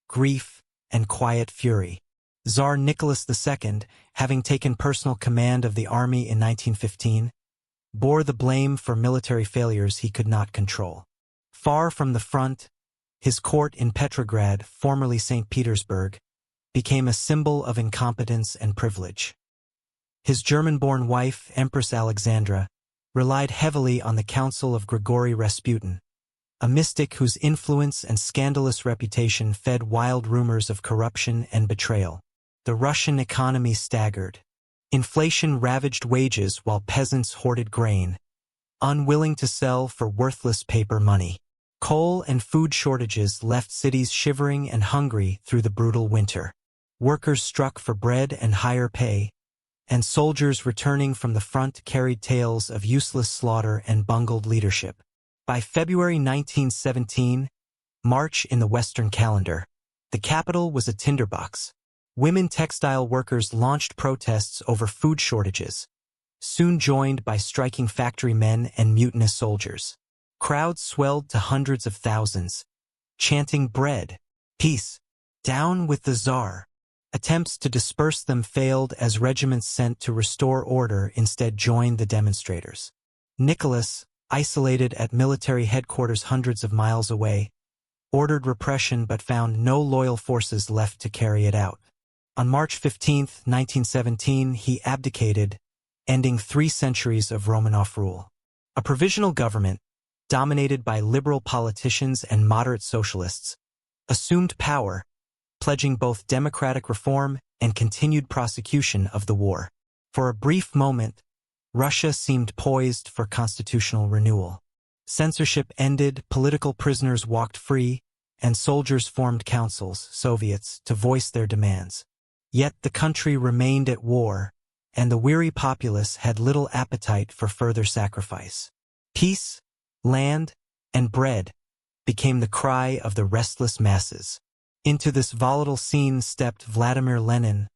grief, and quiet fury. Tsar Nicholas II, having taken personal command of the army in 1915, bore the blame for military failures he could not control. Far from the front, his court in Petrograd, formerly St. Petersburg, became a symbol of incompetence and privilege. His German-born wife, Empress Alexandra, relied heavily on the counsel of Grigory Rasputin, a mystic whose influence and scandalous reputation fed wild rumors of corruption and betrayal. The Russian economy staggered. Inflation ravaged wages while peasants hoarded grain, unwilling to sell for worthless paper money. Coal and food shortages left cities shivering and hungry through the brutal winter. Workers struck for bread and higher pay, and soldiers returning from the front carried tales of useless slaughter and bungled leadership. By February 1917, March in the Western calendar, the capital was a tinderbox. Women textile workers launched protests over food shortages, soon joined by striking factory men and mutinous soldiers. Crowds swelled to hundreds of thousands, chanting bread, peace, down with the Tsar. Attempts to disperse them failed as regiments sent to restore order instead joined the demonstrators. Nicholas, isolated at military headquarters hundreds of miles away, ordered repression but found no loyal forces left to carry it out. On March 15, 1917, he abdicated, ending 3 centuries of Romanov rule. A provisional government, dominated by liberal politicians and moderate socialists, assumed power, pledging both democratic reform and continued prosecution of the war. For a brief moment, Russia seemed poised for constitutional renewal. Censorship ended, political prisoners walked free, and soldiers formed councils, Soviets, to voice their demands. Yet the country remained at war, and the weary populace had little appetite for further sacrifice. Peace, land, and bread became the cry of the restless masses. Into this volatile scene stepped Vladimir Lenin,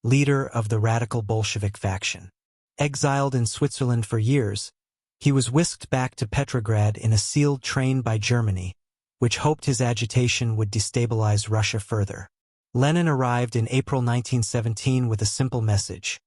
leader of the radical Bolshevik faction. Exiled in Switzerland for years, he was whisked back to Petrograd in a sealed train by Germany, which hoped his agitation would destabilize Russia further. Lenin arrived in April 1917 with a simple message: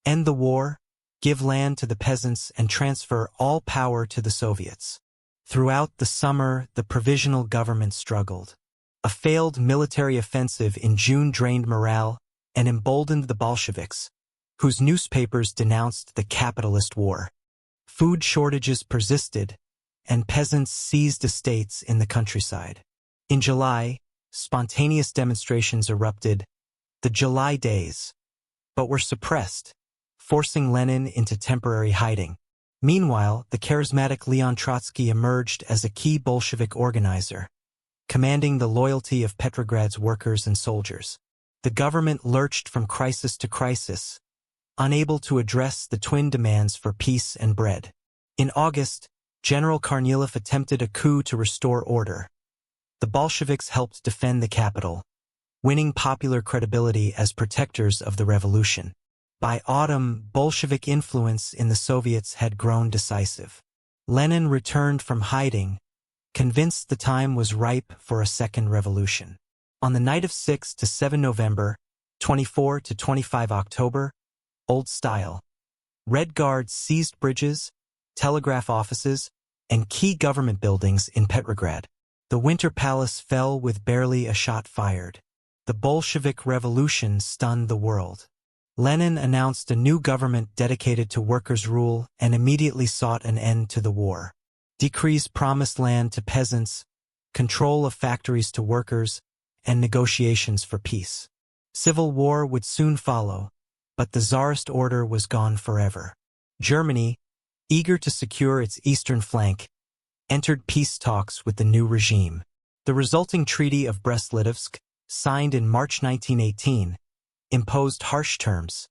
end the war, give land to the peasants, and transfer all power to the Soviets. Throughout the summer, the provisional government struggled. A failed military offensive in June drained morale and emboldened the Bolsheviks, whose newspapers denounced the capitalist war. Food shortages persisted, and peasants seized estates in the countryside. In July, spontaneous demonstrations erupted, the July Days, but were suppressed, forcing Lenin into temporary hiding. Meanwhile, the charismatic Leon Trotsky emerged as a key Bolshevik organizer, commanding the loyalty of Petrograd's workers and soldiers. The government lurched from crisis to crisis, unable to address the twin demands for peace and bread. In August, General Kornilov attempted a coup to restore order. The Bolsheviks helped defend the capital, winning popular credibility as protectors of the revolution. By autumn, Bolshevik influence in the Soviets had grown decisive. Lenin returned from hiding, convinced the time was ripe for a second revolution. On the night of 6 to 7 November, 24 to 25 October, Old Style, Red Guards seized bridges, telegraph offices, and key government buildings in Petrograd. The Winter Palace fell with barely a shot fired. The Bolshevik Revolution stunned the world. Lenin announced a new government dedicated to workers' rule and immediately sought an end to the war. Decrees promised land to peasants, control of factories to workers, and negotiations for peace. Civil war would soon follow, but the Tsarist order was gone forever. Germany, eager to secure its eastern flank, entered peace talks with the new regime. The resulting Treaty of Brest-Litovsk, signed in March 1918, imposed harsh terms.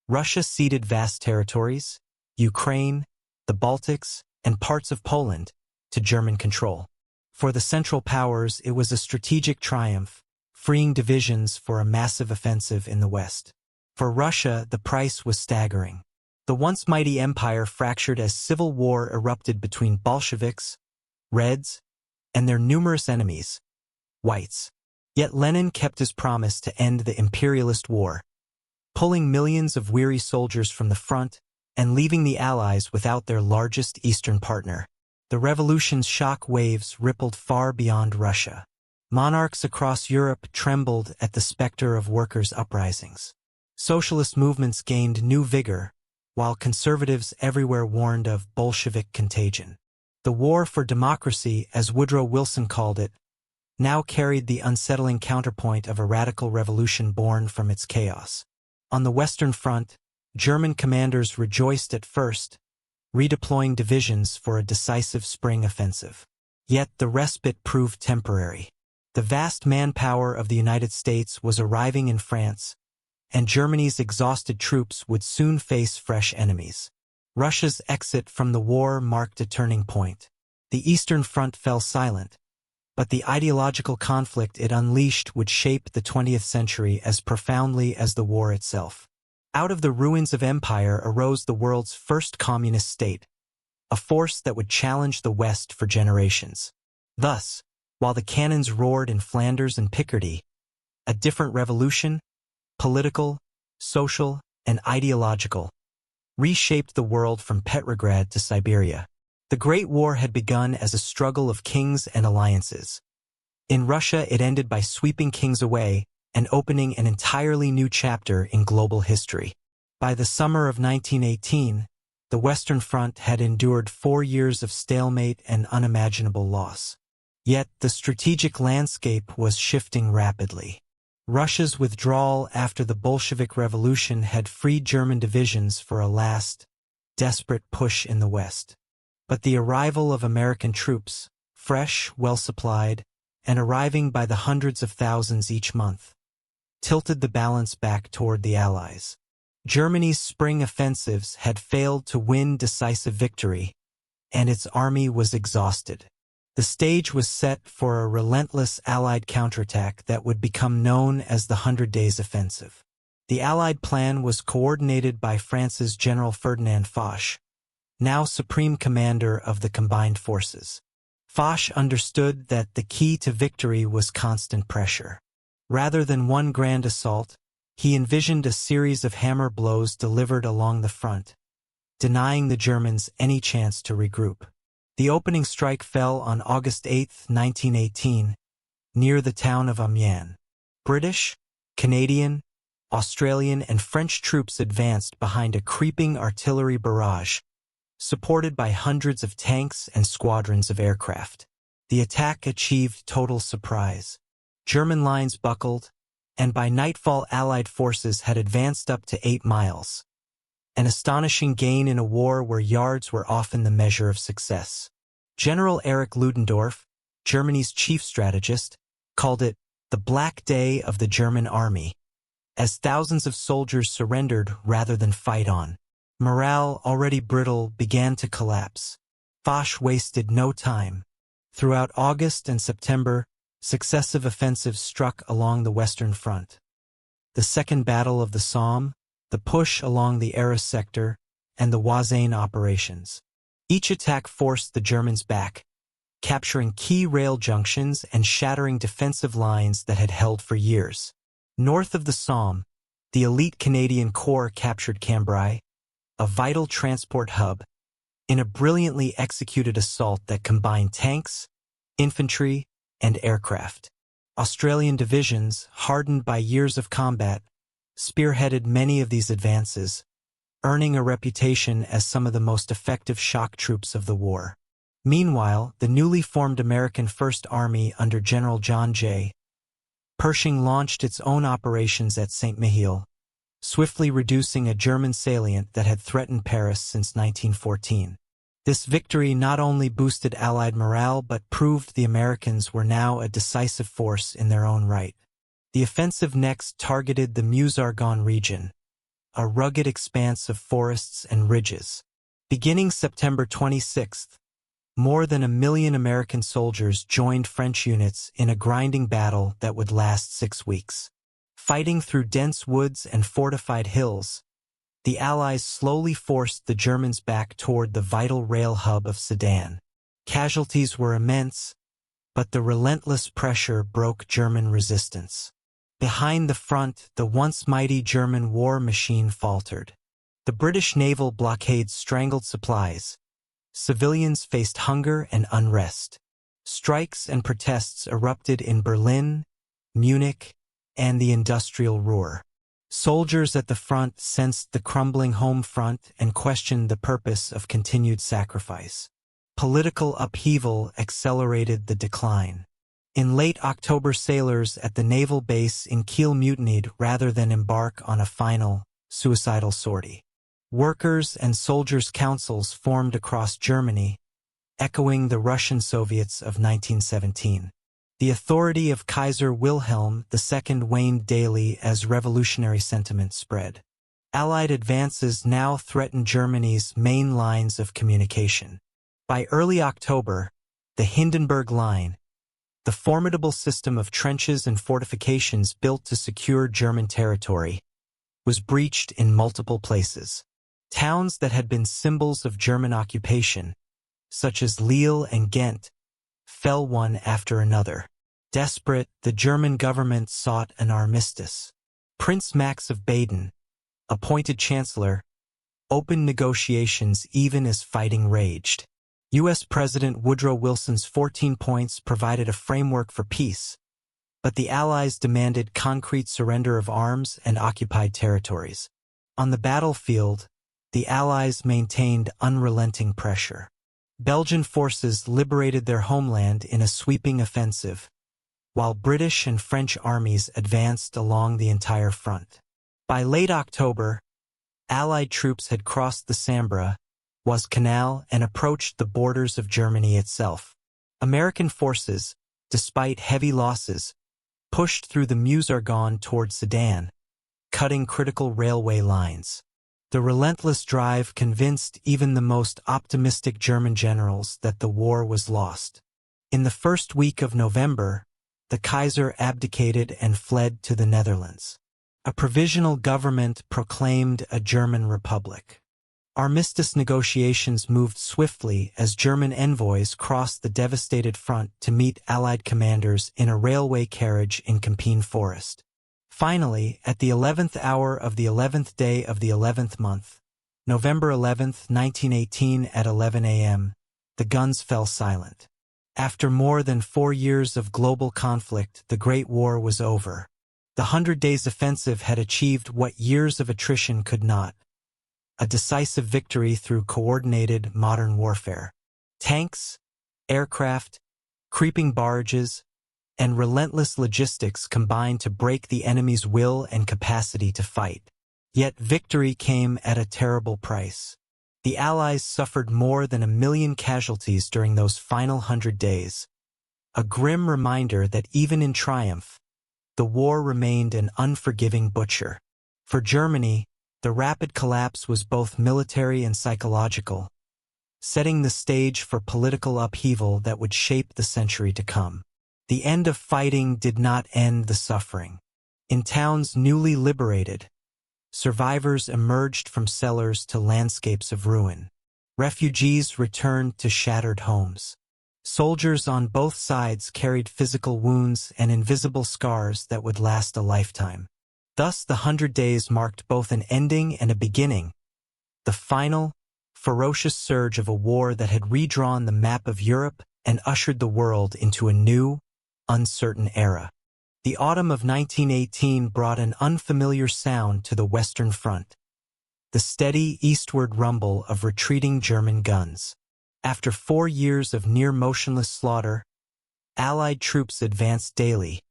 Russia ceded vast territories, Ukraine, the Baltics, and parts of Poland, to German control. For the Central Powers, it was a strategic triumph, freeing divisions for a massive offensive in the West. For Russia, the price was staggering. The once mighty empire fractured as civil war erupted between Bolsheviks, Reds, and their numerous enemies, Whites. Yet Lenin kept his promise to end the imperialist war, pulling millions of weary soldiers from the front and leaving the Allies without their largest Eastern partner. The revolution's shock waves rippled far beyond Russia. Monarchs across Europe trembled at the specter of workers' uprisings. Socialist movements gained new vigor, while conservatives everywhere warned of Bolshevik contagion. The war for democracy, as Woodrow Wilson called it, now carried the unsettling counterpoint of a radical revolution born from its chaos. On the Western Front, German commanders rejoiced at first, redeploying divisions for a decisive spring offensive. Yet the respite proved temporary. The vast manpower of the United States was arriving in France, and Germany's exhausted troops would soon face fresh enemies. Russia's exit from the war marked a turning point. The Eastern Front fell silent, but the ideological conflict it unleashed would shape the 20th century as profoundly as the war itself. Out of the ruins of empire arose the world's first communist state, a force that would challenge the West for generations. Thus, while the cannons roared in Flanders and Picardy, a different revolution, political, social, and ideological, reshaped the world from Petrograd to Siberia. The Great War had begun as a struggle of kings and alliances. In Russia, it ended by sweeping kings away and opening an entirely new chapter in global history. By the summer of 1918, the Western Front had endured 4 years of stalemate and unimaginable loss. Yet the strategic landscape was shifting rapidly. Russia's withdrawal after the Bolshevik Revolution had freed German divisions for a last, desperate push in the West. But the arrival of American troops, fresh, well-supplied, and arriving by the hundreds of thousands each month, tilted the balance back toward the Allies. Germany's spring offensives had failed to win decisive victory, and its army was exhausted. The stage was set for a relentless Allied counterattack that would become known as the 100 Days Offensive. The Allied plan was coordinated by France's General Ferdinand Foch, now Supreme Commander of the Combined Forces. Foch understood that the key to victory was constant pressure. Rather than one grand assault, he envisioned a series of hammer blows delivered along the front, denying the Germans any chance to regroup. The opening strike fell on August 8, 1918, near the town of Amiens. British, Canadian, Australian, and French troops advanced behind a creeping artillery barrage, supported by hundreds of tanks and squadrons of aircraft. The attack achieved total surprise. German lines buckled, and by nightfall Allied forces had advanced up to 8 miles. An astonishing gain in a war where yards were often the measure of success. General Erich Ludendorff, Germany's chief strategist, called it the Black Day of the German army, as thousands of soldiers surrendered rather than fight on. Morale, already brittle, began to collapse. Foch wasted no time. Throughout August and September, successive offensives struck along the Western Front. The Second Battle of the Somme, the push along the Arras sector, and the Wazane operations. Each attack forced the Germans back, capturing key rail junctions and shattering defensive lines that had held for years. North of the Somme, the elite Canadian Corps captured Cambrai, a vital transport hub, in a brilliantly executed assault that combined tanks, infantry, and aircraft. Australian divisions, hardened by years of combat, spearheaded many of these advances, earning a reputation as some of the most effective shock troops of the war. Meanwhile, the newly formed American First Army under General John J. Pershing launched its own operations at Saint-Mihiel, swiftly reducing a German salient that had threatened Paris since 1914. This victory not only boosted Allied morale but proved the Americans were now a decisive force in their own right. The offensive next targeted the Meuse-Argonne region, a rugged expanse of forests and ridges. Beginning September 26, more than 1 million American soldiers joined French units in a grinding battle that would last 6 weeks. Fighting through dense woods and fortified hills, the Allies slowly forced the Germans back toward the vital rail hub of Sedan. Casualties were immense, but the relentless pressure broke German resistance. Behind the front, the once mighty German war machine faltered. The British naval blockade strangled supplies. Civilians faced hunger and unrest. Strikes and protests erupted in Berlin, Munich, and the industrial Ruhr. Soldiers at the front sensed the crumbling home front and questioned the purpose of continued sacrifice. Political upheaval accelerated the decline. In late October, sailors at the naval base in Kiel mutinied rather than embark on a final, suicidal sortie. Workers' and soldiers' councils formed across Germany, echoing the Russian Soviets of 1917. The authority of Kaiser Wilhelm II waned daily as revolutionary sentiment spread. Allied advances now threatened Germany's main lines of communication. By early October, the Hindenburg Line, the formidable system of trenches and fortifications built to secure German territory, was breached in multiple places. Towns that had been symbols of German occupation, such as Lille and Ghent, fell one after another. Desperate, the German government sought an armistice. Prince Max of Baden, appointed chancellor, opened negotiations even as fighting raged. U.S. President Woodrow Wilson's 14 points provided a framework for peace, but the Allies demanded concrete surrender of arms and occupied territories. On the battlefield, the Allies maintained unrelenting pressure. Belgian forces liberated their homeland in a sweeping offensive, while British and French armies advanced along the entire front. By late October, Allied troops had crossed the Sambre, Oise Canal, and approached the borders of Germany itself. American forces, despite heavy losses, pushed through the Meuse-Argonne toward Sedan, cutting critical railway lines. The relentless drive convinced even the most optimistic German generals that the war was lost. In the first week of November, the Kaiser abdicated and fled to the Netherlands. A provisional government proclaimed a German republic. Armistice negotiations moved swiftly as German envoys crossed the devastated front to meet Allied commanders in a railway carriage in Campine Forest. Finally, at the 11th hour of the 11th day of the 11th month, November 11, 1918 at 11 a.m., the guns fell silent. After more than 4 years of global conflict, the Great War was over. The 100 Days Offensive had achieved what years of attrition could not: a decisive victory through coordinated modern warfare. Tanks, aircraft, creeping barges, and relentless logistics combined to break the enemy's will and capacity to fight. Yet victory came at a terrible price. The Allies suffered more than 1 million casualties during those final 100 days, a grim reminder that even in triumph, the war remained an unforgiving butcher. For Germany, the rapid collapse was both military and psychological, setting the stage for political upheaval that would shape the century to come. The end of fighting did not end the suffering. In towns newly liberated, survivors emerged from cellars to landscapes of ruin. Refugees returned to shattered homes. Soldiers on both sides carried physical wounds and invisible scars that would last a lifetime. Thus, the 100 Days marked both an ending and a beginning, the final, ferocious surge of a war that had redrawn the map of Europe and ushered the world into a new, uncertain era. The autumn of 1918 brought an unfamiliar sound to the Western Front: the steady eastward rumble of retreating German guns. After 4 years of near-motionless slaughter, Allied troops advanced daily,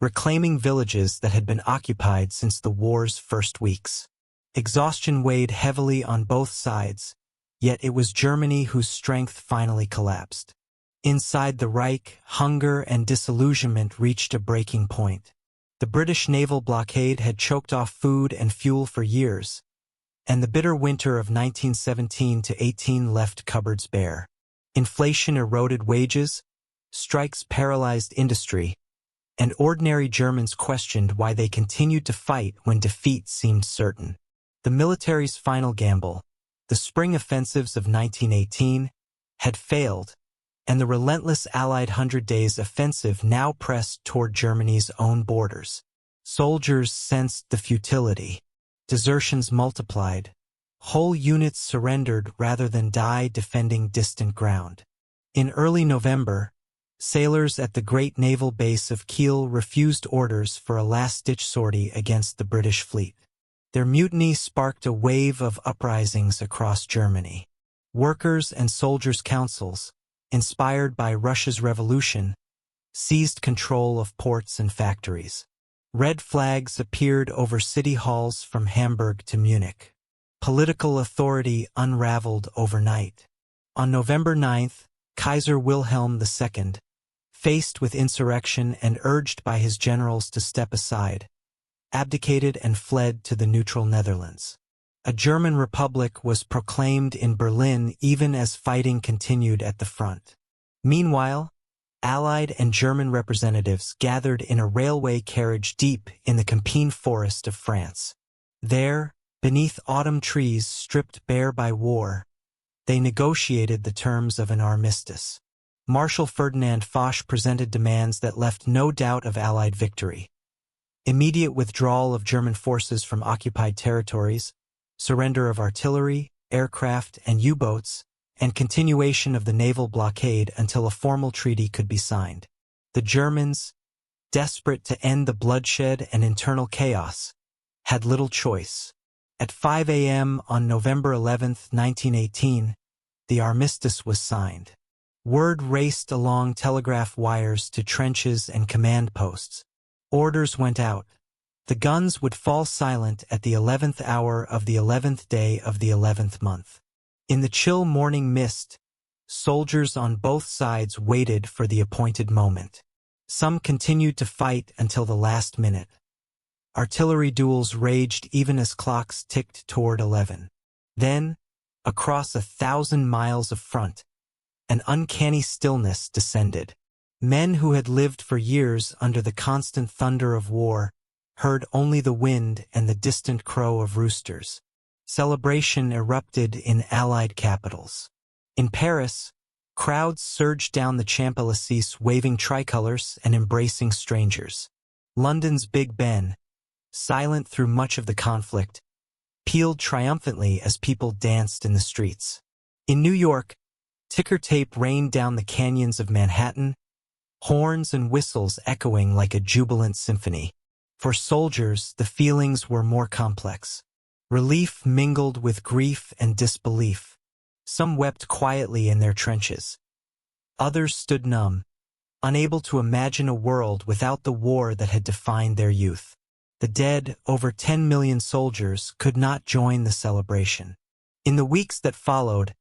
reclaiming villages that had been occupied since the war's first weeks. Exhaustion weighed heavily on both sides, yet it was Germany whose strength finally collapsed. Inside the Reich, hunger and disillusionment reached a breaking point. The British naval blockade had choked off food and fuel for years, and the bitter winter of 1917-18 left cupboards bare. Inflation eroded wages, strikes paralyzed industry, and ordinary Germans questioned why they continued to fight when defeat seemed certain. The military's final gamble, the spring offensives of 1918, had failed, and the relentless Allied 100 Days Offensive now pressed toward Germany's own borders. Soldiers sensed the futility. Desertions multiplied. Whole units surrendered rather than die defending distant ground. In early November, sailors at the great naval base of Kiel refused orders for a last-ditch sortie against the British fleet. Their mutiny sparked a wave of uprisings across Germany. Workers' and soldiers' councils, inspired by Russia's revolution, seized control of ports and factories. Red flags appeared over city halls from Hamburg to Munich. Political authority unraveled overnight. On November 9th, Kaiser Wilhelm II, faced with insurrection and urged by his generals to step aside, abdicated and fled to the neutral Netherlands. A German republic was proclaimed in Berlin even as fighting continued at the front. Meanwhile, Allied and German representatives gathered in a railway carriage deep in the Campine Forest of France. There, beneath autumn trees stripped bare by war, they negotiated the terms of an armistice. Marshal Ferdinand Foch presented demands that left no doubt of Allied victory: immediate withdrawal of German forces from occupied territories, surrender of artillery, aircraft, and U-boats, and continuation of the naval blockade until a formal treaty could be signed. The Germans, desperate to end the bloodshed and internal chaos, had little choice. At 5 a.m. on November 11, 1918, the armistice was signed. Word raced along telegraph wires to trenches and command posts. Orders went out. The guns would fall silent at the 11th hour of the 11th day of the 11th month. In the chill morning mist, soldiers on both sides waited for the appointed moment. Some continued to fight until the last minute. Artillery duels raged even as clocks ticked toward 11. Then, across 1,000 miles of front, an uncanny stillness descended. Men who had lived for years under the constant thunder of war heard only the wind and the distant crow of roosters. Celebration erupted in Allied capitals. In Paris, crowds surged down the Champs-Élysées waving tricolors and embracing strangers. London's Big Ben, silent through much of the conflict, pealed triumphantly as people danced in the streets. In New York, ticker tape rained down the canyons of Manhattan, horns and whistles echoing like a jubilant symphony. For soldiers, the feelings were more complex. Relief mingled with grief and disbelief. Some wept quietly in their trenches. Others stood numb, unable to imagine a world without the war that had defined their youth. The dead, over 10 million soldiers, could not join the celebration. In the weeks that followed,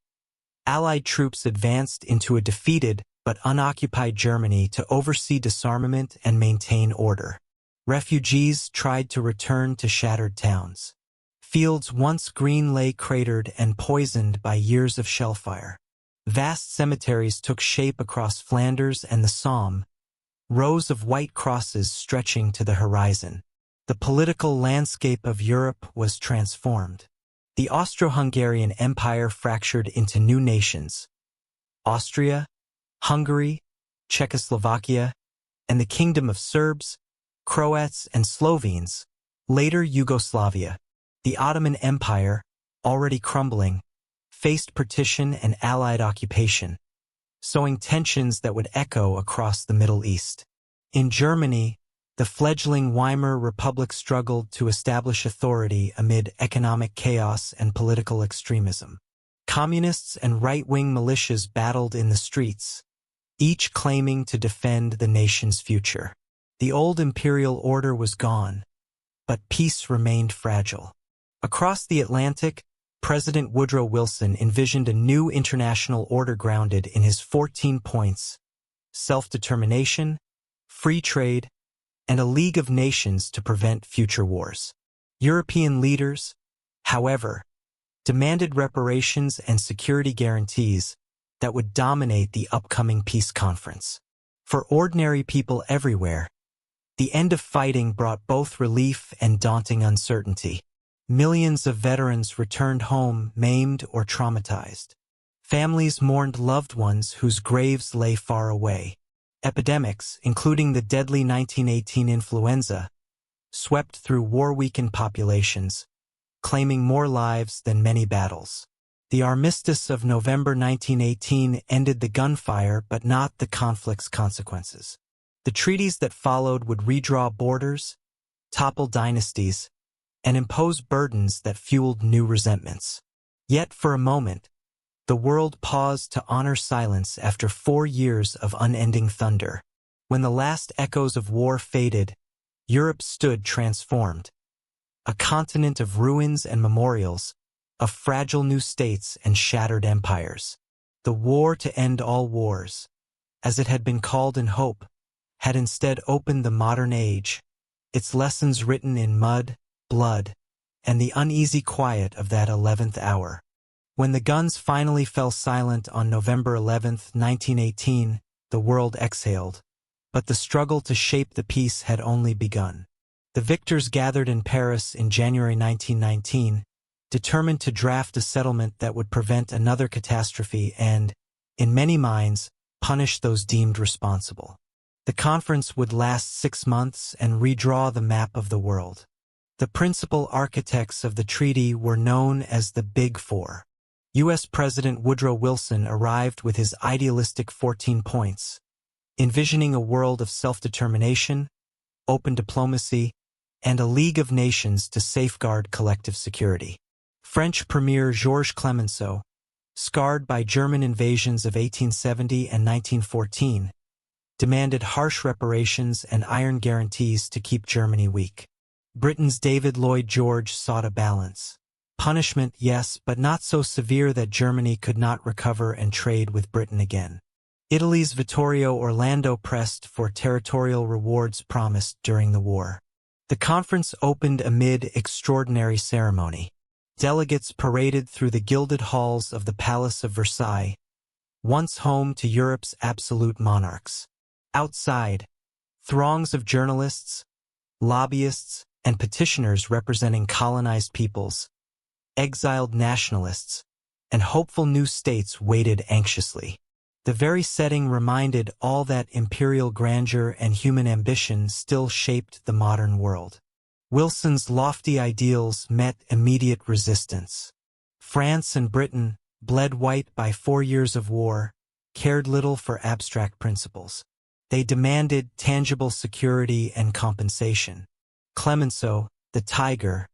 Allied troops advanced into a defeated but unoccupied Germany to oversee disarmament and maintain order. Refugees tried to return to shattered towns. Fields once green lay cratered and poisoned by years of shellfire. Vast cemeteries took shape across Flanders and the Somme, rows of white crosses stretching to the horizon. The political landscape of Europe was transformed. The Austro-Hungarian Empire fractured into new nations: Austria, Hungary, Czechoslovakia, and the Kingdom of Serbs, Croats, and Slovenes, later Yugoslavia. The Ottoman Empire, already crumbling, faced partition and Allied occupation, sowing tensions that would echo across the Middle East. In Germany, the fledgling Weimar Republic struggled to establish authority amid economic chaos and political extremism. Communists and right-wing militias battled in the streets, each claiming to defend the nation's future. The old imperial order was gone, but peace remained fragile. Across the Atlantic, President Woodrow Wilson envisioned a new international order grounded in his 14 points: self-determination, free trade, and a League of Nations to prevent future wars. European leaders, however, demanded reparations and security guarantees that would dominate the upcoming peace conference. For ordinary people everywhere, the end of fighting brought both relief and daunting uncertainty. Millions of veterans returned home maimed or traumatized. Families mourned loved ones whose graves lay far away. Epidemics, including the deadly 1918 influenza, swept through war-weakened populations, claiming more lives than many battles. The armistice of November 1918 ended the gunfire but not the conflict's consequences. The treaties that followed would redraw borders, topple dynasties, and impose burdens that fueled new resentments. Yet for a moment, the world paused to honor silence after 4 years of unending thunder. When the last echoes of war faded, Europe stood transformed. A continent of ruins and memorials, of fragile new states and shattered empires. The war to end all wars, as it had been called in hope, had instead opened the modern age, its lessons written in mud, blood, and the uneasy quiet of that 11th hour. When the guns finally fell silent on November 11, 1918, the world exhaled. But the struggle to shape the peace had only begun. The victors gathered in Paris in January 1919, determined to draft a settlement that would prevent another catastrophe and, in many minds, punish those deemed responsible. The conference would last 6 months and redraw the map of the world. The principal architects of the treaty were known as the Big Four. U.S. President Woodrow Wilson arrived with his idealistic 14 points, envisioning a world of self-determination, open diplomacy, and a League of Nations to safeguard collective security. French Premier Georges Clemenceau, scarred by German invasions of 1870 and 1914, demanded harsh reparations and iron guarantees to keep Germany weak. Britain's David Lloyd George sought a balance. Punishment, yes, but not so severe that Germany could not recover and trade with Britain again. Italy's Vittorio Orlando pressed for territorial rewards promised during the war. The conference opened amid extraordinary ceremony. Delegates paraded through the gilded halls of the Palace of Versailles, once home to Europe's absolute monarchs. Outside, throngs of journalists, lobbyists, and petitioners representing colonized peoples, exiled nationalists, and hopeful new states waited anxiously. The very setting reminded all that imperial grandeur and human ambition still shaped the modern world. Wilson's lofty ideals met immediate resistance. France and Britain, bled white by 4 years of war, cared little for abstract principles. They demanded tangible security and compensation. Clemenceau, the Tiger,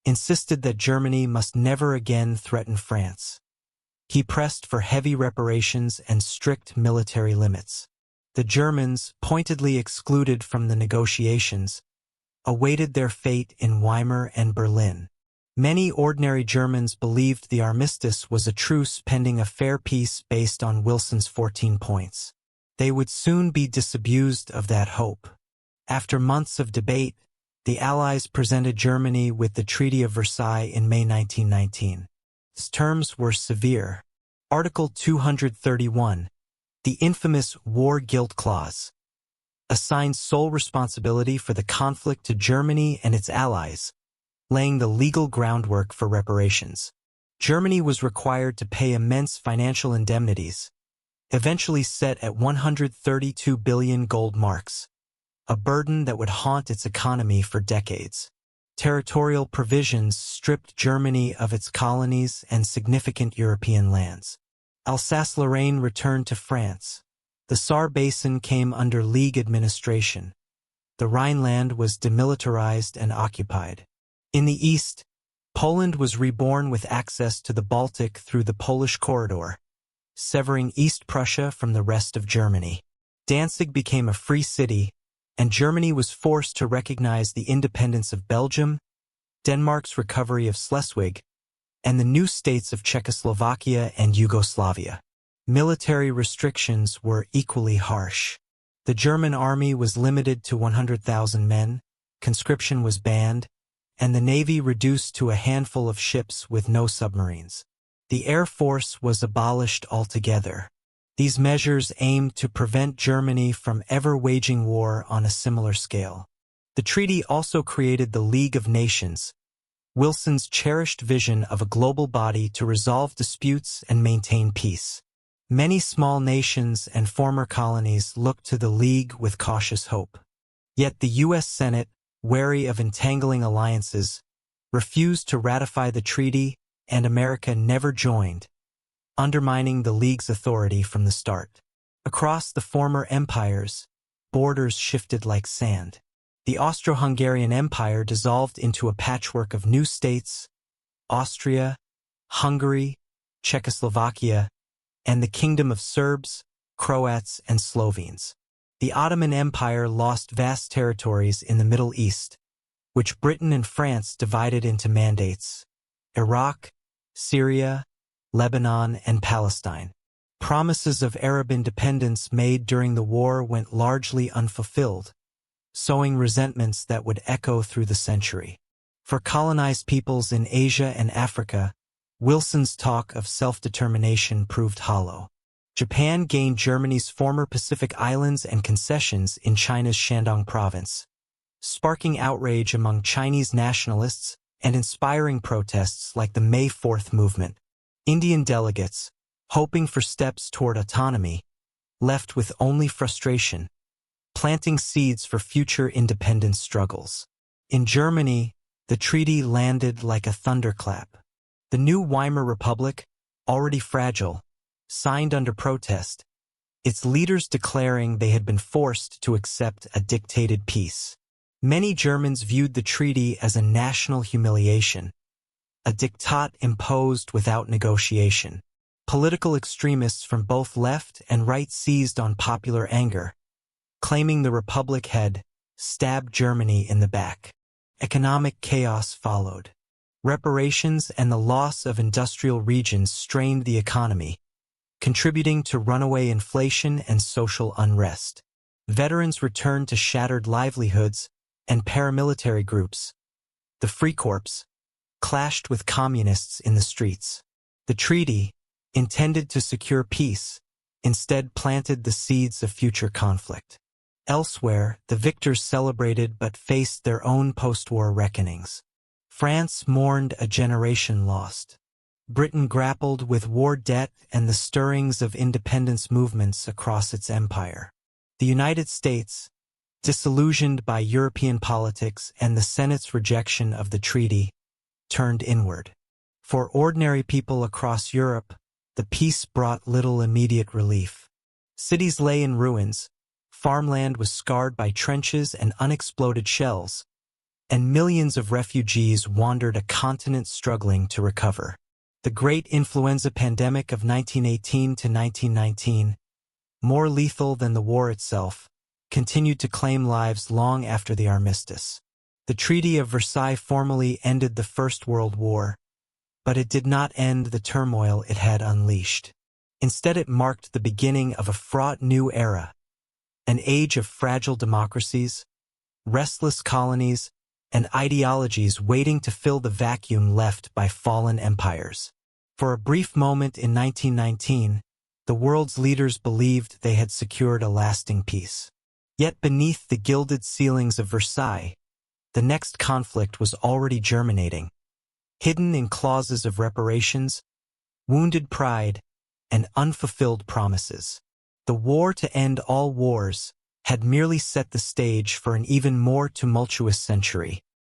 insisted that Germany must never again threaten France. He pressed for heavy reparations and strict military limits. The Germans, pointedly excluded from the negotiations, awaited their fate in Weimar and Berlin. Many ordinary Germans believed the armistice was a truce pending a fair peace based on Wilson's 14 points. They would soon be disabused of that hope. After months of debate, the Allies presented Germany with the Treaty of Versailles in May 1919. Its terms were severe. Article 231, the infamous War Guilt Clause, assigned sole responsibility for the conflict to Germany and its allies, laying the legal groundwork for reparations. Germany was required to pay immense financial indemnities, eventually set at 132 billion gold marks, a burden that would haunt its economy for decades. Territorial provisions stripped Germany of its colonies and significant European lands. Alsace-Lorraine returned to France. The Saar Basin came under League administration. The Rhineland was demilitarized and occupied. In the east, Poland was reborn with access to the Baltic through the Polish corridor, severing East Prussia from the rest of Germany. Danzig became a free city, and Germany was forced to recognize the independence of Belgium, Denmark's recovery of Schleswig, and the new states of Czechoslovakia and Yugoslavia. Military restrictions were equally harsh. The German army was limited to 100,000 men, conscription was banned, and the navy reduced to a handful of ships with no submarines. The Air Force was abolished altogether. These measures aimed to prevent Germany from ever waging war on a similar scale. The treaty also created the League of Nations, Wilson's cherished vision of a global body to resolve disputes and maintain peace. Many small nations and former colonies looked to the League with cautious hope. Yet the U.S. Senate, wary of entangling alliances, refused to ratify the treaty, and America never joined, undermining the League's authority from the start. Across the former empires, borders shifted like sand. The Austro-Hungarian Empire dissolved into a patchwork of new states, Austria, Hungary, Czechoslovakia, and the kingdom of Serbs, Croats, and Slovenes. The Ottoman Empire lost vast territories in the Middle East, which Britain and France divided into mandates: Iraq, Syria, Lebanon, and Palestine. Promises of Arab independence made during the war went largely unfulfilled, sowing resentments that would echo through the century. For colonized peoples in Asia and Africa, Wilson's talk of self-determination proved hollow. Japan gained Germany's former Pacific islands and concessions in China's Shandong province, sparking outrage among Chinese nationalists and inspiring protests like the May 4th movement. Indian delegates, hoping for steps toward autonomy, left with only frustration. planting seeds for future independence struggles. In Germany, the treaty landed like a thunderclap. The new Weimar Republic, already fragile, signed under protest, its leaders declaring they had been forced to accept a dictated peace. Many Germans viewed the treaty as a national humiliation, a diktat imposed without negotiation. Political extremists from both left and right seized on popular anger, claiming the Republic had stabbed Germany in the back. Economic chaos followed. Reparations and the loss of industrial regions strained the economy, contributing to runaway inflation and social unrest. Veterans returned to shattered livelihoods, and paramilitary groups, the Freikorps, clashed with communists in the streets. The treaty, intended to secure peace, instead planted the seeds of future conflict. Elsewhere, the victors celebrated but faced their own post-war reckonings. France mourned a generation lost. Britain grappled with war debt and the stirrings of independence movements across its empire. The United States, disillusioned by European politics and the Senate's rejection of the treaty, turned inward. For ordinary people across Europe, the peace brought little immediate relief. Cities lay in ruins, farmland was scarred by trenches and unexploded shells, and millions of refugees wandered a continent struggling to recover. The great influenza pandemic of 1918 to 1919, more lethal than the war itself, continued to claim lives long after the armistice. The Treaty of Versailles formally ended the First World War, but it did not end the turmoil it had unleashed. Instead, it marked the beginning of a fraught new era, an age of fragile democracies, restless colonies, and ideologies waiting to fill the vacuum left by fallen empires. For a brief moment in 1919, the world's leaders believed they had secured a lasting peace. Yet beneath the gilded ceilings of Versailles, the next conflict was already germinating, hidden in clauses of reparations, wounded pride, and unfulfilled promises. The war to end all wars had merely set the stage for an even more tumultuous century.